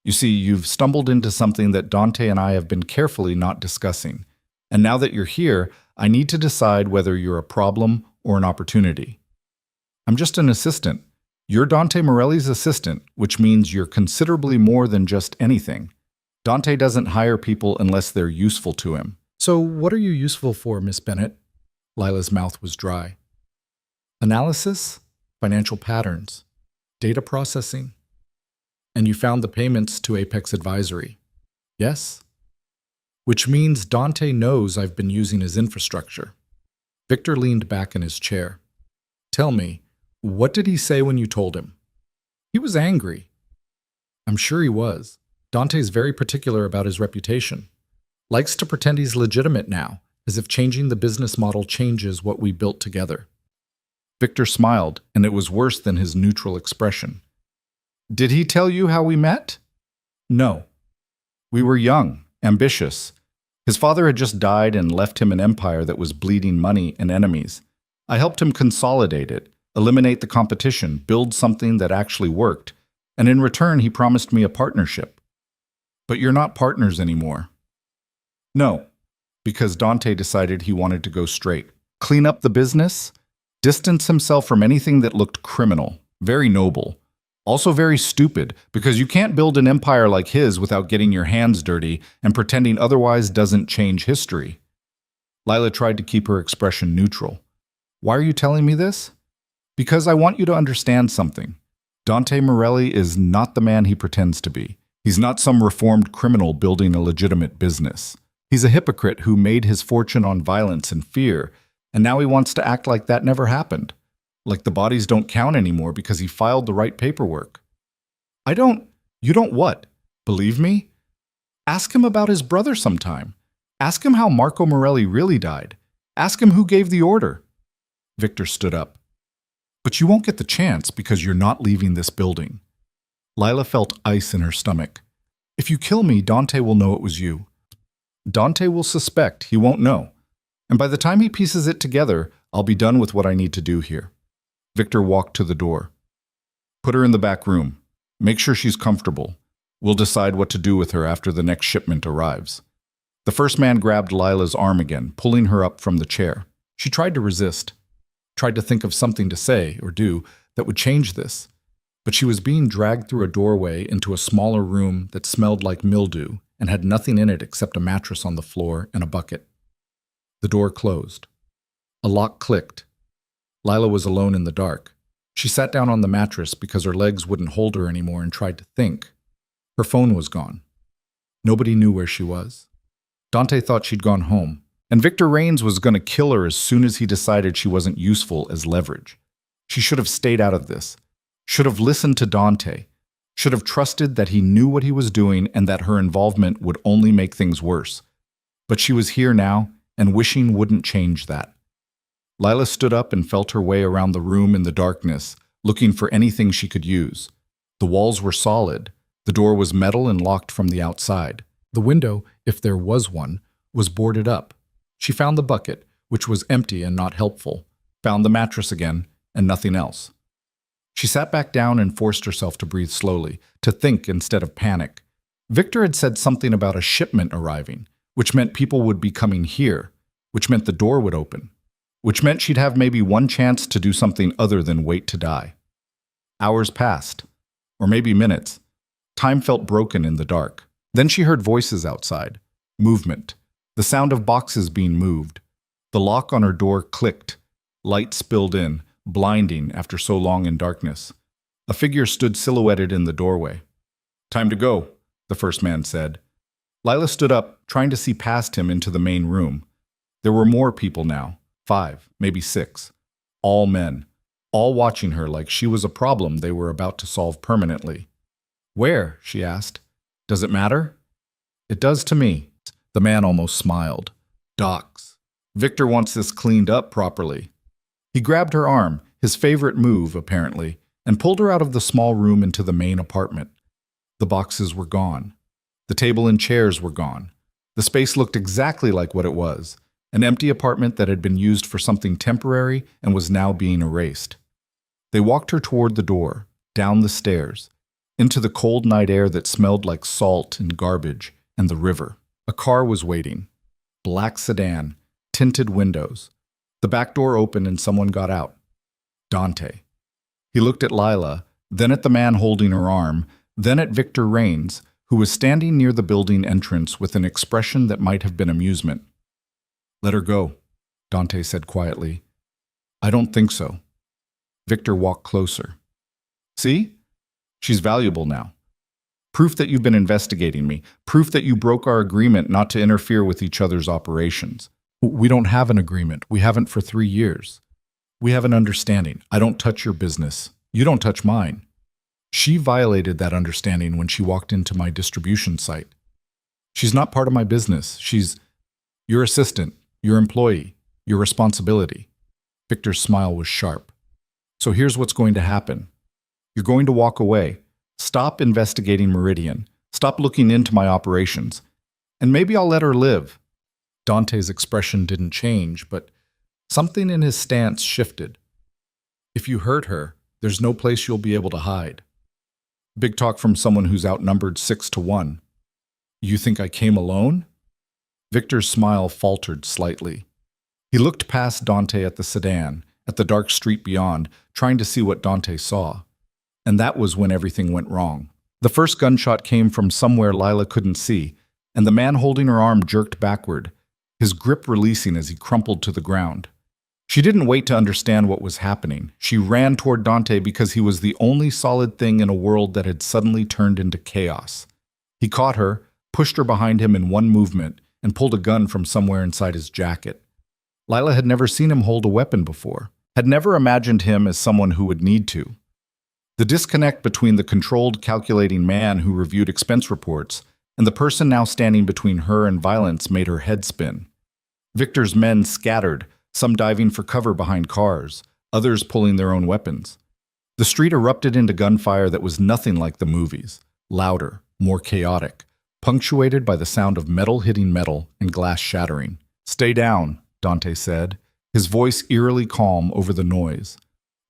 [SPEAKER 1] You see, you've stumbled into something that Dante and I have been carefully not discussing. And now that you're here, I need to decide whether you're a problem or an opportunity. I'm just an assistant. You're Dante Morelli's assistant, which means you're considerably more than just anything. Dante doesn't hire people unless they're useful to him. So what are you useful for, Miss Bennett? Lila's mouth was dry. Analysis, financial patterns, data processing. And you found the payments to Apex Advisory. Yes? Which means Dante knows I've been using his infrastructure. Victor leaned back in his chair. Tell me, what did he say when you told him? He was angry. I'm sure he was. Dante's very particular about his reputation. Likes to pretend he's legitimate now, as if changing the business model changes what we built together. Victor smiled, and it was worse than his neutral expression. Did he tell you how we met? No. We were young, ambitious. His father had just died and left him an empire that was bleeding money and enemies. I helped him consolidate it, eliminate the competition, build something that actually worked, and in return he promised me a partnership. But you're not partners anymore. No, because Dante decided he wanted to go straight. Clean up the business, distance himself from anything that looked criminal, very noble. Also very stupid, because you can't build an empire like his without getting your hands dirty and pretending otherwise doesn't change history. Lila tried to keep her expression neutral. Why are you telling me this? Because I want you to understand something. Dante Morelli is not the man he pretends to be. He's not some reformed criminal building a legitimate business. He's a hypocrite who made his fortune on violence and fear, and now he wants to act like that never happened. Like the bodies don't count anymore because he filed the right paperwork. You don't what? Believe me? Ask him about his brother sometime. Ask him how Marco Morelli really died. Ask him who gave the order. Victor stood up. But you won't get the chance because you're not leaving this building. Lila felt ice in her stomach. If you kill me, Dante will know it was you. Dante will suspect, he won't know. And by the time he pieces it together, I'll be done with what I need to do here. Victor walked to the door. Put her in the back room. Make sure she's comfortable. We'll decide what to do with her after the next shipment arrives. The first man grabbed Lila's arm again, pulling her up from the chair. She tried to resist, tried to think of something to say or do that would change this. But she was being dragged through a doorway into a smaller room that smelled like mildew and had nothing in it except a mattress on the floor and a bucket. The door closed. A lock clicked. Lila was alone in the dark. She sat down on the mattress because her legs wouldn't hold her anymore and tried to think. Her phone was gone. Nobody knew where she was. Dante thought she'd gone home, and Victor Raines was going to kill her as soon as he decided she wasn't useful as leverage. She should have stayed out of this. Should have listened to Dante. Should have trusted that he knew what he was doing and that her involvement would only make things worse. But she was here now, and wishing wouldn't change that. Lila stood up and felt her way around the room in the darkness, looking for anything she could use. The walls were solid. The door was metal and locked from the outside. The window, if there was one, was boarded up. She found the bucket, which was empty and not helpful, found the mattress again, and nothing else. She sat back down and forced herself to breathe slowly, to think instead of panic. Victor had said something about a shipment arriving, which meant people would be coming here, which meant the door would open, which meant she'd have maybe one chance to do something other than wait to die. Hours passed, or maybe minutes. Time felt broken in the dark. Then she heard voices outside, movement, the sound of boxes being moved. The lock on her door clicked. Light spilled in, blinding after so long in darkness. A figure stood silhouetted in the doorway. "Time to go," the first man said. Lila stood up, trying to see past him into the main room. There were more people now, 5, maybe 6. All men, all watching her like she was a problem they were about to solve permanently. "Where?" she asked. "Does it matter?" "It does to me." The man almost smiled. "Docs. Victor wants this cleaned up properly." He grabbed her arm, his favorite move, apparently, and pulled her out of the small room into the main apartment. The boxes were gone. The table and chairs were gone. The space looked exactly like what it was, an empty apartment that had been used for something temporary and was now being erased. They walked her toward the door, down the stairs. into the cold night air that smelled like salt and garbage, and the river. A car was waiting. Black sedan, tinted windows. The back door opened and someone got out. Dante. He looked at Lila, then at the man holding her arm, then at Victor Raines, who was standing near the building entrance with an expression that might have been amusement. "Let her go," Dante said quietly. "I don't think so." Victor walked closer. "See? She's valuable now. Proof that you've been investigating me. Proof that you broke our agreement not to interfere with each other's operations. We don't have an agreement. We haven't for 3 years. We have an understanding. I don't touch your business. You don't touch mine." She violated that understanding when she walked into my distribution site. "She's not part of my business. She's your assistant, your employee, your responsibility." Victor's smile was sharp. "So here's what's going to happen. You're going to walk away. Stop investigating Meridian. Stop looking into my operations. And maybe I'll let her live." Dante's expression didn't change, but something in his stance shifted. "If you hurt her, there's no place you'll be able to hide." Big talk from someone who's outnumbered 6-1. "You think I came alone?" Victor's smile faltered slightly. He looked past Dante at the sedan, at the dark street beyond, trying to see what Dante saw. And that was when everything went wrong. The first gunshot came from somewhere Lila couldn't see, and the man holding her arm jerked backward, his grip releasing as he crumpled to the ground. She didn't wait to understand what was happening. She ran toward Dante because he was the only solid thing in a world that had suddenly turned into chaos. He caught her, pushed her behind him in one movement, and pulled a gun from somewhere inside his jacket. Lila had never seen him hold a weapon before, had never imagined him as someone who would need to. The disconnect between the controlled, calculating man who reviewed expense reports and the person now standing between her and violence made her head spin. Victor's men scattered, some diving for cover behind cars, others pulling their own weapons. The street erupted into gunfire that was nothing like the movies, louder, more chaotic, punctuated by the sound of metal hitting metal and glass shattering. "Stay down," Dante said, his voice eerily calm over the noise.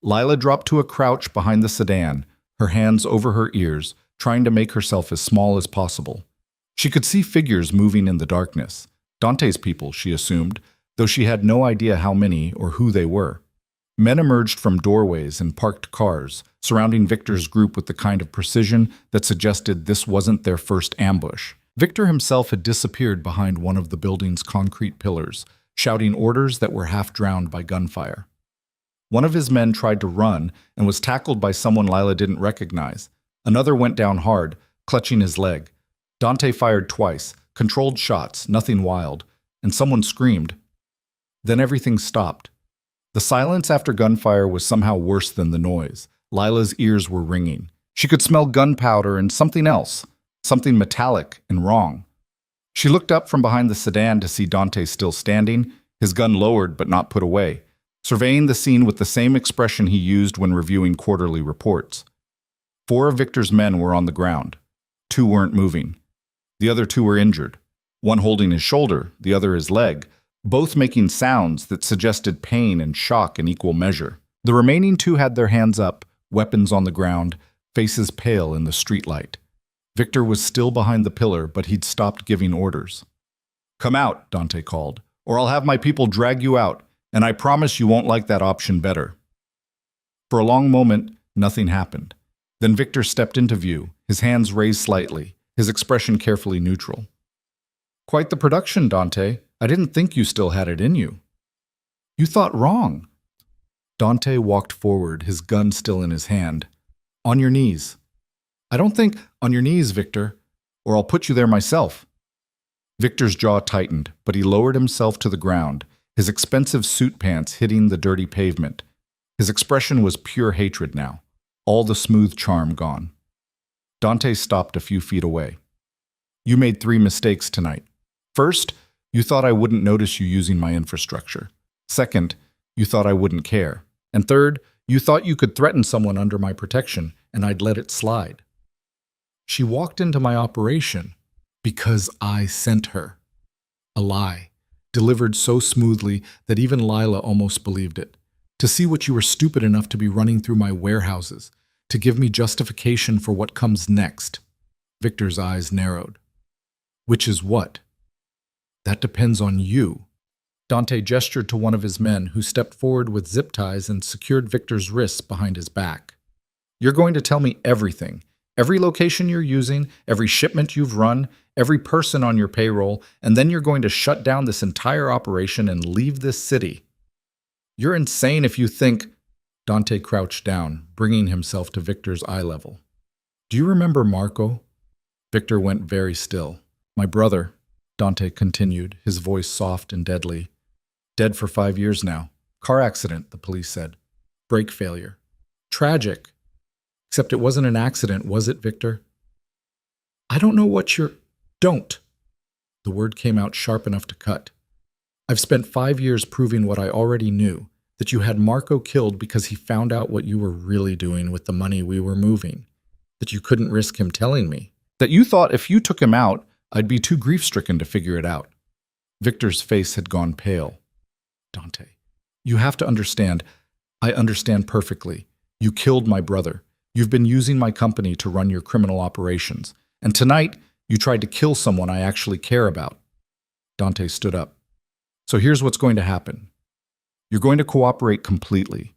[SPEAKER 1] Lila dropped to a crouch behind the sedan, her hands over her ears, trying to make herself as small as possible. She could see figures moving in the darkness. Dante's people, she assumed, though she had no idea how many or who they were. Men emerged from doorways and parked cars, surrounding Victor's group with the kind of precision that suggested this wasn't their first ambush. Victor himself had disappeared behind one of the building's concrete pillars, shouting orders that were half drowned by gunfire. One of his men tried to run and was tackled by someone Lila didn't recognize. Another went down hard, clutching his leg. Dante fired twice, controlled shots, nothing wild, and someone screamed. Then everything stopped. The silence after gunfire was somehow worse than the noise. Lila's ears were ringing. She could smell gunpowder and something else, something metallic and wrong. She looked up from behind the sedan to see Dante still standing, his gun lowered but not put away, surveying the scene with the same expression he used when reviewing quarterly reports. 4 of Victor's men were on the ground. 2 weren't moving. The other 2 were injured, one holding his shoulder, the other his leg, both making sounds that suggested pain and shock in equal measure. The remaining 2 had their hands up, weapons on the ground, faces pale in the streetlight. Victor was still behind the pillar, but he'd stopped giving orders. "Come out," Dante called, "or I'll have my people drag you out, and I promise you won't like that option better." For a long moment, nothing happened. Then Victor stepped into view, his hands raised slightly, his expression carefully neutral. "Quite the production, Dante. I didn't think you still had it in you." "You thought wrong." Dante walked forward, his gun still in his hand. "On your knees." "I don't think—" "On your knees, Victor, or I'll put you there myself." Victor's jaw tightened, but he lowered himself to the ground, his expensive suit pants hitting the dirty pavement. His expression was pure hatred now, all the smooth charm gone. Dante stopped a few feet away. "You made 3 mistakes tonight. First, you thought I wouldn't notice you using my infrastructure. Second, you thought I wouldn't care. And third, you thought you could threaten someone under my protection, and I'd let it slide. She walked into my operation because I sent her." A lie, delivered so smoothly that even Lila almost believed it. "To see what you were stupid enough to be running through my warehouses, to give me justification for what comes next. Victor's eyes narrowed. Which is what? That depends on you. Dante gestured to one of his men, who stepped forward with zip ties and secured Victor's wrists behind his back. You're going to tell me everything. Every location you're using, every shipment you've run, every person on your payroll, and then you're going to shut down this entire operation and leave this city. You're insane if you think... Dante crouched down, bringing himself to Victor's eye level. Do you remember Marco? Victor went very still. My brother, Dante continued, his voice soft and deadly. Dead for 5 years now. Car accident, the police said. Brake failure. Tragic. Except it wasn't an accident, was it, Victor? I don't know what you're... Don't. The word came out sharp enough to cut. I've spent 5 years proving what I already knew, that you had Marco killed because he found out what you were really doing with the money we were moving, that you couldn't risk him telling me, that you thought if you took him out, I'd be too grief-stricken to figure it out. Victor's face had gone pale. Dante, you have to understand. I understand perfectly. You killed my brother. You've been using my company to run your criminal operations. And tonight, you tried to kill someone I actually care about. Dante stood up. So here's what's going to happen. You're going to cooperate completely.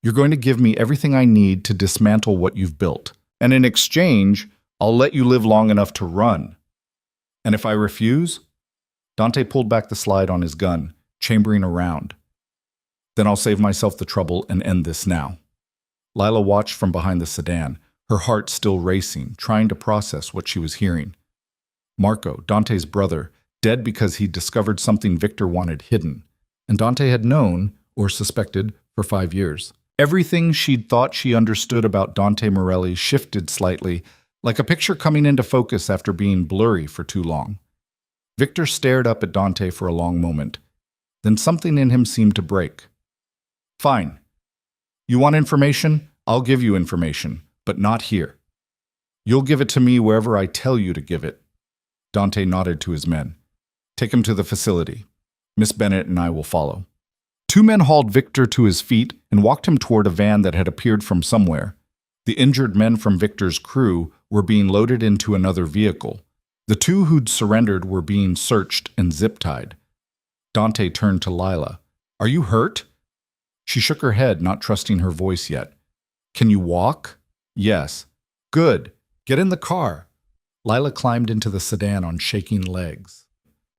[SPEAKER 1] You're going to give me everything I need to dismantle what you've built. And in exchange, I'll let you live long enough to run. And if I refuse? Dante pulled back the slide on his gun, chambering around. Then I'll save myself the trouble and end this now. Lila watched from behind the sedan, her heart still racing, trying to process what she was hearing. Marco, Dante's brother, dead because he discovered something Victor wanted hidden, and Dante had known, or suspected, for 5 years. Everything she'd thought she understood about Dante Morelli shifted slightly, like a picture coming into focus after being blurry for too long. Victor stared up at Dante for a long moment. Then something in him seemed to break. Fine. You want information? I'll give you information, but not here. You'll give it to me wherever I tell you to give it. Dante nodded to his men. Take him to the facility. Miss Bennett and I will follow. 2 men hauled Victor to his feet and walked him toward a van that had appeared from somewhere. The injured men from Victor's crew were being loaded into another vehicle. The 2 who'd surrendered were being searched and zip-tied. Dante turned to Lila. Are you hurt? She shook her head, not trusting her voice yet. Can you walk? Yes. Good. Get in the car. Lila climbed into the sedan on shaking legs.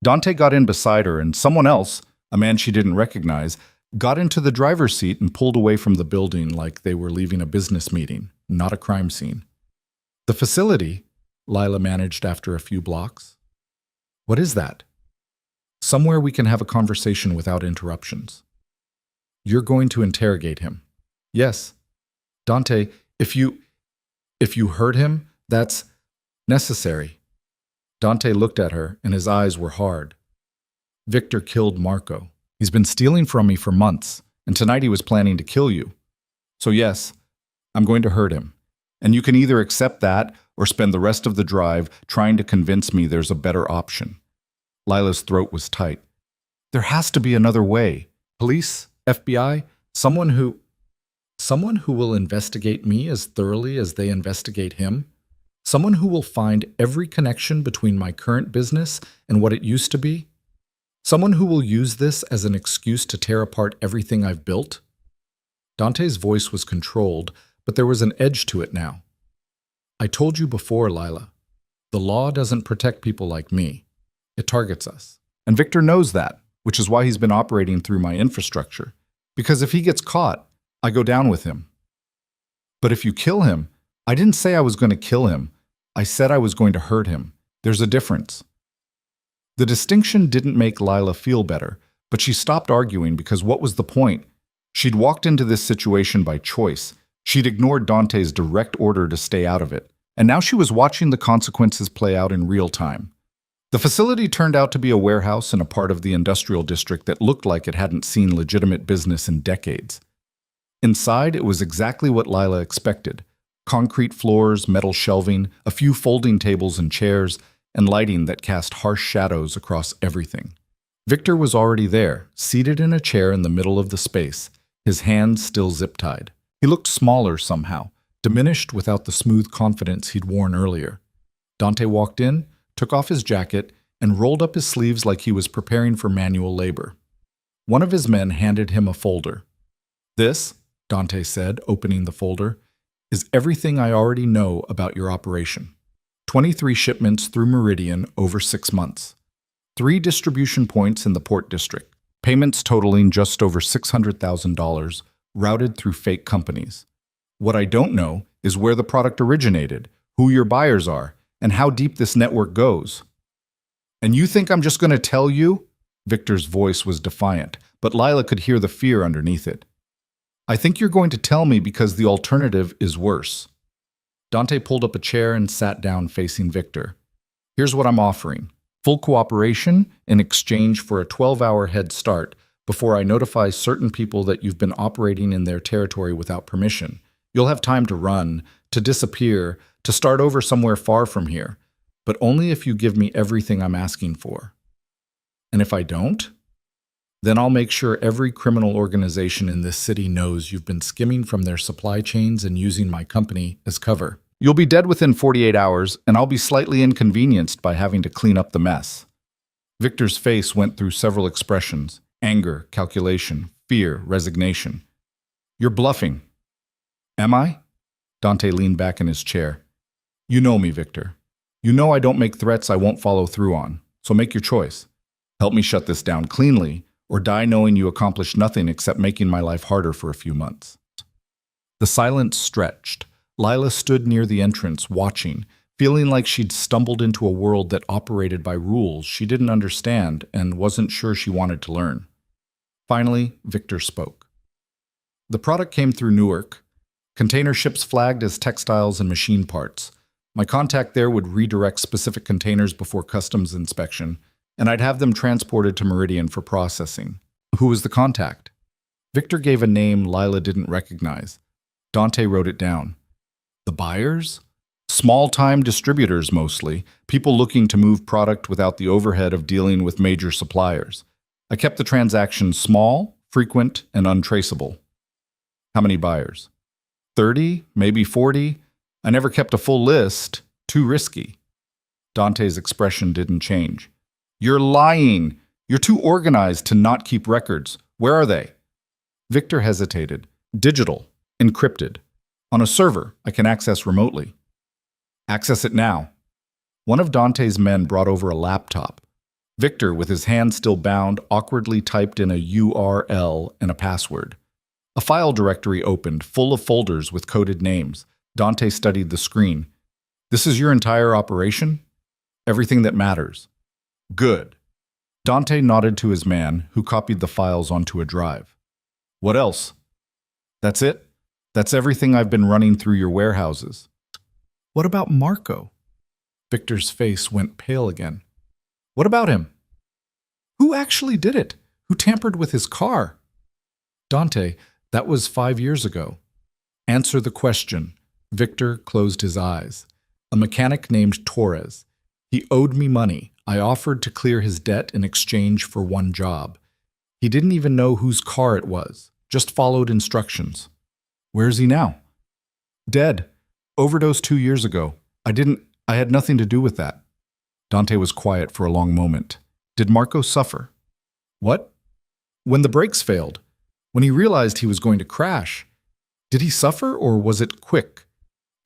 [SPEAKER 1] Dante got in beside her, and someone else, a man she didn't recognize, got into the driver's seat and pulled away from the building like they were leaving a business meeting, not a crime scene. The facility, Lila managed after a few blocks. What is that? Somewhere we can have a conversation without interruptions. You're going to interrogate him. Yes. Dante, if you hurt him, that's necessary. Dante looked at her, and his eyes were hard. Victor killed Marco. He's been stealing from me for months, and tonight he was planning to kill you. So yes, I'm going to hurt him. And you can either accept that or spend the rest of the drive trying to convince me there's a better option. Lila's throat was tight. There has to be another way. Police, FBI, someone who will investigate me as thoroughly as they investigate him. Someone who will find every connection between my current business and what it used to be. Someone who will use this as an excuse to tear apart everything I've built. Dante's voice was controlled, but there was an edge to it now. I told you before, Lila. The law doesn't protect people like me. It targets us. And Victor knows that, which is why he's been operating through my infrastructure. Because if he gets caught, I go down with him. But if you kill him, I didn't say I was going to kill him. I said I was going to hurt him. There's a difference. The distinction didn't make Lila feel better, but she stopped arguing because what was the point? She'd walked into this situation by choice. She'd ignored Dante's direct order to stay out of it, and now she was watching the consequences play out in real time. The facility turned out to be a warehouse in a part of the industrial district that looked like it hadn't seen legitimate business in decades. Inside, it was exactly what Lila expected. Concrete floors, metal shelving, a few folding tables and chairs, and lighting that cast harsh shadows across everything. Victor was already there, seated in a chair in the middle of the space, his hands still zip-tied. He looked smaller somehow, diminished without the smooth confidence he'd worn earlier. Dante walked in, took off his jacket, and rolled up his sleeves like he was preparing for manual labor. One of his men handed him a folder. "This," Dante said, opening the folder, "is everything I already know about your operation. 23 shipments through Meridian over 6 months. 3 distribution points in the Port District. Payments totaling just over $600,000, routed through fake companies. What I don't know is where the product originated, who your buyers are, and how deep this network goes." "And you think I'm just going to tell you?" Victor's voice was defiant, but Lila could hear the fear underneath it. "I think you're going to tell me because the alternative is worse." Dante pulled up a chair and sat down facing Victor. "Here's what I'm offering. Full cooperation in exchange for a 12-hour head start before I notify certain people that you've been operating in their territory without permission. You'll have time to run, to disappear, to start over somewhere far from here, but only if you give me everything I'm asking for. And if I don't, then I'll make sure every criminal organization in this city knows you've been skimming from their supply chains and using my company as cover. You'll be dead within 48 hours, and I'll be slightly inconvenienced by having to clean up the mess." Victor's face went through several expressions: anger, calculation, fear, resignation. "You're bluffing." "Am I?" Dante leaned back in his chair. "You know me, Victor. You know I don't make threats I won't follow through on, so make your choice. Help me shut this down cleanly, or die knowing you accomplished nothing except making my life harder for a few months." The silence stretched. Lila stood near the entrance, watching, feeling like she'd stumbled into a world that operated by rules she didn't understand and wasn't sure she wanted to learn. Finally, Victor spoke. "The product came through Newark. Container ships flagged as textiles and machine parts. My contact there would redirect specific containers before customs inspection, and I'd have them transported to Meridian for processing." "Who was the contact?" Victor gave a name Lila didn't recognize. Dante wrote it down. "The buyers? Small-time distributors mostly, people looking to move product without the overhead of dealing with major suppliers. I kept the transactions small, frequent, and untraceable." "How many buyers?" 30, maybe 40. I never kept a full list. Too risky." Dante's expression didn't change. "You're lying. You're too organized to not keep records. Where are they?" Victor hesitated. "Digital. Encrypted. On a server I can access remotely." "Access it now." One of Dante's men brought over a laptop. Victor, with his hand still bound, awkwardly typed in a URL and a password. A file directory opened, full of folders with coded names. Dante studied the screen. "This is your entire operation?" "Everything that matters." "Good." Dante nodded to his man, who copied the files onto a drive. "What else?" "That's it. That's everything I've been running through your warehouses." "What about Marco?" Victor's face went pale again. "What about him?" "Who actually did it? Who tampered with his car?" "Dante, that was 5 years ago." "Answer the question." Victor closed his eyes. "A mechanic named Torres. He owed me money. I offered to clear his debt in exchange for one job. He didn't even know whose car it was, just followed instructions." "Where is he now?" "Dead. Overdosed 2 years ago. I had nothing to do with that." Dante was quiet for a long moment. "Did Marco suffer?" "What?" "When the brakes failed. When he realized he was going to crash. Did he suffer, or was it quick?"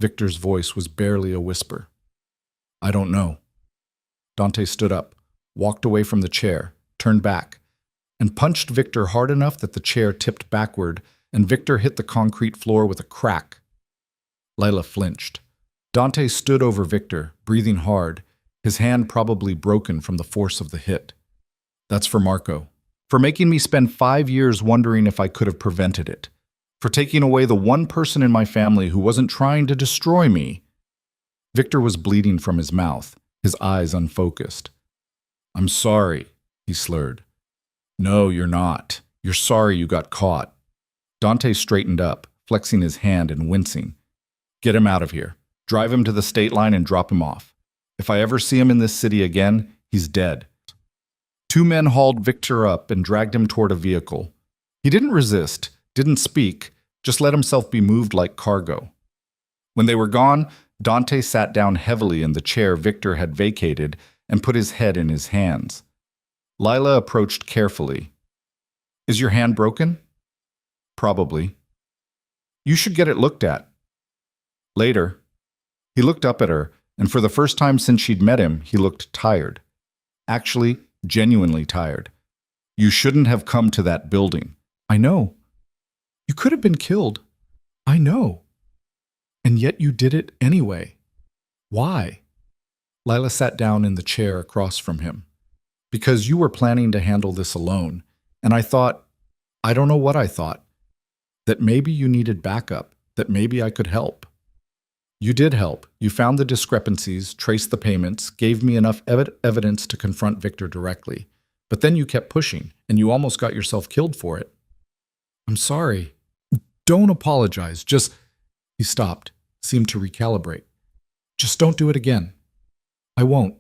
[SPEAKER 1] Victor's voice was barely a whisper. "I don't know." Dante stood up, walked away from the chair, turned back, and punched Victor hard enough that the chair tipped backward, and Victor hit the concrete floor with a crack. Lila flinched. Dante stood over Victor, breathing hard, his hand probably broken from the force of the hit. "That's for Marco. For making me spend 5 years wondering if I could have prevented it. For taking away the one person in my family who wasn't trying to destroy me." Victor was bleeding from his mouth, his eyes unfocused. "I'm sorry," he slurred. "No, you're not. You're sorry you got caught." Dante straightened up, flexing his hand and wincing. "Get him out of here. Drive him to the state line and drop him off. If I ever see him in this city again, he's dead." 2 men hauled Victor up and dragged him toward a vehicle. He didn't resist, didn't speak, just let himself be moved like cargo. When they were gone, Dante sat down heavily in the chair Victor had vacated and put his head in his hands. Lila approached carefully. Is your hand broken? Probably. You should get it looked at. Later. He looked up at her, and for the first time since she'd met him, he looked tired. Actually, genuinely tired. You shouldn't have come to that building. I know. You could have been killed. I know. And yet you did it anyway. Why? Lila sat down in the chair across from him. Because you were planning to handle this alone, and I thought, I don't know what I thought, that maybe you needed backup, that maybe I could help. You did help. You found the discrepancies, traced the payments, gave me enough evidence to confront Victor directly. But then you kept pushing, and you almost got yourself killed for it. I'm sorry. Don't apologize. Just... He stopped, seemed to recalibrate. Just don't do it again. I won't.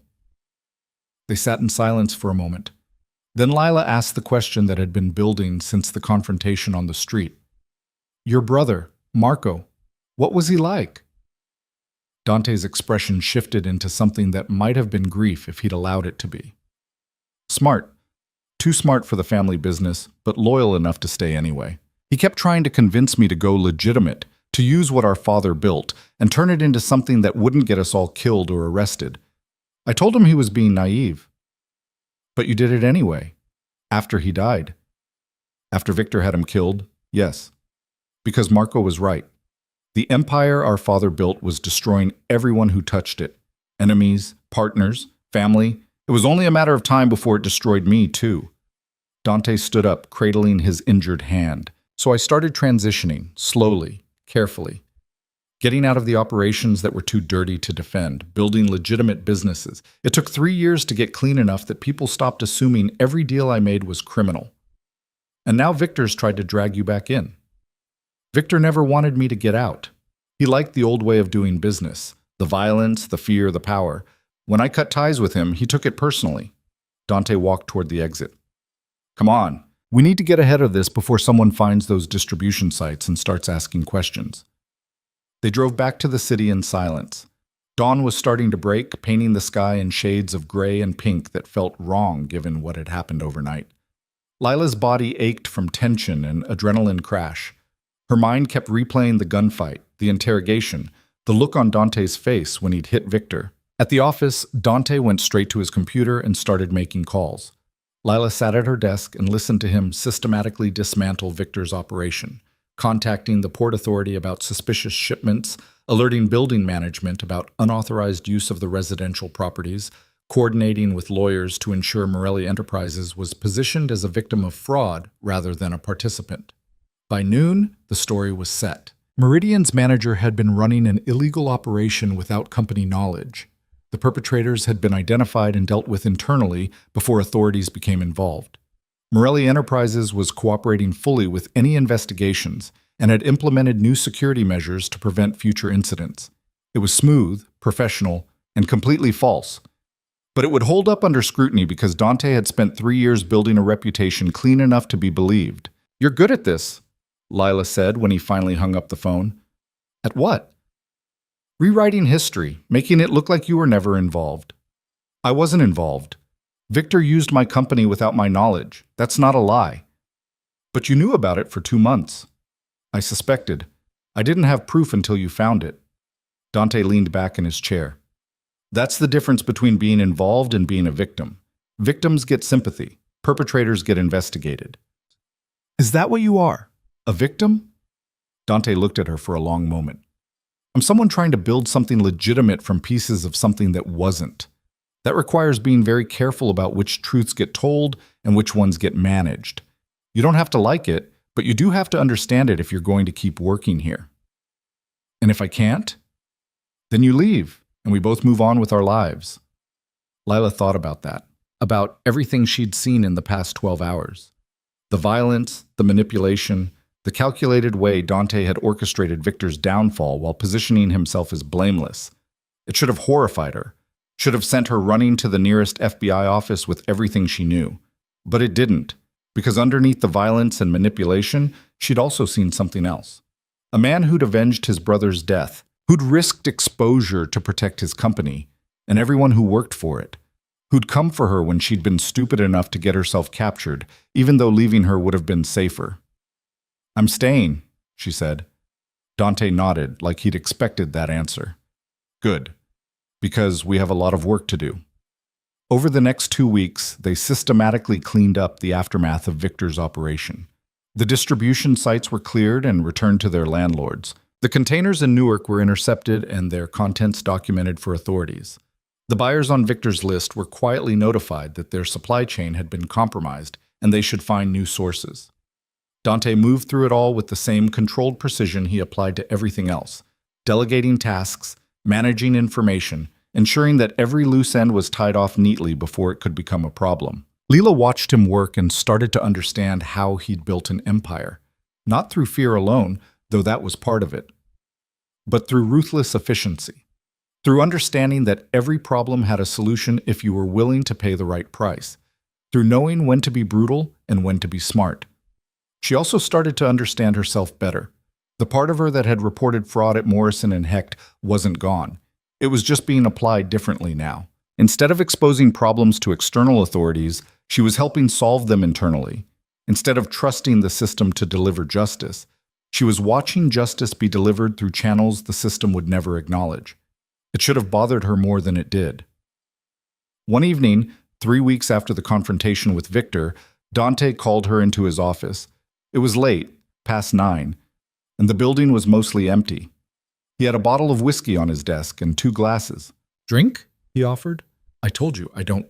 [SPEAKER 1] They sat in silence for a moment. Then Lila asked the question that had been building since the confrontation on the street. Your brother, Marco, what was he like? Dante's expression shifted into something that might have been grief if he'd allowed it to be. Smart. Too smart for the family business, but loyal enough to stay anyway. He kept trying to convince me to go legitimate, to use what our father built, and turn it into something that wouldn't get us all killed or arrested. I told him he was being naive. But you did it anyway. After he died. After Victor had him killed, yes. Because Marco was right. The empire our father built was destroying everyone who touched it. Enemies, partners, family. It was only a matter of time before it destroyed me, too. Dante stood up, cradling his injured hand. So I started transitioning, slowly, carefully. Getting out of the operations that were too dirty to defend, building legitimate businesses. It took 3 years to get clean enough that people stopped assuming every deal I made was criminal. And now Victor's tried to drag you back in. Victor never wanted me to get out. He liked the old way of doing business, the violence, the fear, the power. When I cut ties with him, he took it personally. Dante walked toward the exit. Come on, we need to get ahead of this before someone finds those distribution sites and starts asking questions. They drove back to the city in silence. Dawn was starting to break, painting the sky in shades of gray and pink that felt wrong given what had happened overnight. Lila's body ached from tension and adrenaline crash. Her mind kept replaying the gunfight, the interrogation, the look on Dante's face when he'd hit Victor. At the office, Dante went straight to his computer and started making calls. Lila sat at her desk and listened to him systematically dismantle Victor's operation, contacting the Port Authority about suspicious shipments, alerting building management about unauthorized use of the residential properties, coordinating with lawyers to ensure Morelli Enterprises was positioned as a victim of fraud rather than a participant. By noon, the story was set. Meridian's manager had been running an illegal operation without company knowledge. The perpetrators had been identified and dealt with internally before authorities became involved. Morelli Enterprises was cooperating fully with any investigations and had implemented new security measures to prevent future incidents. It was smooth, professional, and completely false. But it would hold up under scrutiny because Dante had spent 3 years building a reputation clean enough to be believed. You're good at this, Lila said when he finally hung up the phone. At what? Rewriting history, making it look like you were never involved. I wasn't involved. Victor used my company without my knowledge. That's not a lie. But you knew about it for 2 months. I suspected. I didn't have proof until you found it. Dante leaned back in his chair. That's the difference between being involved and being a victim. Victims get sympathy. Perpetrators get investigated. Is that what you are? A victim? Dante looked at her for a long moment. I'm someone trying to build something legitimate from pieces of something that wasn't. That requires being very careful about which truths get told and which ones get managed. You don't have to like it, but you do have to understand it if you're going to keep working here. And if I can't? Then you leave, and we both move on with our lives. Lila thought about that, about everything she'd seen in the past 12 hours. The violence, the manipulation, the calculated way Dante had orchestrated Victor's downfall while positioning himself as blameless. It should have horrified her, should have sent her running to the nearest FBI office with everything she knew. But it didn't, because underneath the violence and manipulation, she'd also seen something else. A man who'd avenged his brother's death, who'd risked exposure to protect his company and everyone who worked for it, who'd come for her when she'd been stupid enough to get herself captured, even though leaving her would have been safer. "I'm staying," she said. Dante nodded, like he'd expected that answer. "Good, because we have a lot of work to do." Over the next 2 weeks, they systematically cleaned up the aftermath of Victor's operation. The distribution sites were cleared and returned to their landlords. The containers in Newark were intercepted and their contents documented for authorities. The buyers on Victor's list were quietly notified that their supply chain had been compromised and they should find new sources. Dante moved through it all with the same controlled precision he applied to everything else, delegating tasks, managing information, ensuring that every loose end was tied off neatly before it could become a problem. Leela watched him work and started to understand how he'd built an empire, not through fear alone, though that was part of it, but through ruthless efficiency, through understanding that every problem had a solution if you were willing to pay the right price, through knowing when to be brutal and when to be smart. She also started to understand herself better. The part of her that had reported fraud at Morrison and Hecht wasn't gone. It was just being applied differently now. Instead of exposing problems to external authorities, she was helping solve them internally. Instead of trusting the system to deliver justice, she was watching justice be delivered through channels the system would never acknowledge. It should have bothered her more than it did. One evening, 3 weeks after the confrontation with Victor, Dante called her into his office. It was late, past 9, and the building was mostly empty. He had a bottle of whiskey on his desk and 2 glasses. "Drink?" he offered. "I told you, I don't.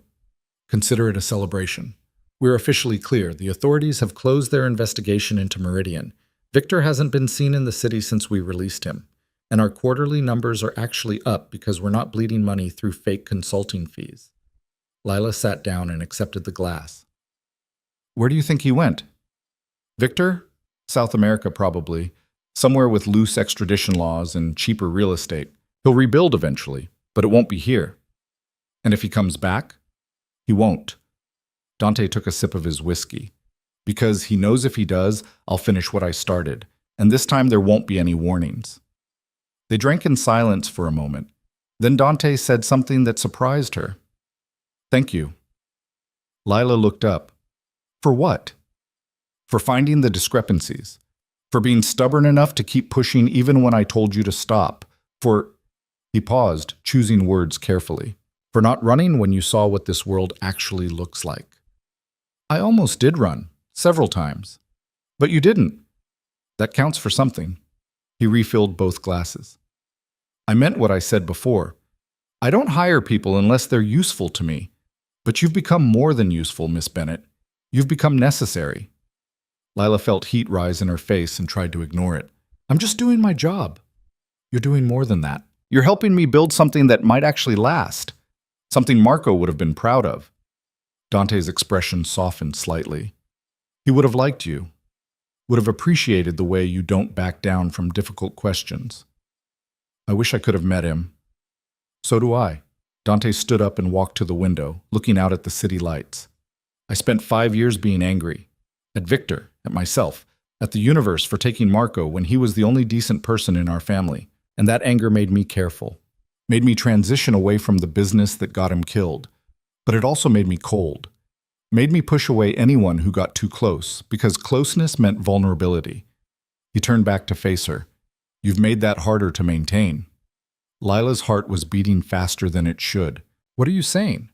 [SPEAKER 1] Consider it a celebration. We're officially clear. The authorities have closed their investigation into Meridian. Victor hasn't been seen in the city since we released him. And our quarterly numbers are actually up because we're not bleeding money through fake consulting fees." Lila sat down and accepted the glass. "Where do you think he went?" "Victor? South America, probably. Somewhere with loose extradition laws and cheaper real estate. He'll rebuild eventually, but it won't be here." "And if he comes back?" "He won't." Dante took a sip of his whiskey. "Because he knows if he does, I'll finish what I started, and this time there won't be any warnings." They drank in silence for a moment. Then Dante said something that surprised her. "Thank you." Lila looked up. "For what?" "For finding the discrepancies. For being stubborn enough to keep pushing even when I told you to stop. For—" He paused, choosing words carefully. "For not running when you saw what this world actually looks like." "I almost did run, several times. But you didn't. That counts for something." He refilled both glasses. "I meant what I said before. I don't hire people unless they're useful to me. But you've become more than useful, Miss Bennett. You've become necessary." Lila felt heat rise in her face and tried to ignore it. "I'm just doing my job." "You're doing more than that. You're helping me build something that might actually last. Something Marco would have been proud of." Dante's expression softened slightly. "He would have liked you. Would have appreciated the way you don't back down from difficult questions. I wish I could have met him." "So do I." Dante stood up and walked to the window, looking out at the city lights. "I spent 5 years being angry. At Victor, at myself, at the universe for taking Marco when he was the only decent person in our family. And that anger made me careful. Made me transition away from the business that got him killed. But it also made me cold. Made me push away anyone who got too close, because closeness meant vulnerability." He turned back to face her. "You've made that harder to maintain." Lila's heart was beating faster than it should. "What are you saying?"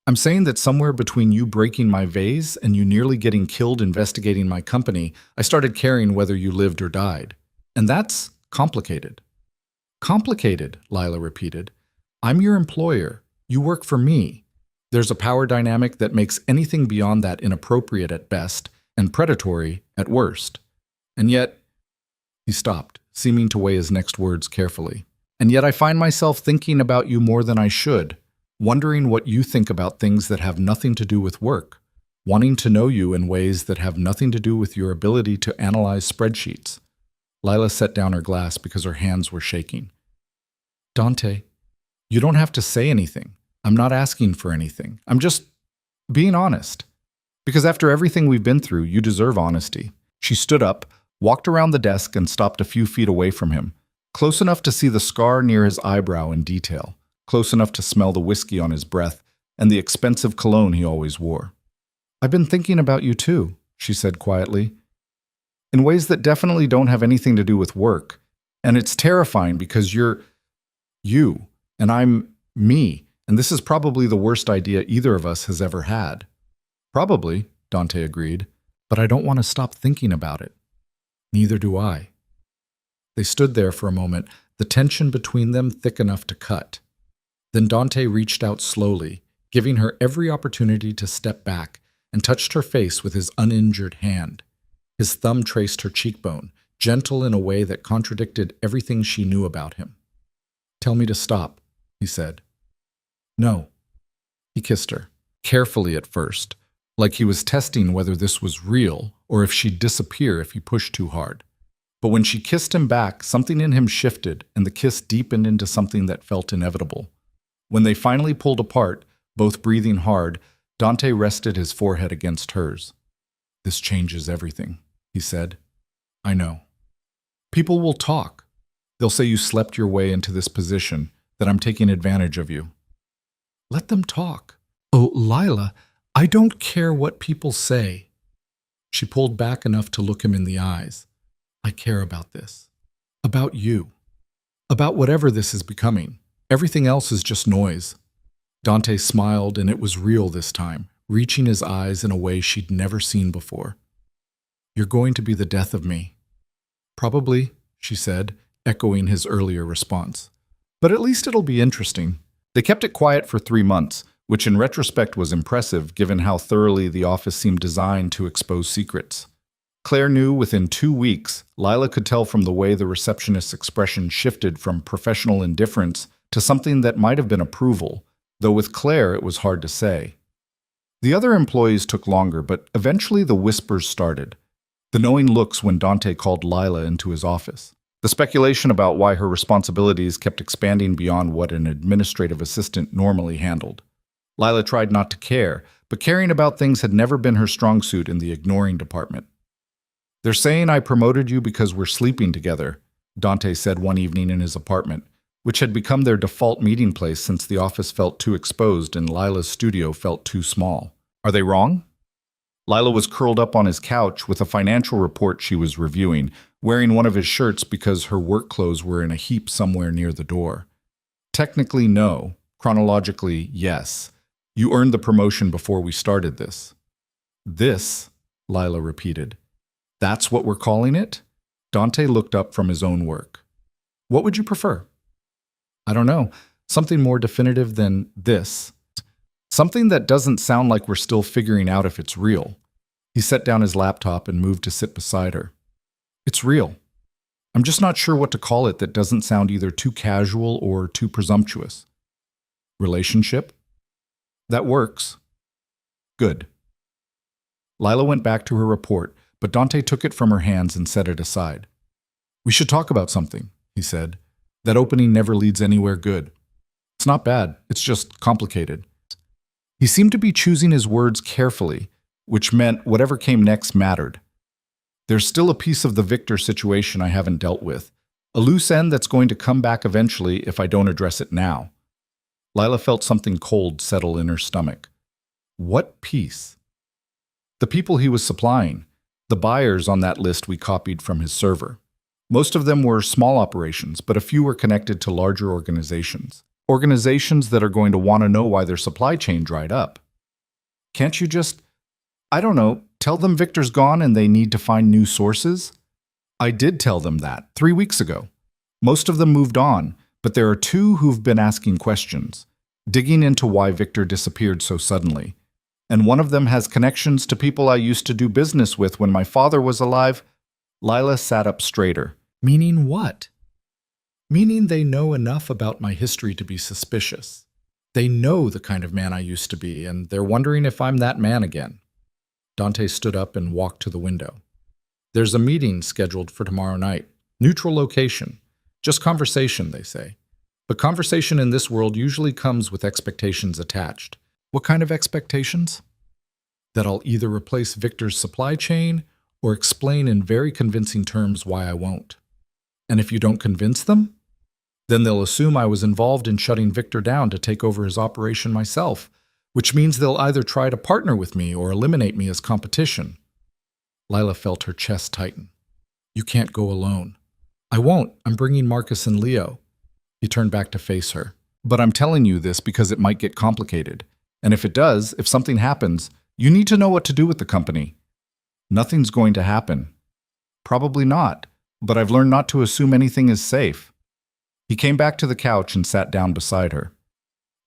[SPEAKER 1] "I'm saying that somewhere between you breaking my vase and you nearly getting killed investigating my company, I started caring whether you lived or died. And that's complicated." "Complicated," Lila repeated. "I'm your employer. You work for me. There's a power dynamic that makes anything beyond that inappropriate at best and predatory at worst. And yet—" He stopped, seeming to weigh his next words carefully. "And yet I find myself thinking about you more than I should. Wondering what you think about things that have nothing to do with work, wanting to know you in ways that have nothing to do with your ability to analyze spreadsheets." Lila set down her glass because her hands were shaking. "Dante, you don't have to say anything. I'm not asking for anything. I'm just being honest. Because after everything we've been through, you deserve honesty." She stood up, walked around the desk, and stopped a few feet away from him. Close enough to see the scar near his eyebrow in detail, close enough to smell the whiskey on his breath and the expensive cologne he always wore. "I've been thinking about you too," she said quietly, "in ways that definitely don't have anything to do with work. And it's terrifying because you're you, and I'm me, and this is probably the worst idea either of us has ever had." "Probably," Dante agreed, "but I don't want to stop thinking about it." "Neither do I." They stood there for a moment, the tension between them thick enough to cut. Then Dante reached out slowly, giving her every opportunity to step back, and touched her face with his uninjured hand. His thumb traced her cheekbone, gentle in a way that contradicted everything she knew about him. "Tell me to stop," he said. "No." He kissed her, carefully at first, like he was testing whether this was real or if she'd disappear if he pushed too hard. But when she kissed him back, something in him shifted, and the kiss deepened into something that felt inevitable. When they finally pulled apart, both breathing hard, Dante rested his forehead against hers. "This changes everything," he said. "I know. People will talk. They'll say you slept your way into this position, that I'm taking advantage of you." "Let them talk." "Oh, Lila, I don't care what people say." She pulled back enough to look him in the eyes. "I care about this. About you. About whatever this is becoming. Everything else is just noise." Dante smiled, and it was real this time, reaching his eyes in a way she'd never seen before. "You're going to be the death of me." "Probably," she said, echoing his earlier response. "But at least it'll be interesting." They kept it quiet for 3 months, which in retrospect was impressive given how thoroughly the office seemed designed to expose secrets. Claire knew within 2 weeks. Lila could tell from the way the receptionist's expression shifted from professional indifference to something that might have been approval, though with Claire it was hard to say. The other employees took longer, but eventually the whispers started. The knowing looks when Dante called Lila into his office. The speculation about why her responsibilities kept expanding beyond what an administrative assistant normally handled. Lila tried not to care, but caring about things had never been her strong suit in the ignoring department. "They're saying I promoted you because we're sleeping together," Dante said one evening in his apartment, which had become their default meeting place since the office felt too exposed and Lila's studio felt too small. "Are they wrong?" Lila was curled up on his couch with a financial report she was reviewing, wearing one of his shirts because her work clothes were in a heap somewhere near the door. "Technically, no. Chronologically, yes. You earned the promotion before we started this." "This," Lila repeated. "That's what we're calling it?" Dante looked up from his own work. "What would you prefer?" "I don't know. Something more definitive than this. Something that doesn't sound like we're still figuring out if it's real." He set down his laptop and moved to sit beside her. "It's real. I'm just not sure what to call it that doesn't sound either too casual or too presumptuous." "Relationship?" "That works." "Good." Lila went back to her report, but Dante took it from her hands and set it aside. "We should talk about something," he said. "That opening never leads anywhere good." "It's not bad. It's just complicated." He seemed to be choosing his words carefully, which meant whatever came next mattered. "There's still a piece of the Victor situation I haven't dealt with. A loose end that's going to come back eventually if I don't address it now." Lila felt something cold settle in her stomach. "What piece?" "The people he was supplying. The buyers on that list we copied from his server. Most of them were small operations, but a few were connected to larger organizations. Organizations that are going to want to know why their supply chain dried up. Can't you just, I don't know, tell them Victor's gone and they need to find new sources?" "I did tell them that 3 weeks ago. Most of them moved on, but there are 2 who've been asking questions, digging into why Victor disappeared so suddenly. And one of them has connections to people I used to do business with when my father was alive." Lila sat up straighter. "Meaning what?" "Meaning they know enough about my history to be suspicious. They know the kind of man I used to be, and they're wondering if I'm that man again." Dante stood up and walked to the window. "There's a meeting scheduled for tomorrow night. Neutral location. Just conversation, they say. But conversation in this world usually comes with expectations attached." "What kind of expectations?" "That I'll either replace Victor's supply chain or explain in very convincing terms why I won't. And if you don't convince them? Then they'll assume I was involved in shutting Victor down to take over his operation myself, which means they'll either try to partner with me or eliminate me as competition. Lila felt her chest tighten. You can't go alone. I won't. I'm bringing Marcus and Leo. He turned back to face her. But I'm telling you this because it might get complicated. And if it does, if something happens, you need to know what to do with the company. Nothing's going to happen. Probably not, but I've learned not to assume anything is safe. He came back to the couch and sat down beside her.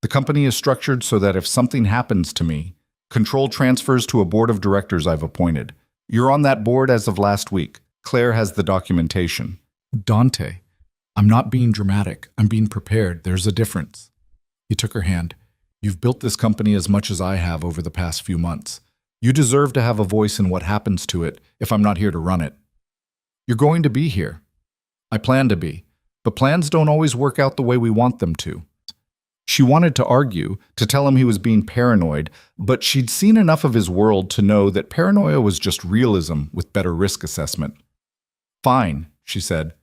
[SPEAKER 1] The company is structured so that if something happens to me, control transfers to a board of directors I've appointed. You're on that board as of last week. Claire has the documentation. Dante, I'm not being dramatic. I'm being prepared. There's a difference. He took her hand. You've built this company as much as I have over the past few months. You deserve to have a voice in what happens to it if I'm not here to run it. You're going to be here. I plan to be. But plans don't always work out the way we want them to. She wanted to argue, to tell him he was being paranoid, but she'd seen enough of his world to know that paranoia was just realism with better risk assessment. Fine, she said.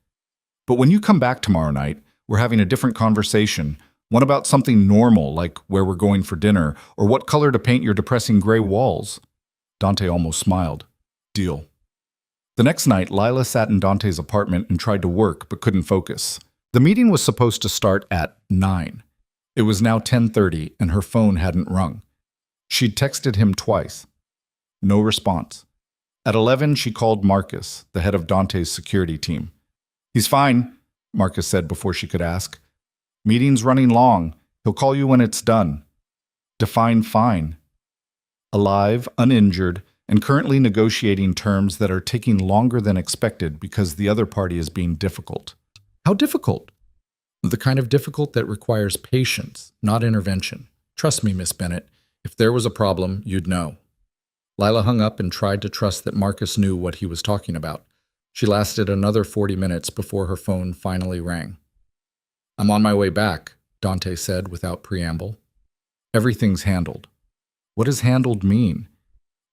[SPEAKER 1] But when you come back tomorrow night, we're having a different conversation, one about something normal, like where we're going for dinner, or what color to paint your depressing gray walls. Dante almost smiled. Deal. The next night, Lila sat in Dante's apartment and tried to work but couldn't focus. The meeting was supposed to start at 9. It was now 10:30 and her phone hadn't rung. She'd texted him twice. No response. At 11, she called Marcus, the head of Dante's security team. He's fine, Marcus said before she could ask. Meeting's running long. He'll call you when it's done. Define fine. Alive, uninjured, and currently negotiating terms that are taking longer than expected because the other party is being difficult. How difficult? The kind of difficult that requires patience, not intervention. Trust me, Miss Bennett, if there was a problem, you'd know. Lila hung up and tried to trust that Marcus knew what he was talking about. She lasted another 40 minutes before her phone finally rang. I'm on my way back, Dante said without preamble. Everything's handled. What does handled mean?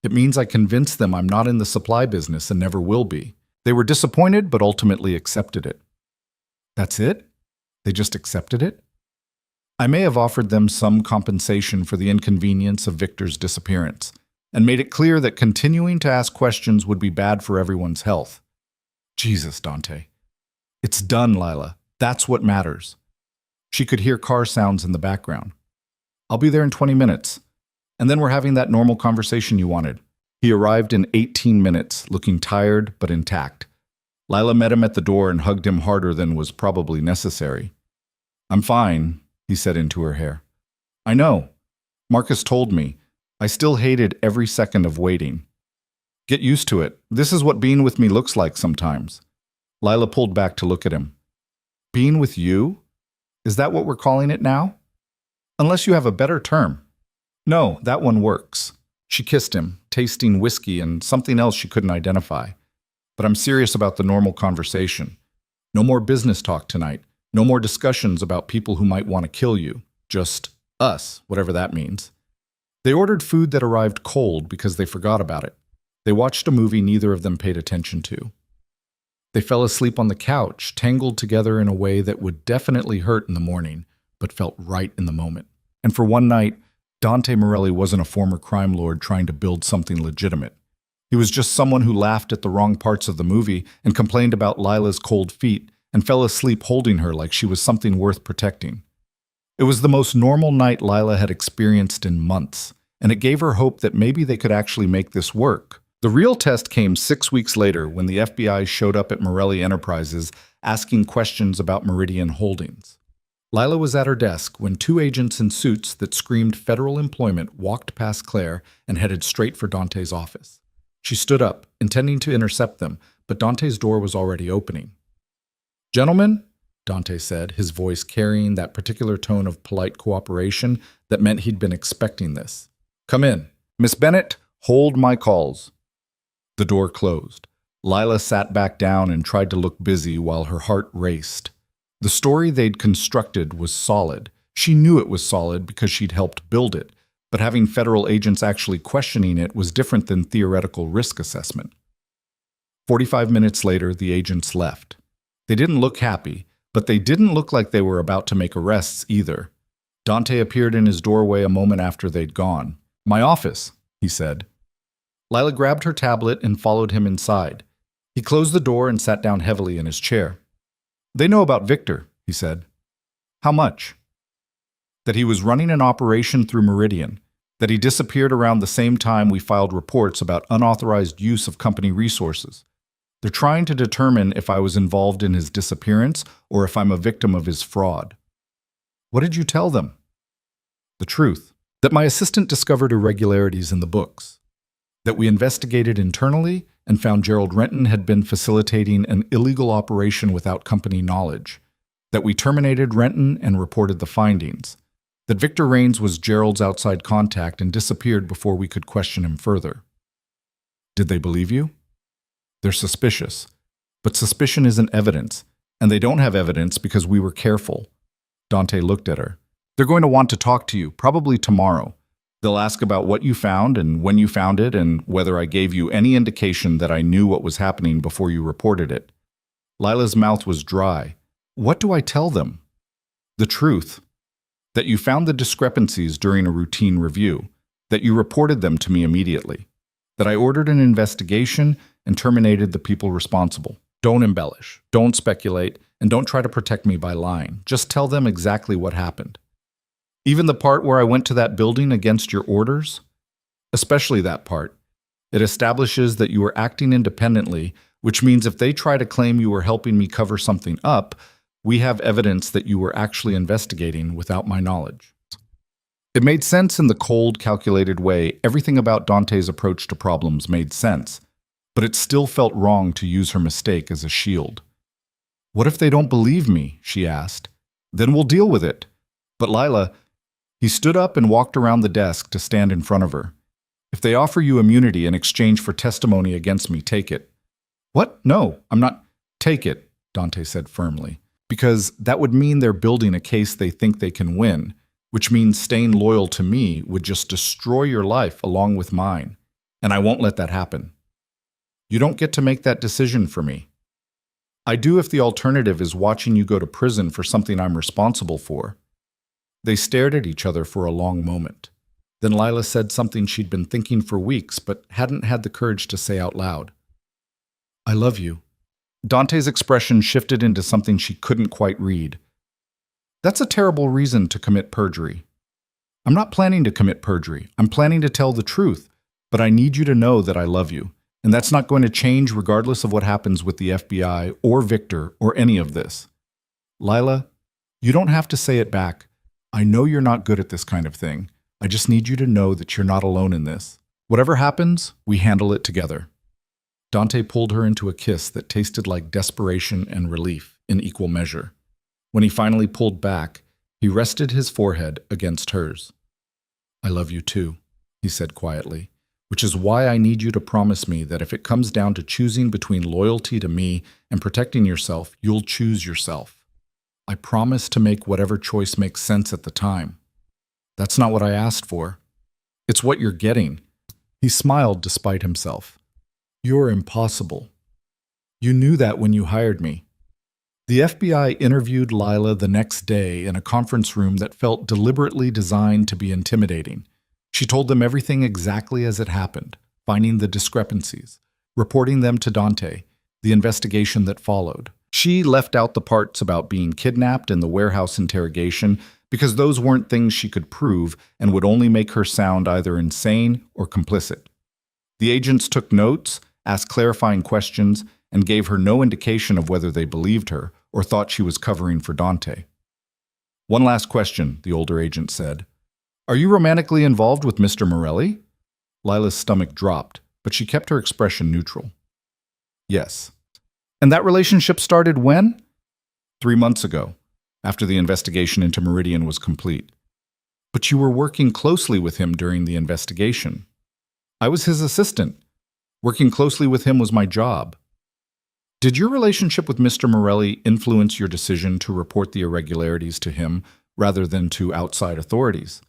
[SPEAKER 1] It means I convinced them I'm not in the supply business and never will be. They were disappointed, but ultimately accepted it. That's it? They just accepted it? I may have offered them some compensation for the inconvenience of Victor's disappearance, and made it clear that continuing to ask questions would be bad for everyone's health. Jesus, Dante. It's done, Lila. That's what matters. She could hear car sounds in the background. I'll be there in 20 minutes. And then we're having that normal conversation you wanted. He arrived in 18 minutes, looking tired but intact. Lila met him at the door and hugged him harder than was probably necessary. I'm fine, he said into her hair. I know. Marcus told me. I still hated every second of waiting. Get used to it. This is what being with me looks like sometimes. Lila pulled back to look at him. Being with you? Is that what we're calling it now? Unless you have a better term. No, that one works. She kissed him, tasting whiskey and something else she couldn't identify. But I'm serious about the normal conversation. No more business talk tonight. No more discussions about people who might want to kill you. Just us, whatever that means. They ordered food that arrived cold because they forgot about it. They watched a movie neither of them paid attention to. They fell asleep on the couch, tangled together in a way that would definitely hurt in the morning, but felt right in the moment. And for one night, Dante Morelli wasn't a former crime lord trying to build something legitimate. He was just someone who laughed at the wrong parts of the movie and complained about Lila's cold feet and fell asleep holding her like she was something worth protecting. It was the most normal night Lila had experienced in months, and it gave her hope that maybe they could actually make this work. The real test came 6 weeks later when the FBI showed up at Morelli Enterprises asking questions about Meridian Holdings. Lila was at her desk when 2 agents in suits that screamed federal employment walked past Claire and headed straight for Dante's office. She stood up, intending to intercept them, but Dante's door was already opening. Gentlemen, Dante said, his voice carrying that particular tone of polite cooperation that meant he'd been expecting this. Come in. Miss Bennett, hold my calls. The door closed. Lila sat back down and tried to look busy while her heart raced. The story they'd constructed was solid. She knew it was solid because she'd helped build it, but having federal agents actually questioning it was different than theoretical risk assessment. 45 minutes later, the agents left. They didn't look happy, but they didn't look like they were about to make arrests either. Dante appeared in his doorway a moment after they'd gone. "My office," he said. Lila grabbed her tablet and followed him inside. He closed the door and sat down heavily in his chair. "They know about Victor," he said. "How much?" "That he was running an operation through Meridian, that he disappeared around the same time we filed reports about unauthorized use of company resources. They're trying to determine if I was involved in his disappearance or if I'm a victim of his fraud." "What did you tell them?" "The truth. That my assistant discovered irregularities in the books. That we investigated internally and found Gerald Renton had been facilitating an illegal operation without company knowledge. That we terminated Renton and reported the findings. That Victor Rains was Gerald's outside contact and disappeared before we could question him further." "Did they believe you?" "They're suspicious. But suspicion isn't evidence, and they don't have evidence because we were careful." Dante looked at her. "They're going to want to talk to you, probably tomorrow. They'll ask about what you found and when you found it and whether I gave you any indication that I knew what was happening before you reported it." Lila's mouth was dry. "What do I tell them?" "The truth. That you found the discrepancies during a routine review. That you reported them to me immediately. That I ordered an investigation and terminated the people responsible. Don't embellish, don't speculate, and don't try to protect me by lying. Just tell them exactly what happened. Even the part where I went to that building against your orders? Especially that part. It establishes that you were acting independently, which means if they try to claim you were helping me cover something up, we have evidence that you were actually investigating without my knowledge." It made sense in the cold, calculated way. Everything about Dante's approach to problems made sense, but it still felt wrong to use her mistake as a shield. "What if they don't believe me?" she asked. "Then we'll deal with it." "But Lila..." He stood up and walked around the desk to stand in front of her. "If they offer you immunity in exchange for testimony against me, take it." "What? No, I'm not..." "Take it," Dante said firmly, "because that would mean they're building a case they think they can win, which means staying loyal to me would just destroy your life along with mine, and I won't let that happen. You don't get to make that decision for me. I do if the alternative is watching you go to prison for something I'm responsible for." They stared at each other for a long moment. Then Lila said something she'd been thinking for weeks but hadn't had the courage to say out loud. "I love you." Dante's expression shifted into something she couldn't quite read. "That's a terrible reason to commit perjury." "I'm not planning to commit perjury. I'm planning to tell the truth, but I need you to know that I love you, and that's not going to change regardless of what happens with the FBI or Victor or any of this." "Lila, you don't have to say it back. I know you're not good at this kind of thing. I just need you to know that you're not alone in this. Whatever happens, we handle it together." Dante pulled her into a kiss that tasted like desperation and relief in equal measure. When he finally pulled back, he rested his forehead against hers. "I love you too," he said quietly, "which is why I need you to promise me that if it comes down to choosing between loyalty to me and protecting yourself, you'll choose yourself. I promise to make whatever choice makes sense at the time. That's not what I asked for. It's what you're getting." He smiled despite himself. "You're impossible. You knew that when you hired me." The FBI interviewed Lila the next day in a conference room that felt deliberately designed to be intimidating. She told them everything exactly as it happened, finding the discrepancies, reporting them to Dante, the investigation that followed. She left out the parts about being kidnapped and the warehouse interrogation because those weren't things she could prove and would only make her sound either insane or complicit. The agents took notes, asked clarifying questions, and gave her no indication of whether they believed her or thought she was covering for Dante. "One last question," the older agent said. "Are you romantically involved with Mr. Morelli?" Lila's stomach dropped, but she kept her expression neutral. "Yes." "And that relationship started when?" 3 months ago, after the investigation into Meridian was complete. "But you were working closely with him during the investigation." "I was his assistant. Working closely with him was my job." "Did your relationship with Mr. Morelli influence your decision to report the irregularities to him rather than to outside authorities?"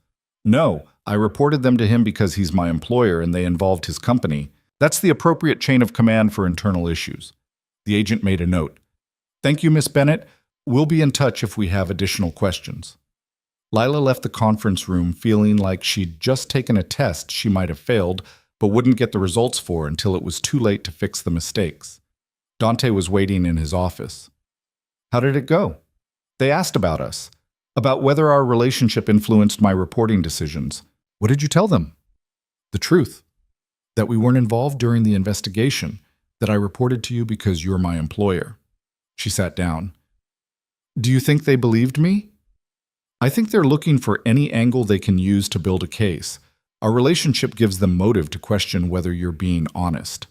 [SPEAKER 1] "No, I reported them to him because he's my employer and they involved his company. That's the appropriate chain of command for internal issues." The agent made a note. Thank you, Miss Bennett. We'll be in touch if we have additional questions. Lila left the conference room feeling like she'd just taken a test she might have failed, but wouldn't get the results for until it was too late to fix the mistakes. Dante was waiting in his office. How did it go? They asked about us, about whether our relationship influenced my reporting decisions. What did you tell them? The truth. That we weren't involved during the investigation, that I reported to you because you're my employer. She sat down. Do you think they believed me? I think they're looking for any angle they can use to build a case. Our relationship gives them motive to question whether you're being honest.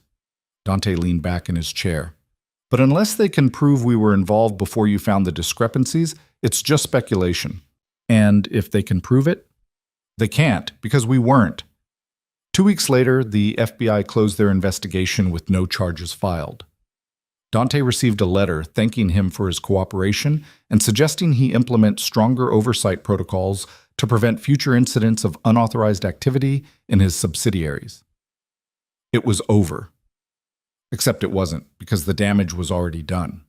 [SPEAKER 1] Dante leaned back in his chair. But unless they can prove we were involved before you found the discrepancies, it's just speculation. And if they can prove it? They can't, because we weren't. 2 weeks later, the FBI closed their investigation with no charges filed. Dante received a letter thanking him for his cooperation and suggesting he implement stronger oversight protocols to prevent future incidents of unauthorized activity in his subsidiaries. It was over. Except it wasn't, because the damage was already done.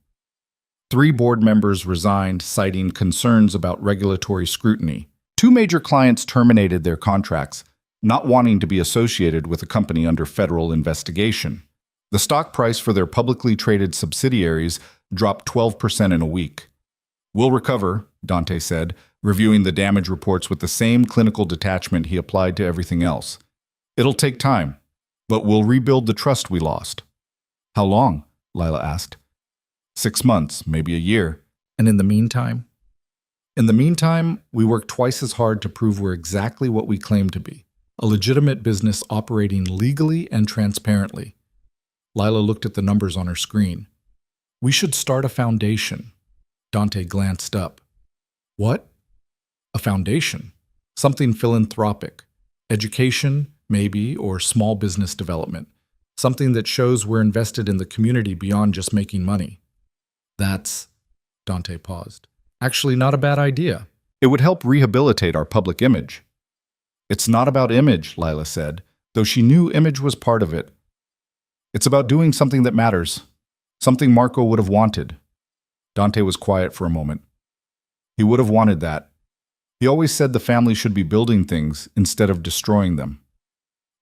[SPEAKER 1] 3 board members resigned, citing concerns about regulatory scrutiny. 2 major clients terminated their contracts, not wanting to be associated with a company under federal investigation. The stock price for their publicly traded subsidiaries dropped 12% in a week. We'll recover, Dante said, reviewing the damage reports with the same clinical detachment he applied to everything else. It'll take time, but we'll rebuild the trust we lost. How long? Lila asked. 6 months, maybe a year. And in the meantime? In the meantime, we work twice as hard to prove we're exactly what we claim to be. A legitimate business operating legally and transparently. Lila looked at the numbers on her screen. We should start a foundation. Dante glanced up. What? A foundation. Something philanthropic. Education, maybe, or small business development. Something that shows we're invested in the community beyond just making money. That's, Dante paused, actually not a bad idea. It would help rehabilitate our public image. It's not about image, Lila said, though she knew image was part of it. It's about doing something that matters, something Marco would have wanted. Dante was quiet for a moment. He would have wanted that. He always said the family should be building things instead of destroying them.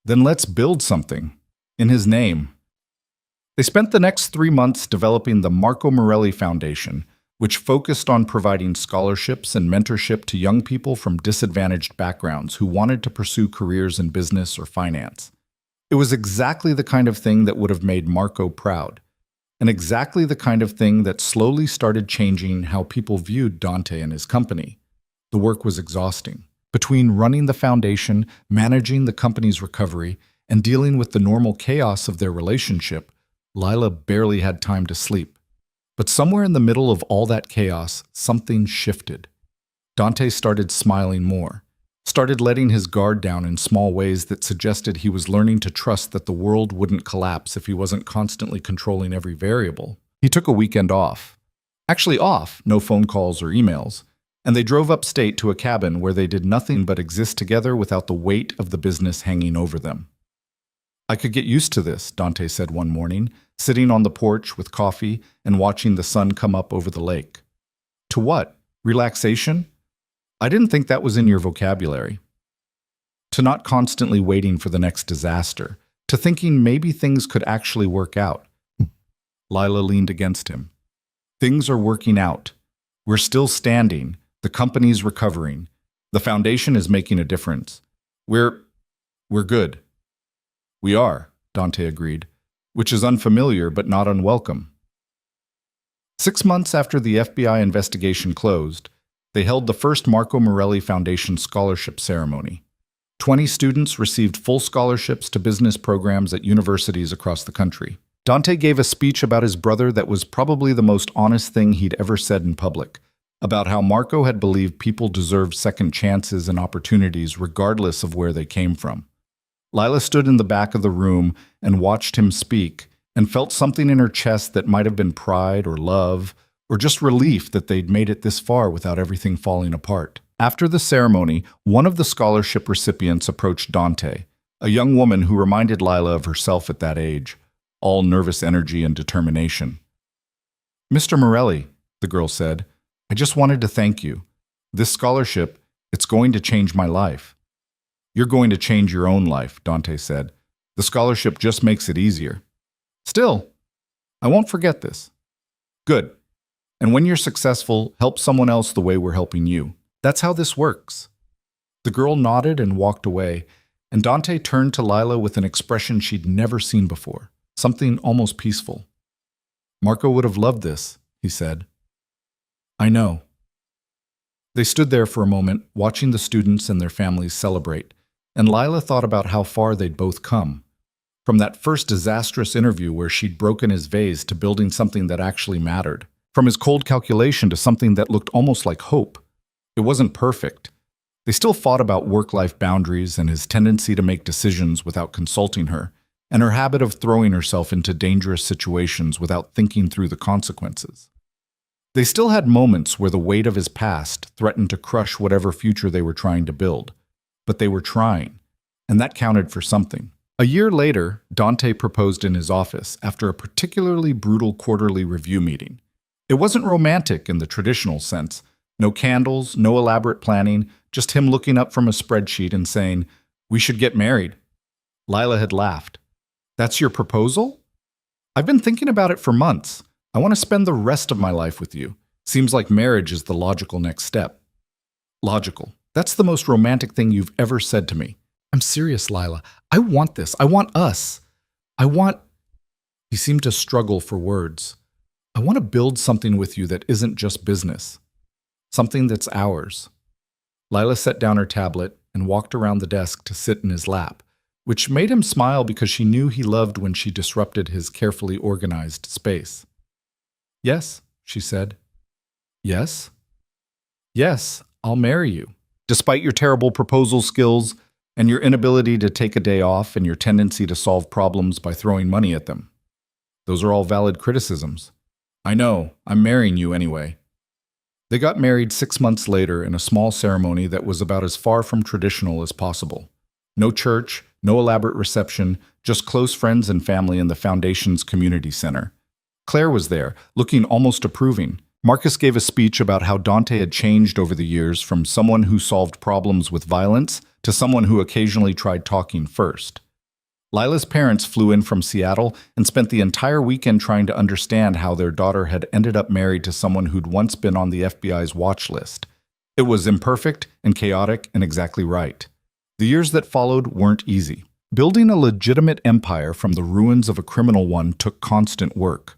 [SPEAKER 1] Then let's build something. In his name. They spent the next 3 months developing the Marco Morelli Foundation, which focused on providing scholarships and mentorship to young people from disadvantaged backgrounds who wanted to pursue careers in business or finance. It was exactly the kind of thing that would have made Marco proud, and exactly the kind of thing that slowly started changing how people viewed Dante and his company. The work was exhausting. Between running the foundation, managing the company's recovery, and dealing with the normal chaos of their relationship, Lila barely had time to sleep. But somewhere in the middle of all that chaos, something shifted. Dante started smiling more, started letting his guard down in small ways that suggested he was learning to trust that the world wouldn't collapse if he wasn't constantly controlling every variable. He took a weekend off. Actually off, no phone calls or emails, and they drove upstate to a cabin where they did nothing but exist together without the weight of the business hanging over them. I could get used to this, Dante said one morning, sitting on the porch with coffee and watching the sun come up over the lake. To what? Relaxation? I didn't think that was in your vocabulary. To not constantly waiting for the next disaster, to thinking maybe things could actually work out. Lila leaned against him. Things are working out. We're still standing. The company's recovering. The foundation is making a difference. We're good. We are, Dante agreed, which is unfamiliar but not unwelcome. 6 months after the FBI investigation closed, they held the first Marco Morelli Foundation scholarship ceremony. 20 students received full scholarships to business programs at universities across the country. Dante gave a speech about his brother that was probably the most honest thing he'd ever said in public, about how Marco had believed people deserved second chances and opportunities regardless of where they came from. Lila stood in the back of the room and watched him speak and felt something in her chest that might have been pride or love or just relief that they'd made it this far without everything falling apart. After the ceremony, one of the scholarship recipients approached Dante, a young woman who reminded Lila of herself at that age, all nervous energy and determination. Mr. Morelli, the girl said, I just wanted to thank you. This scholarship, it's going to change my life. You're going to change your own life, Dante said. The scholarship just makes it easier. Still, I won't forget this. Good. And when you're successful, help someone else the way we're helping you. That's how this works. The girl nodded and walked away, and Dante turned to Lila with an expression she'd never seen before, something almost peaceful. Marco would have loved this, he said. I know. They stood there for a moment, watching the students and their families celebrate, and Lila thought about how far they'd both come. From that first disastrous interview where she'd broken his vase to building something that actually mattered. From his cold calculation to something that looked almost like hope. It wasn't perfect. They still fought about work-life boundaries and his tendency to make decisions without consulting her, and her habit of throwing herself into dangerous situations without thinking through the consequences. They still had moments where the weight of his past threatened to crush whatever future they were trying to build. But they were trying, and that counted for something. A year later, Dante proposed in his office after a particularly brutal quarterly review meeting. It wasn't romantic in the traditional sense. No candles, no elaborate planning, just him looking up from a spreadsheet and saying, "We should get married." Lila had laughed. "That's your proposal? I've been thinking about it for months. I want to spend the rest of my life with you. Seems like marriage is the logical next step." Logical. That's the most romantic thing you've ever said to me. I'm serious, Lila. I want this. I want us. I want... He seemed to struggle for words. I want to build something with you that isn't just business. Something that's ours. Lila set down her tablet and walked around the desk to sit in his lap, which made him smile because she knew he loved when she disrupted his carefully organized space. Yes, she said. Yes? Yes, I'll marry you. Despite your terrible proposal skills and your inability to take a day off and your tendency to solve problems by throwing money at them. Those are all valid criticisms. I know, I'm marrying you anyway. They got married 6 months later in a small ceremony that was about as far from traditional as possible. No church, no elaborate reception, just close friends and family in the Foundation's community center. Claire was there, looking almost approving. Marcus gave a speech about how Dante had changed over the years from someone who solved problems with violence to someone who occasionally tried talking first. Lila's parents flew in from Seattle and spent the entire weekend trying to understand how their daughter had ended up married to someone who'd once been on the FBI's watch list. It was imperfect and chaotic and exactly right. The years that followed weren't easy. Building a legitimate empire from the ruins of a criminal one took constant work.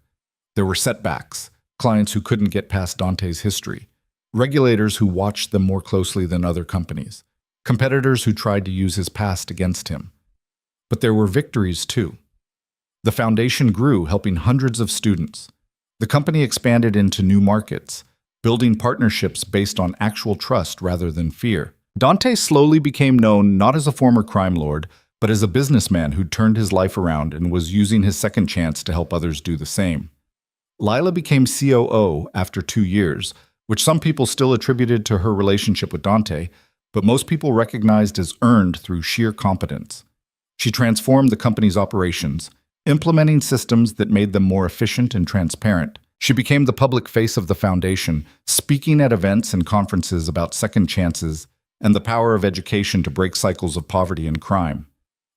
[SPEAKER 1] There were setbacks, clients who couldn't get past Dante's history, regulators who watched them more closely than other companies, competitors who tried to use his past against him. But there were victories too. The foundation grew, helping hundreds of students. The company expanded into new markets, building partnerships based on actual trust rather than fear. Dante slowly became known not as a former crime lord, but as a businessman who'd turned his life around and was using his second chance to help others do the same. Lila became COO after 2 years, which some people still attributed to her relationship with Dante, but most people recognized as earned through sheer competence. She transformed the company's operations, implementing systems that made them more efficient and transparent. She became the public face of the foundation, speaking at events and conferences about second chances and the power of education to break cycles of poverty and crime.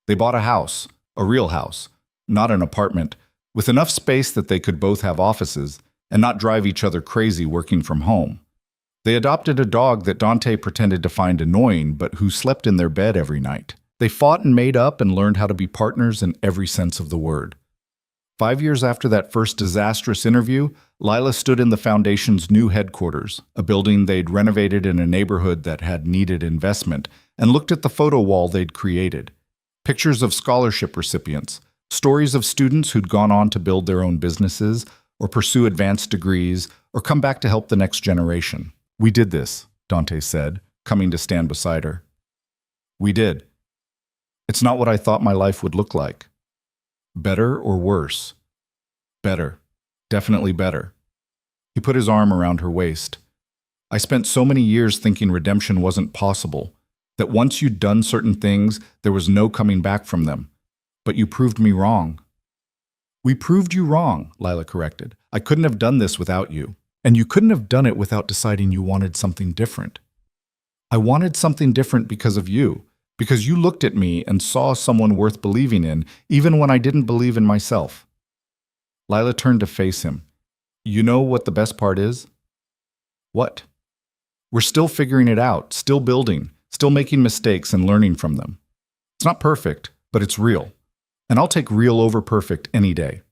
[SPEAKER 1] They bought a house, a real house, not an apartment, with enough space that they could both have offices and not drive each other crazy working from home. They adopted a dog that Dante pretended to find annoying, but who slept in their bed every night. They fought and made up and learned how to be partners in every sense of the word. 5 years after that first disastrous interview, Lila stood in the Foundation's new headquarters, a building they'd renovated in a neighborhood that had needed investment, and looked at the photo wall they'd created. Pictures of scholarship recipients, stories of students who'd gone on to build their own businesses, or pursue advanced degrees, or come back to help the next generation. "We did this," Dante said, coming to stand beside her. "We did. It's not what I thought my life would look like. Better or worse? Better. Definitely better." He put his arm around her waist. "I spent so many years thinking redemption wasn't possible, that once you'd done certain things, there was no coming back from them. But you proved me wrong. We proved you wrong, Lila corrected. I couldn't have done this without you. And you couldn't have done it without deciding you wanted something different. I wanted something different because of you, because you looked at me and saw someone worth believing in, even when I didn't believe in myself. Lila turned to face him. You know what the best part is? What? We're still figuring it out, still building, still making mistakes and learning from them. It's not perfect, but it's real. And I'll take real over perfect any day.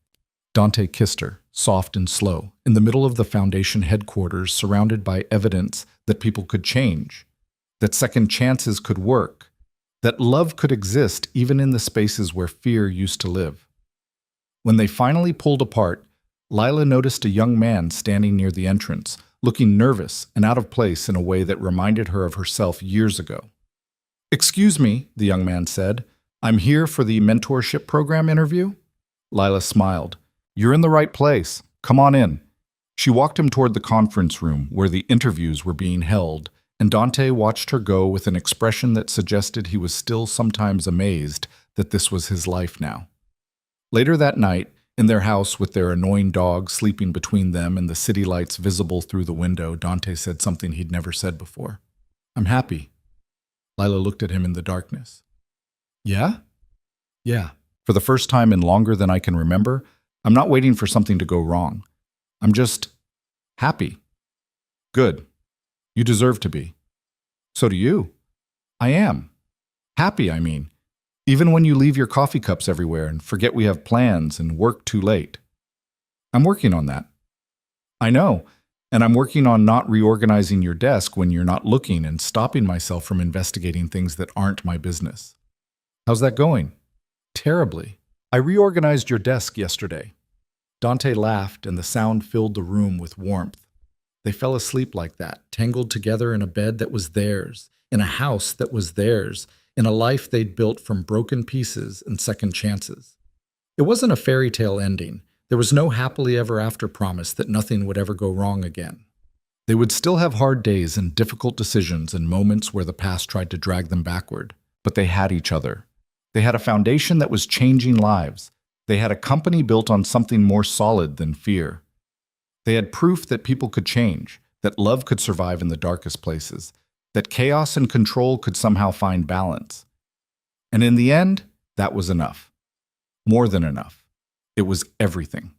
[SPEAKER 1] Dante kissed her, soft and slow, in the middle of the Foundation headquarters, surrounded by evidence that people could change, that second chances could work, that love could exist even in the spaces where fear used to live. When they finally pulled apart, Lila noticed a young man standing near the entrance, looking nervous and out of place in a way that reminded her of herself years ago. "Excuse me," the young man said. "I'm here for the mentorship program interview?" Lila smiled. "You're in the right place. Come on in." She walked him toward the conference room where the interviews were being held, and Dante watched her go with an expression that suggested he was still sometimes amazed that this was his life now. Later that night, in their house with their annoying dog sleeping between them and the city lights visible through the window, Dante said something he'd never said before. "I'm happy." Lila looked at him in the darkness. "Yeah?" "Yeah. For the first time in longer than I can remember, I'm not waiting for something to go wrong. I'm just happy." "Good. You deserve to be." "So do you." "I am. Happy, I mean. Even when you leave your coffee cups everywhere and forget we have plans and work too late." "I'm working on that." "I know. And I'm working on not reorganizing your desk when you're not looking and stopping myself from investigating things that aren't my business." "How's that going?" "Terribly. I reorganized your desk yesterday." Dante laughed, and the sound filled the room with warmth. They fell asleep like that, tangled together in a bed that was theirs, in a house that was theirs, in a life they'd built from broken pieces and second chances. It wasn't a fairy tale ending. There was no happily ever after promise that nothing would ever go wrong again. They would still have hard days and difficult decisions and moments where the past tried to drag them backward, but they had each other. They had a foundation that was changing lives. They had a company built on something more solid than fear. They had proof that people could change, that love could survive in the darkest places, that chaos and control could somehow find balance. And in the end, that was enough. More than enough. It was everything.